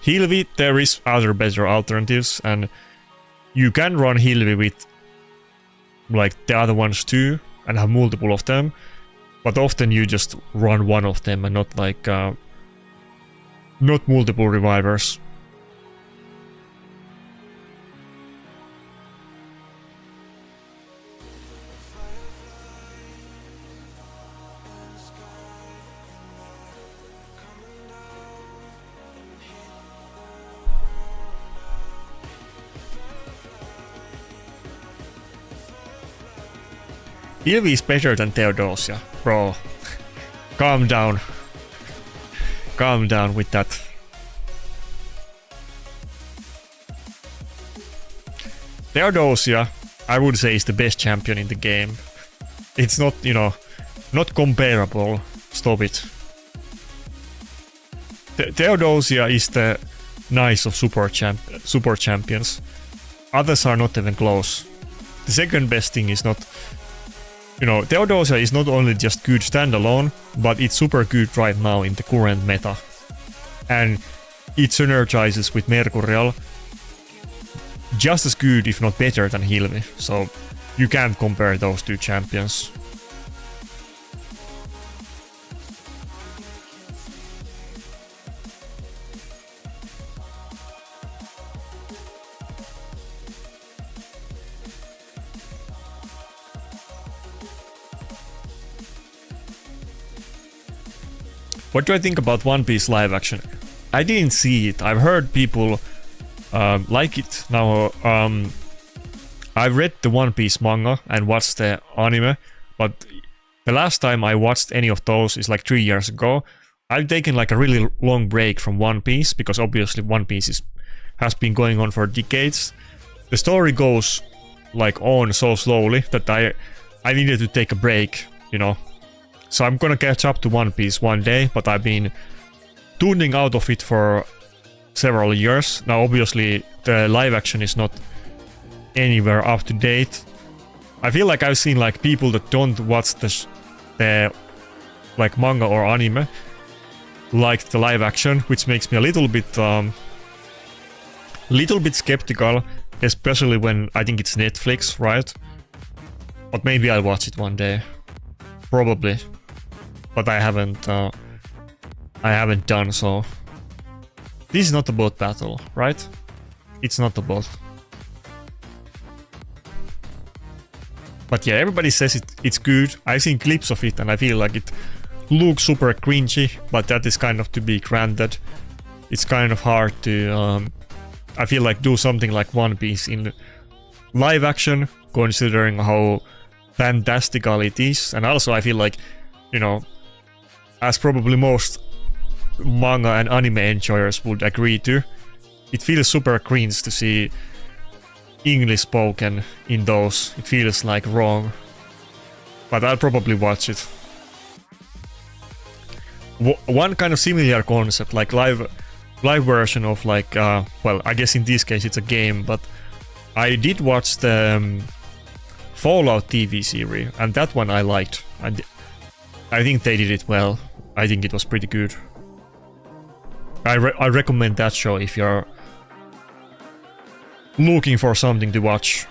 Hilvi, there is other better alternatives, and you can run Hilvi with like the other ones too and have multiple of them, but often you just run one of them and not like not multiple revivers. Hilvi is better than Theodosia, bro. Calm down. Calm down with that. Theodosia, I would say, is the best champion in the game. It's not, you know, not comparable. Stop it. Theodosia is the nice of super champions. Others are not even close. The second best thing is not, you know, Theodosia is not only just good standalone, but it's super good right now in the current meta. And it synergizes with Mercurial just as good, if not better, than Hilvi. So you can't compare those two champions. What do I think about One Piece live action? I didn't see it. I've heard people like it. Now, I've read the One Piece manga and watched the anime, but the last time I watched any of those is like 3 years ago. I've taken like a really long break from One Piece because obviously One Piece has been going on for decades. The story goes like on so slowly that I needed to take a break, you know. So I'm gonna catch up to One Piece one day, but I've been tuning out of it for several years. Now obviously the live action is not anywhere up to date. I feel like I've seen like people that don't watch the like manga or anime like the live action, which makes me a little bit skeptical, especially when I think it's Netflix, right? But maybe I'll watch it one day. Probably. But I haven't done so. This is not a bot battle, right? It's not a bot. But yeah, everybody says it's good. I've seen clips of it and I feel like it looks super cringy, but that is kind of to be granted. It's kind of hard to, I feel like, do something like One Piece in live action, considering how fantastical it is. And also I feel like, you know, as probably most manga and anime enjoyers would agree to, it feels super cringe to see English spoken in those. It feels like wrong. But I'll probably watch it. One kind of similar concept, like live version of like, well, I guess in this case it's a game, but I did watch the Fallout TV series, and that one I liked. I think they did it well. I think it was pretty good. I recommend that show if you're looking for something to watch.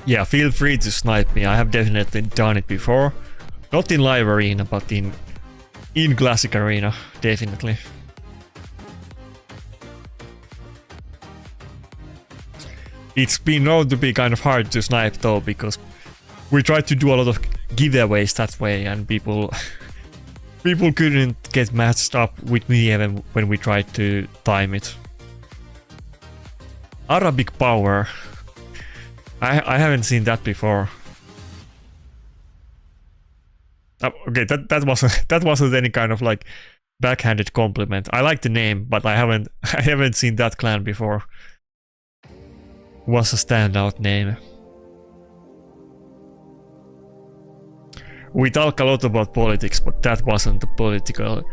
Yeah, feel free to snipe me. I have definitely done it before. Not in live arena, but in classic arena, definitely. It's been known to be kind of hard to snipe though, because we tried to do a lot of giveaways that way, and people couldn't get matched up with me even when we tried to time it. Arabic power. I haven't seen that before. Okay, that wasn't any kind of like backhanded compliment. I like the name, but I haven't seen that clan before. Was a standout name. We talk a lot about politics, but that wasn't a political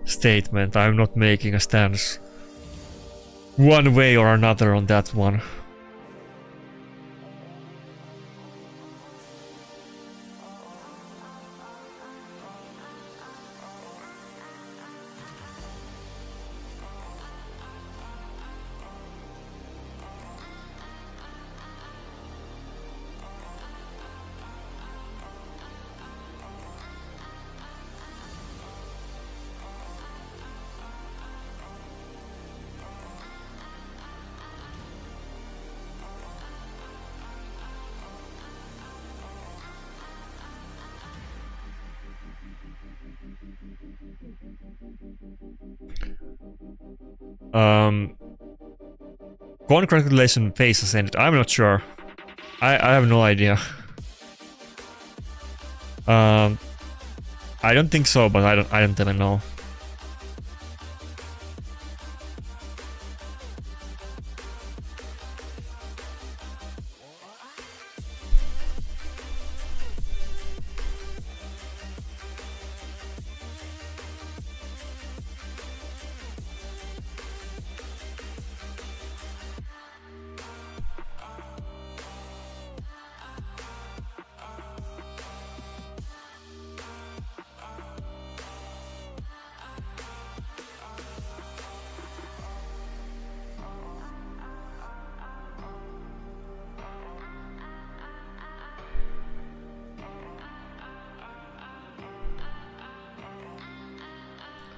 statement. I'm not making a stance one way or another on that one. Congratulations, phase has ended. I'm not sure. I have no idea. I don't think so, but I don't even know.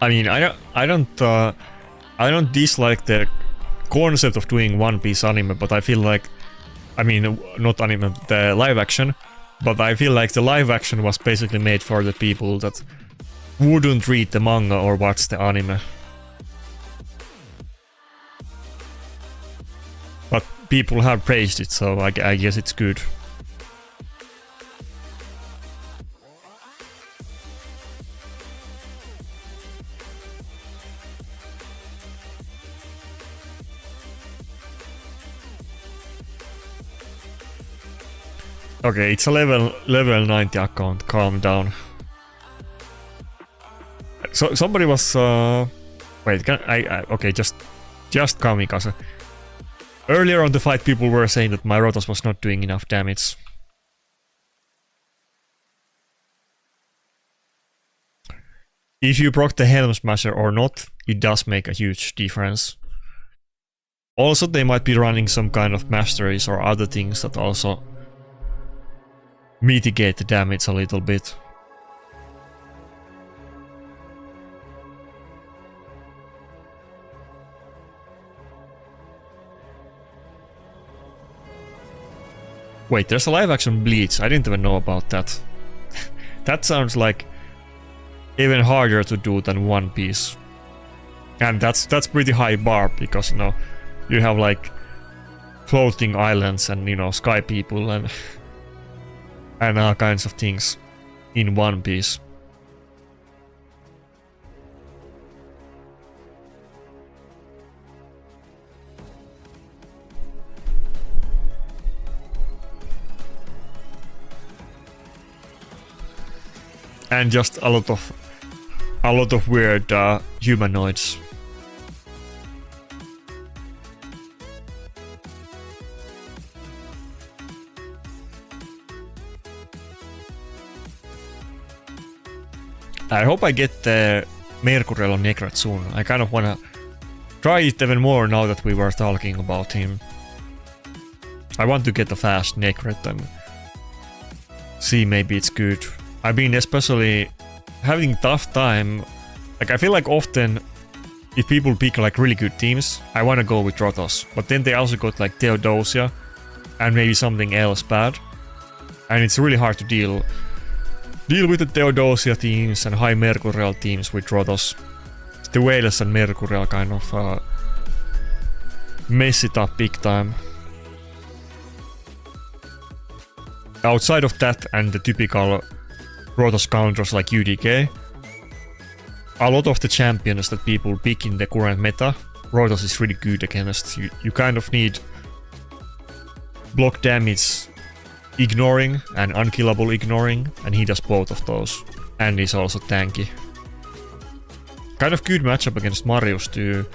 I mean, I don't dislike the concept of doing One Piece anime, but I feel like, I mean, not anime, the live action, but I feel like the live action was basically made for the people that wouldn't read the manga or watch the anime. But people have praised it, so I guess it's good. Okay, it's a level 90 account. Calm down. So somebody was wait, can I okay, just kamikaze. Earlier on the fight, people were saying that my Rotos was not doing enough damage. If you proc the Helm Smasher or not, it does make a huge difference. Also, they might be running some kind of masteries or other things that also mitigate the damage a little bit. Wait, there's a live action Bleach. I didn't even know about that. That sounds like even harder to do than One Piece. And that's pretty high bar, because, you know, you have like floating islands and, you know, sky people and and all kinds of things in One Piece. And just a lot of weird humanoids. I hope I get the Mercurial on Nekrat soon. I kind of wanna try it even more now that we were talking about him. I want to get a fast Nekrat and see maybe it's good. I've been especially having tough time. Like, I feel like often if people pick like really good teams, I wanna go with Rotos. But then they also got like Theodosia and maybe something else bad. And it's really hard to deal with the Theodosia teams and high Mercurial teams with Rotos. The Whales and Mercurial kind of mess it up big time. Outside of that and the typical Rotos counters like UDK, a lot of the champions that people pick in the current meta, Rotos is really good against. You kind of need block damage ignoring and unkillable ignoring, and he does both of those. And he's also tanky. Kind of good matchup against Marius too.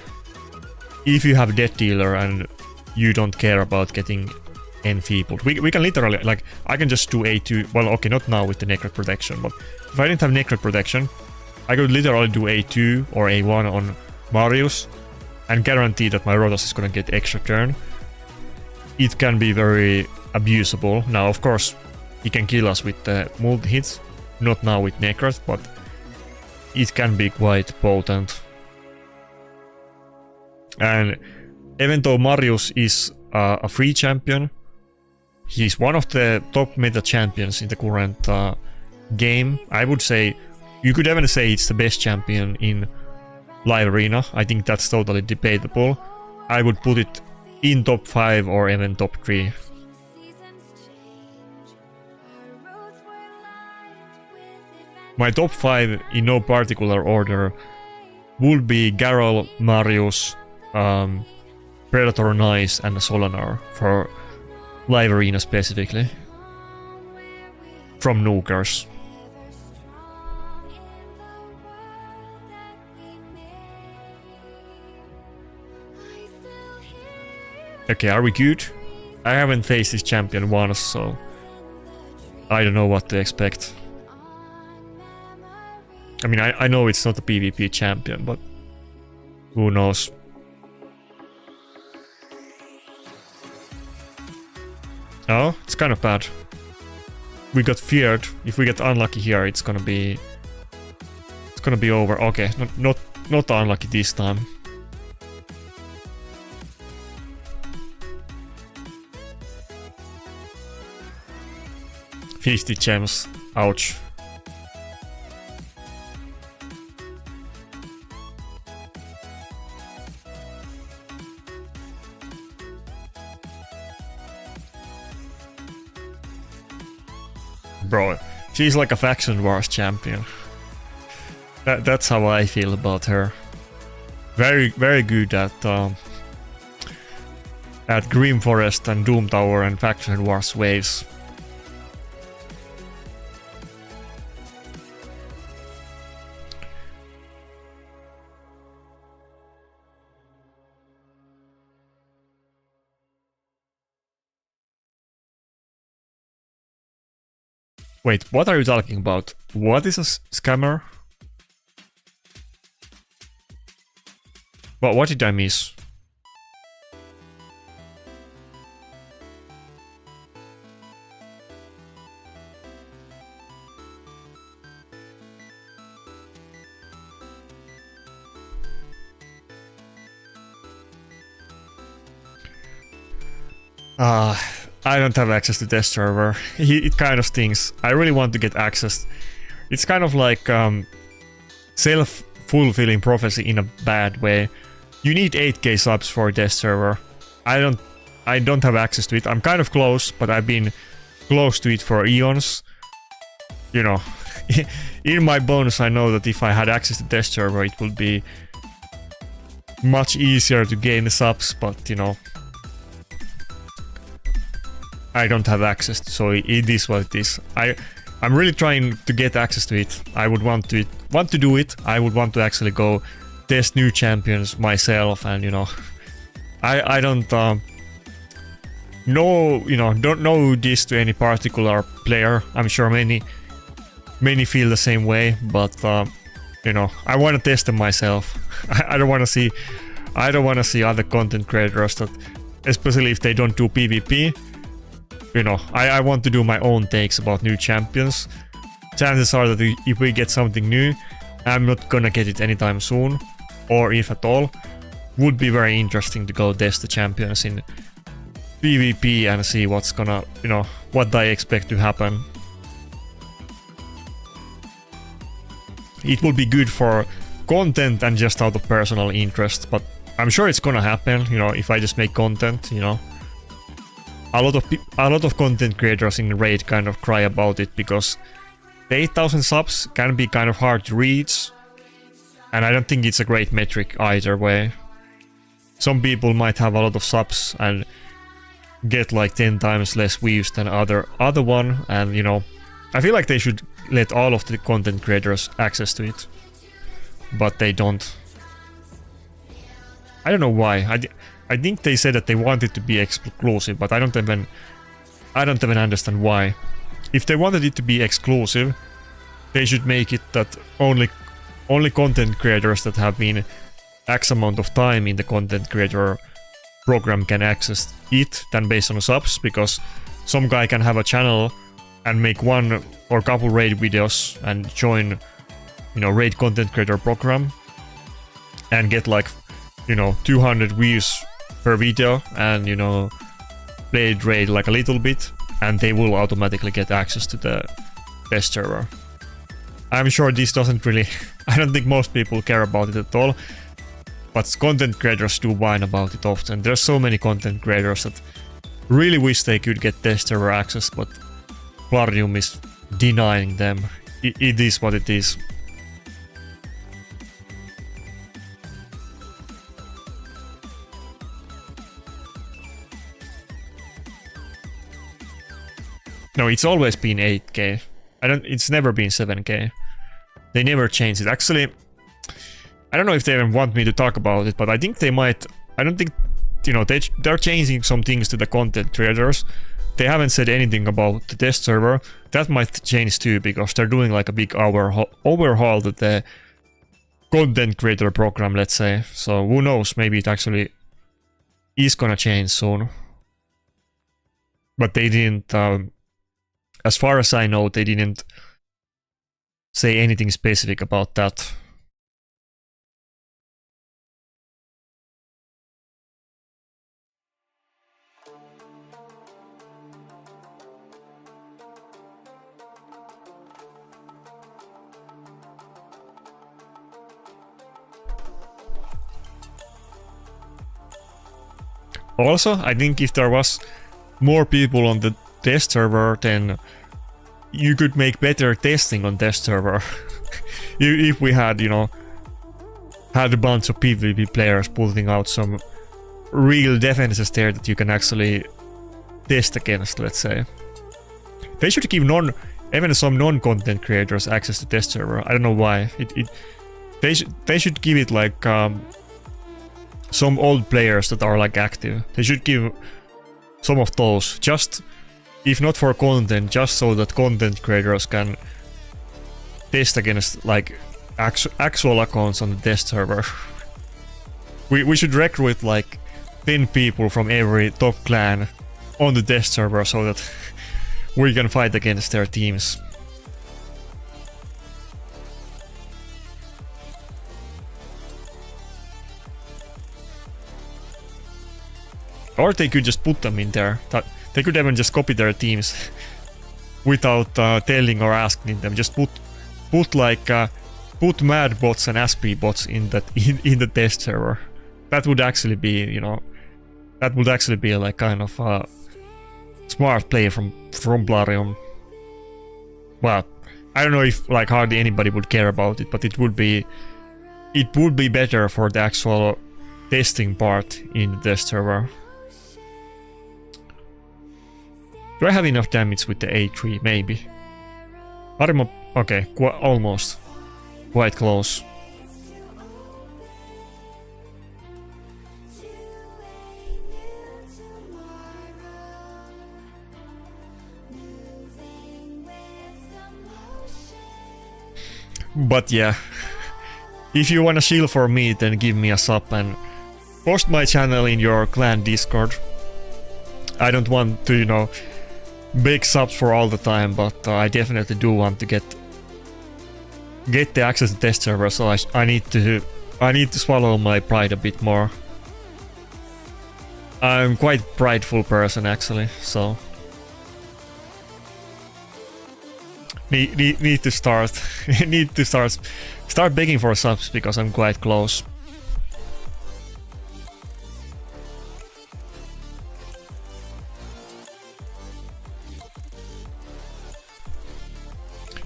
If you have Death Dealer and you don't care about getting enfeebled. We can literally, like, I can just do A2, well, okay, not now with the Necret protection, but if I didn't have Necret protection, I could literally do A2 or A1 on Marius and guarantee that my Rotos is gonna get extra turn. It can be very abusable. Now, of course, he can kill us with the multi-hits, not now with Necret, but it can be quite potent. And even though Marius is a free champion, he's one of the top meta champions in the current game. I would say, you could even say it's the best champion in live arena. I think that's totally debatable. I would put it in top 5 or even top 3. My top 5 in no particular order would be Garol, Marius, Predator Nice and Solanar for live arena specifically. From Nukers. Okay, are we good? I haven't faced this champion once, so I don't know what to expect. I mean, I know it's not a PvP champion, but who knows? Oh, it's kind of bad. We got feared. If we get unlucky here, it's gonna be over. Okay, not unlucky this time. $50 gems. Ouch. Bro, she's like a Faction Wars champion. That's how I feel about her. Very good at Grim Forest and Doom Tower and Faction Wars waves. Wait, what are you talking about? What is a scammer? What did I miss? I don't have access to test server. It kind of stinks. I really want to get access. It's kind of like self-fulfilling prophecy in a bad way. You need 8k subs for a test server. I don't have access to it. I'm kind of close, but I've been close to it for eons. You know, in my bones I know that if I had access to test server it would be much easier to gain the subs, but you know, I don't have access, so it is what it is. I'm really trying to get access to it. I would want to do it. I would want to actually go test new champions myself, and you know, I don't don't know this to any particular player. I'm sure many feel the same way, but you know, I want to test them myself. I don't want to see other content creators that, especially if they don't do PvP. You know, I want to do my own takes about new champions. Chances are that if we get something new, I'm not gonna get it anytime soon, or if at all. Would be very interesting to go test the champions in PvP and see what's gonna, you know, what I expect to happen. It will be good for content and just out of personal interest, but I'm sure it's gonna happen, you know, if I just make content, you know. A lot of content creators in Raid kind of cry about it because the 8,000 subs can be kind of hard to reach, and I don't think it's a great metric either way. Some people might have a lot of subs and get like 10 times less views than other one, and you know, I feel like they should let all of the content creators access to it, but they don't. I don't know why. I think they said that they want it to be exclusive, but I don't even understand why. If they wanted it to be exclusive, they should make it that only content creators that have been X amount of time in the content creator program can access it, than based on subs, because some guy can have a channel and make one or couple raid videos and join, you know, raid content creator program and get like, you know, 200 views per video, and you know, play raid like a little bit, and they will automatically get access to the test server. I'm sure this doesn't really... I don't think most people care about it at all. But content creators do whine about it often. There's so many content creators that really wish they could get test server access, but Plarium is denying them. It is what it is. No, it's always been 8K. It's never been 7K. They never changed it. Actually, I don't know if they even want me to talk about it, but I think they might. I don't think, you know, they're changing some things to the content creators. They haven't said anything about the test server. That might change too, because they're doing like a big overhaul to the content creator program, let's say. So who knows, maybe it actually is gonna change soon. But they didn't, as far as I know, they didn't say anything specific about that. Also, I think if there was more people on the test server, then you could make better testing on test server. If we had, you know, had a bunch of PvP players putting out some real defenses there that you can actually test against, let's say. They should give even some non-content creators access to test server. I don't know why. They should give it like some old players that are like active. They should give some of those, just if not for content, just so that content creators can test against like actual accounts on the test server. We should recruit like 10 people from every top clan on the test server so that we can fight against their teams. Or they could just put them in there. They could even just copy their teams without telling or asking them. Just put mad bots and SP bots in the test server. That would actually be, you know, that would actually be like kind of a smart play from Plarium. Well, I don't know if like hardly anybody would care about it, but it would be better for the actual testing part in the test server. Do I have enough damage with the A3? Maybe. Arimo, okay, almost. Quite close. But yeah, if you wanna shield for me, then give me a sub and post my channel in your clan Discord. I don't want to, you know, big subs for all the time, but I definitely do want to get the access to test server, so I need to swallow my pride a bit more. I'm quite prideful person actually, so need to start start begging for subs because I'm quite close.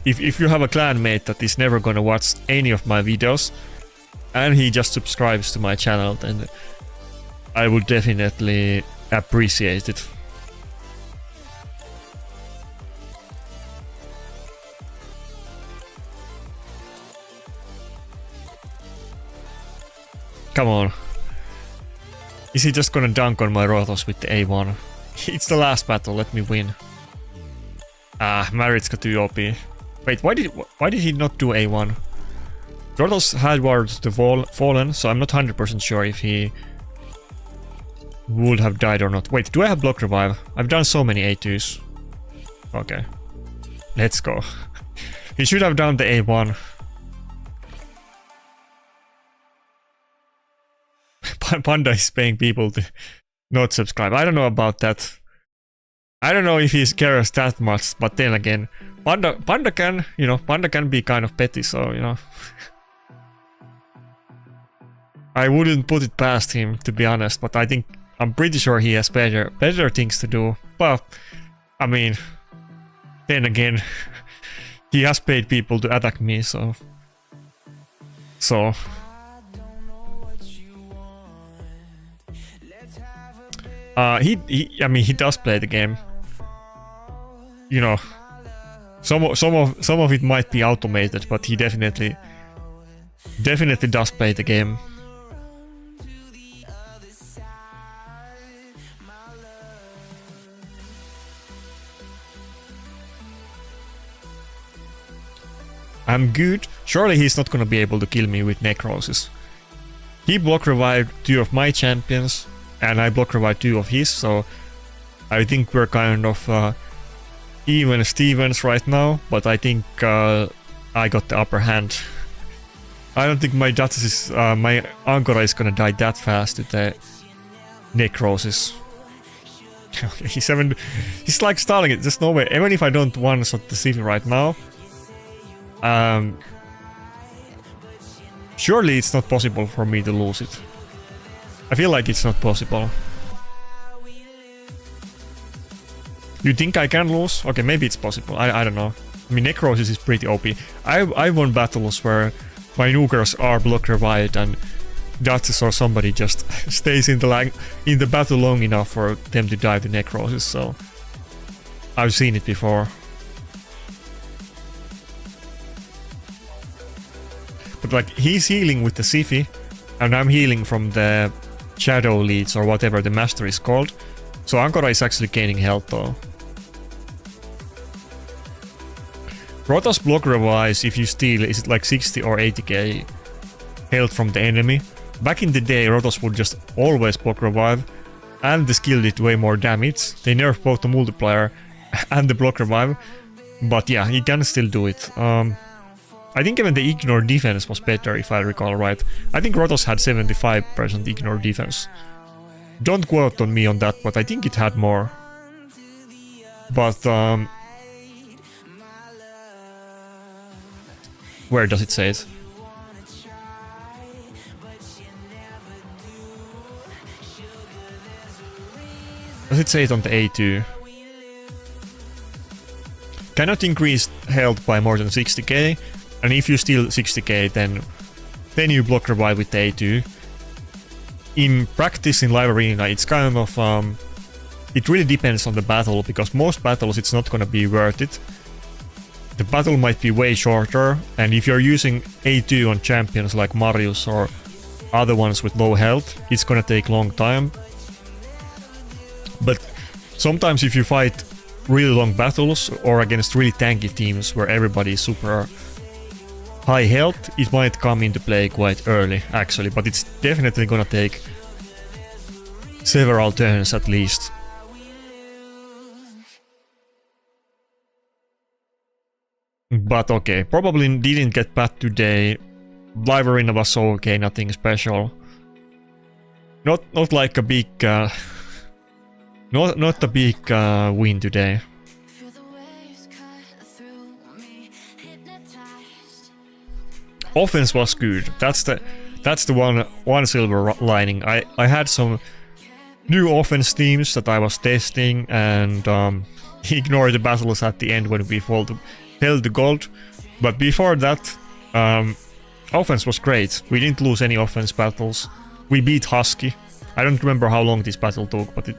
If you have a clanmate that is never gonna watch any of my videos and he just subscribes to my channel, then I would definitely appreciate it. Come on. Is he just gonna dunk on my Rotos with the A1? It's the last battle, let me win. Ah, Marit's got too OP. Wait, why did he not do A1? Rotos had wards to fallen, so I'm not 100% sure if he would have died or not. Wait, do I have block revive? I've done so many A2s. Okay. Let's go. He should have done the A1. Panda is paying people to not subscribe. I don't know about that. I don't know if he cares that much, but then again, Panda can, Panda can be kind of petty, so, I wouldn't put it past him, to be honest, but I'm pretty sure he has better things to do. But, I mean, then again, he has paid people to attack me, so... he does play the game. Some of it might be automated, but he definitely does play the game. I'm good. Surely he's not gonna be able to kill me with Necrosis. He block revived 2 of my champions, and I block revived 2 of his, so I think we're kind of even Stevens right now, but I think I got the upper hand. I don't think my my Angora is gonna die that fast with the Necrosis. He's like stalling it, there's no way. Even if I don't one-shot the city right now, surely it's not possible for me to lose it. I feel like it's not possible. You think I can lose? Okay, maybe it's possible. I don't know. I mean, Necrosis is pretty OP. I won battles where my Nukers are block revived and Duchess or somebody just stays in the battle long enough for them to die to Necrosis, so I've seen it before. But like, he's healing with the Siphi, and I'm healing from the Shadow Leads or whatever the master is called. So Angora is actually gaining health though. Rotos block revives if you steal, is it like 60 or 80k health from the enemy? Back in the day, Rotos would just always block revive, and the skill did way more damage. They nerfed both the multiplier and the block revive, but yeah, he can still do it. I think even the ignore defense was better, if I recall right. I think Rotos had 75% ignore defense. Don't quote on me on that, but I think it had more. But, where does it say it? Does it say it on the A2? Cannot increase health by more than 60k, and if you steal 60k, then you block revive with the A2. In practice in live arena, it's kind of it really depends on the battle, because most battles it's not gonna be worth it. The battle might be way shorter, and if you're using A2 on champions like Marius or other ones with low health, it's gonna take long time. But sometimes if you fight really long battles or against really tanky teams where everybody is super high health, it might come into play quite early actually, but it's definitely gonna take several turns at least. But okay, probably didn't get bad today. Live arena was so okay, nothing special. Not like a big not a big win today. Offense was good. That's the one silver lining. I had some new offense teams that I was testing, and ignored the battles at the end when we held the gold. But before that, offense was great. We didn't lose any offense battles. We beat Husky. I don't remember how long this battle took, but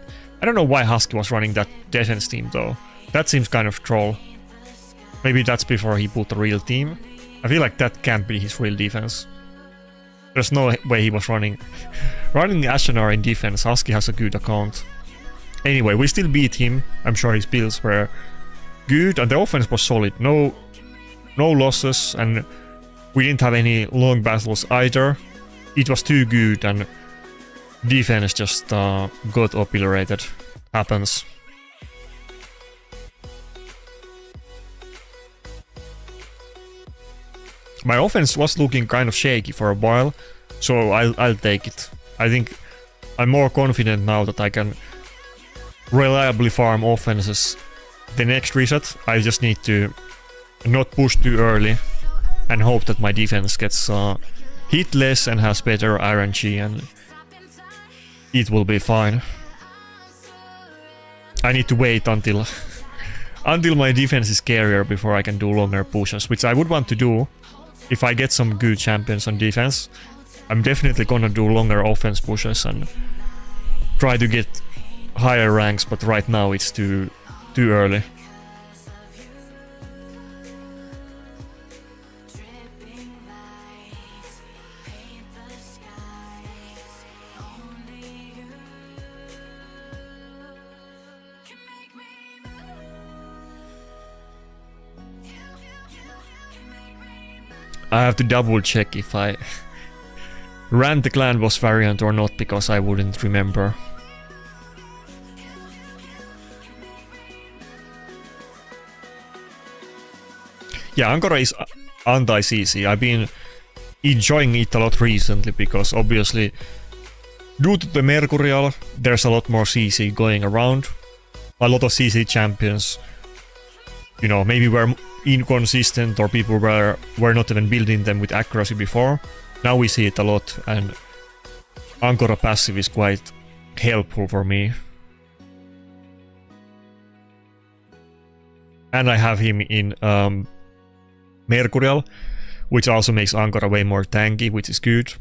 I don't know why Husky was running that defense team though. That seems kind of troll. Maybe that's before he put a real team. I feel like that can't be his real defense. There's no way he was running Ashenar in defense. Husky has a good account. Anyway, we still beat him. I'm sure his builds were good, and the offense was solid. No losses, and we didn't have any long battles either. It was too good, and defense just got obliterated. Happens. My offense was looking kind of shaky for a while, so I'll take it. I think I'm more confident now that I can reliably farm offenses the next reset. I just need to not push too early, and hope that my defense gets hit less and has better RNG, and it will be fine. I need to wait until until my defense is scarier before I can do longer pushes, which I would want to do if I get some good champions on defense. I'm definitely gonna do longer offense pushes and try to get higher ranks, but right now it's too early. I have to double check if I ran the clan boss variant or not, because I wouldn't remember. Yeah, Angora is anti-CC. I've been enjoying it a lot recently because obviously due to the Mercurial there's a lot more CC going around. A lot of CC champions, you know, maybe were inconsistent or people were not even building them with accuracy before. Now we see it a lot, and Angora passive is quite helpful for me. And I have him in Mercurial, which also makes Angora way more tanky, which is good.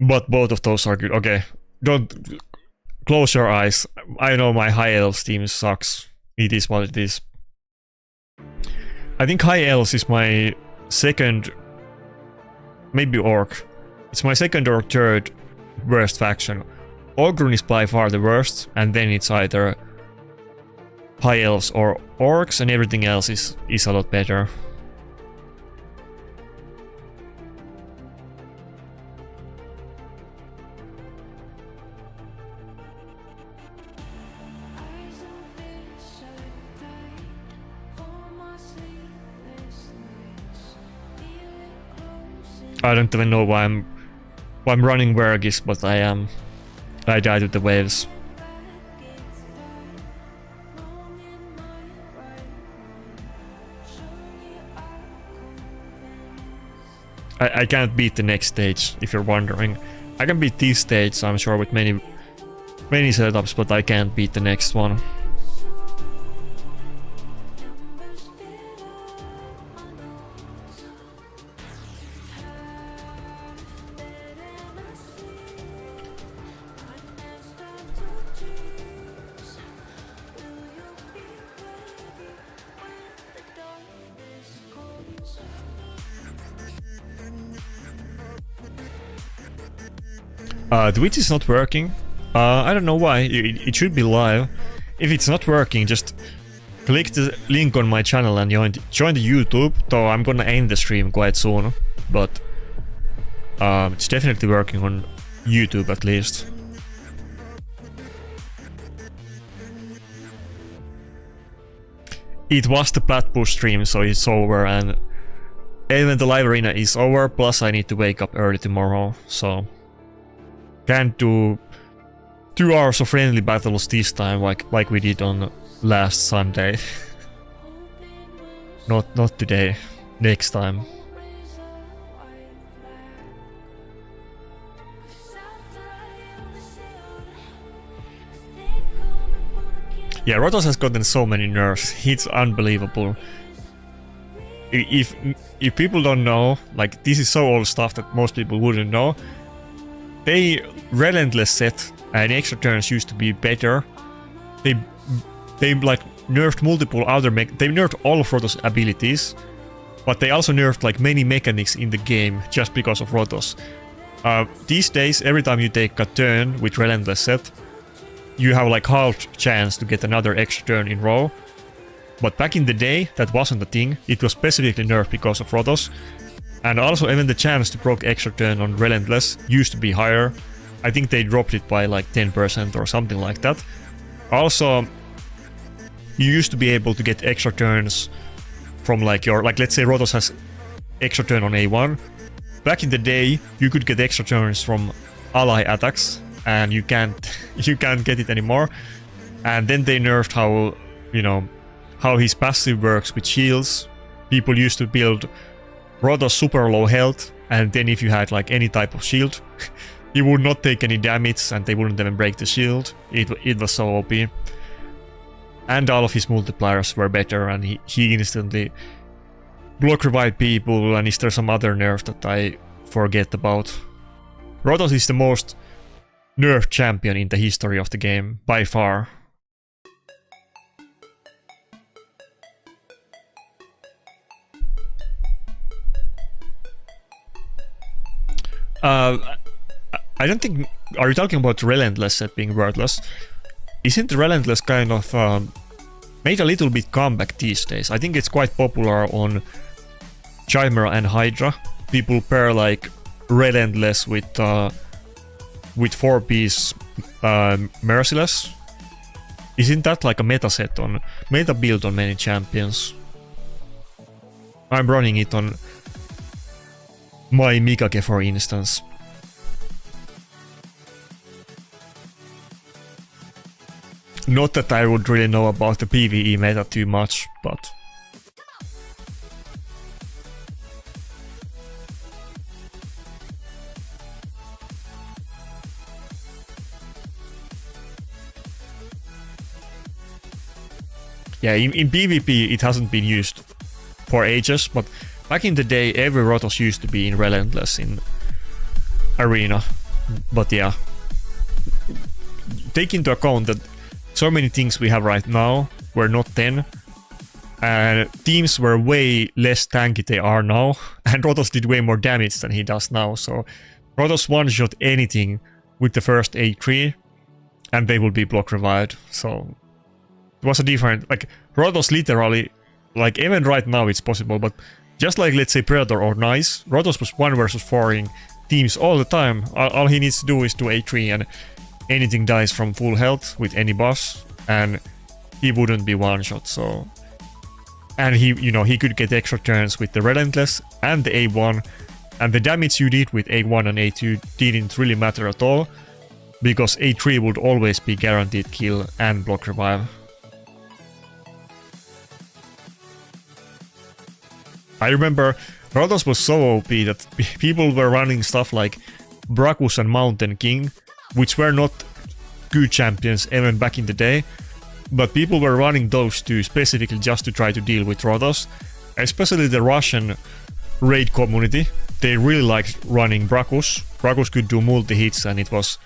But both of those are good. Okay, don't close your eyes. I know my high elves team sucks. It is what it is. I think high elves is my second, maybe orc. It's my second or third worst faction. Ogrun is by far the worst, and then it's either high elves or orcs, and everything else is a lot better. I don't even know why I'm running Vergis, but I am. I died with the waves. I can't beat the next stage, if you're wondering. I can beat this stage, I'm sure, with many setups, but I can't beat the next one. Twitch is not working. I don't know why. It should be live. If it's not working, just click the link on my channel and join the YouTube. Though I'm gonna end the stream quite soon, but it's definitely working on YouTube at least. It was the Plat push stream, so it's over, and even the live arena is over. Plus, I need to wake up early tomorrow, so can't do 2 hours of friendly battles this time like we did on last Sunday. Not today. Next time. Yeah, Rotos has gotten so many nerfs. It's unbelievable. If people don't know, like, this is so old stuff that most people wouldn't know. They relentless set and extra turns used to be better. They like nerfed multiple other they nerfed all of Rotos' abilities, but they also nerfed like many mechanics in the game just because of Rotos. These days, every time you take a turn with relentless set, you have like half chance to get another extra turn in row. But back in the day, that wasn't a thing. It was specifically nerfed because of Rotos. And also even the chance to proc extra turn on relentless used to be higher. I think they dropped it by like 10% or something like that. Also, you used to be able to get extra turns from like your, like let's say Rotos has extra turn on A1. Back in the day, you could get extra turns from ally attacks, and you can't get it anymore. And then they nerfed how, you know, how his passive works with shields. People used to build Rotos super low health, and then if you had like any type of shield, he would not take any damage and they wouldn't even break the shield. It was so OP. And all of his multipliers were better, and he instantly block revive people. And is there some other nerf that I forget about? Rotos is the most nerfed champion in the history of the game, by far. I don't think... Are you talking about Relentless set being worthless? Isn't Relentless kind of made a little bit comeback these days? I think it's quite popular on Chimera and Hydra. People pair like Relentless with 4-piece Merciless. Isn't that like a meta build on many champions? I'm running it on my Mikage, for instance. Not that I would really know about the PvE meta too much, but... yeah, in PvP it hasn't been used for ages, but back in the day every Rotos used to be in Relentless in Arena. But yeah, take into account that so many things we have right now were not then, and teams were way less tanky they are now, and Rotos did way more damage than he does now, so Rotos one-shot anything with the first A3 and they will be block revived. So it was a different, like, Rotos literally, like, even right now it's possible, but just like, let's say, Predator or Nice, Rotos was 1 versus 4ing teams all the time. All he needs to do is do A3 and anything dies from full health with any boss, and he wouldn't be one-shot, so... And he, you know, he could get extra turns with the Relentless and the A1, and the damage you did with A1 and A2 didn't really matter at all, because A3 would always be guaranteed kill and block revive. I remember Rotos was so OP that people were running stuff like Brachus and Mountain King, which were not good champions even back in the day, but people were running those two specifically just to try to deal with Rotos, especially the Russian raid community. They really liked running Brachus. Brachus could do multi-hits, and it was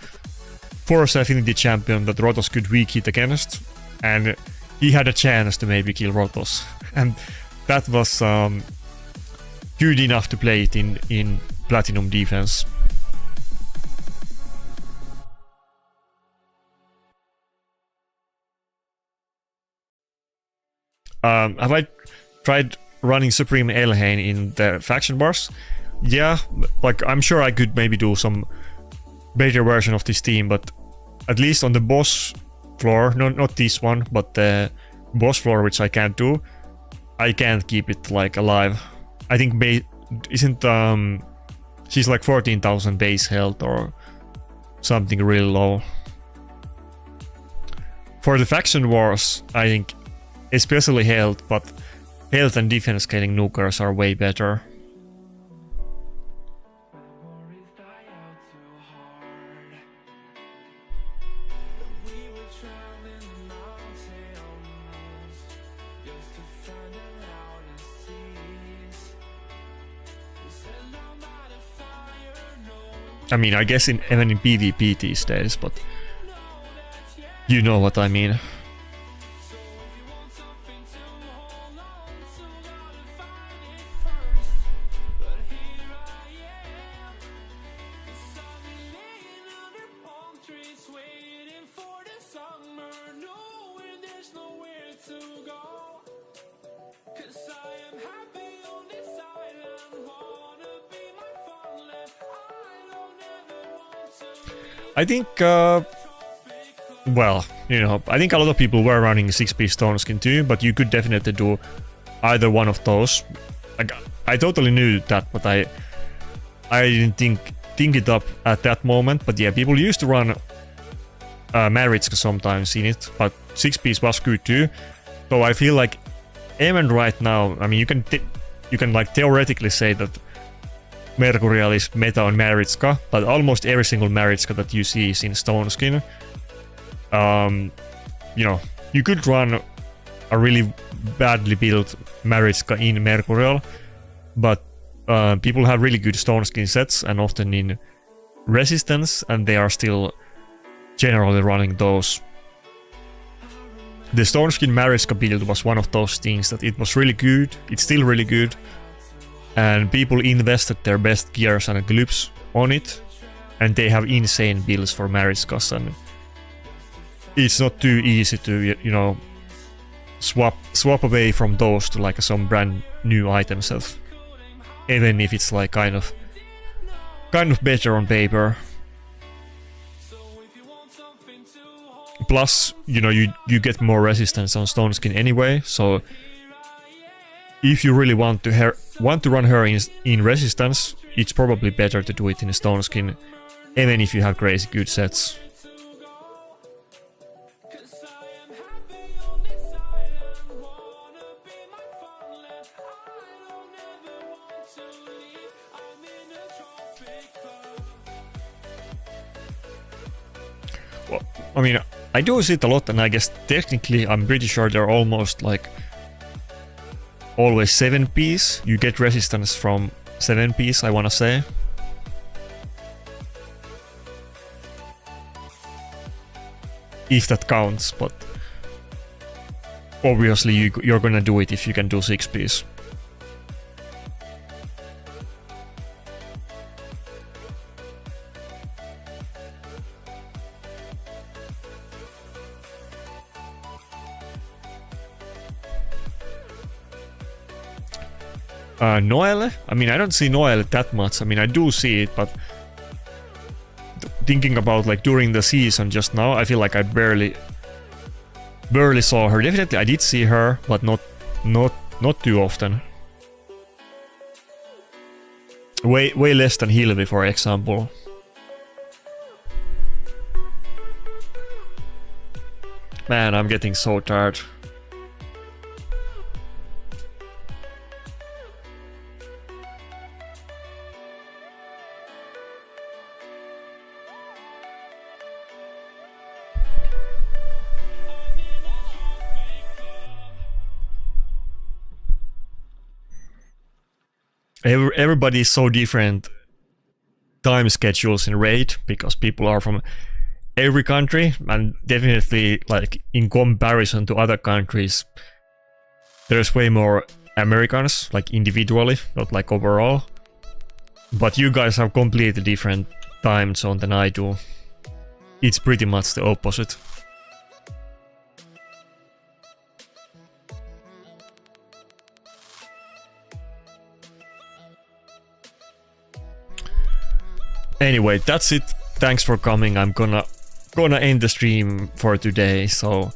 Force Affinity champion that Rotos could weak hit against, and he had a chance to maybe kill Rotos, and that was good enough to play it in Platinum defense. Have I tried running Supreme Elhain in the faction bars? Yeah, like, I'm sure I could maybe do some better version of this team, but at least on the boss floor, not this one, but the boss floor, which I can't do, I can't keep it like alive. I think isn't she's like 14,000 base health or something really low. For the faction wars, I think especially health, but health and defense scaling nukers are way better. I mean, I guess even in PvP these days, but you know what I mean. I think, well, you know, I think a lot of people were running 6-piece Stone Skin too, but you could definitely do either one of those. Like, I totally knew that, but I didn't think it up at that moment. But yeah, people used to run Maritzka sometimes in it, but 6-piece was good too. So I feel like even right now, I mean, you can like theoretically say that Mercurial is meta on Maritzka, but almost every single Maritzka that you see is in Stone Skin. You know, you could run a really badly built Maritzka in Mercurial, but people have really good Stone Skin sets and often in Resistance, and they are still generally running those. The Stone Skin Maritzka build was one of those things that it was really good, it's still really good, and people invested their best gears and glyphs on it, and they have insane builds for Maritzkas, and it's not too easy to, you know, swap away from those to like some brand new item set, even if it's like kind of better on paper. Plus, you know, you get more resistance on Stone Skin anyway, so if you really want to run her in Resistance, it's probably better to do it in Stone Skin, even if you have crazy good sets. Well, I mean, I do see it a lot, and I guess technically I'm pretty sure they're almost like always 7-piece. You get resistance from 7-piece, I wanna say. If that counts, but obviously you're gonna do it if you can do 6-piece. Noelle? I mean, I don't see Noelle that much. I mean, I do see it, but thinking about like during the season just now, I feel like I barely saw her. Definitely I did see her, but not too often. Way less than Hilvi, for example. Man, I'm getting so tired. Everybody is so different time schedules in Raid, because people are from every country, and definitely like in comparison to other countries there's way more Americans, like individually, not like overall. But you guys have completely different time zone than I do. It's pretty much the opposite. Anyway, that's it. Thanks for coming. I'm gonna end the stream for today, so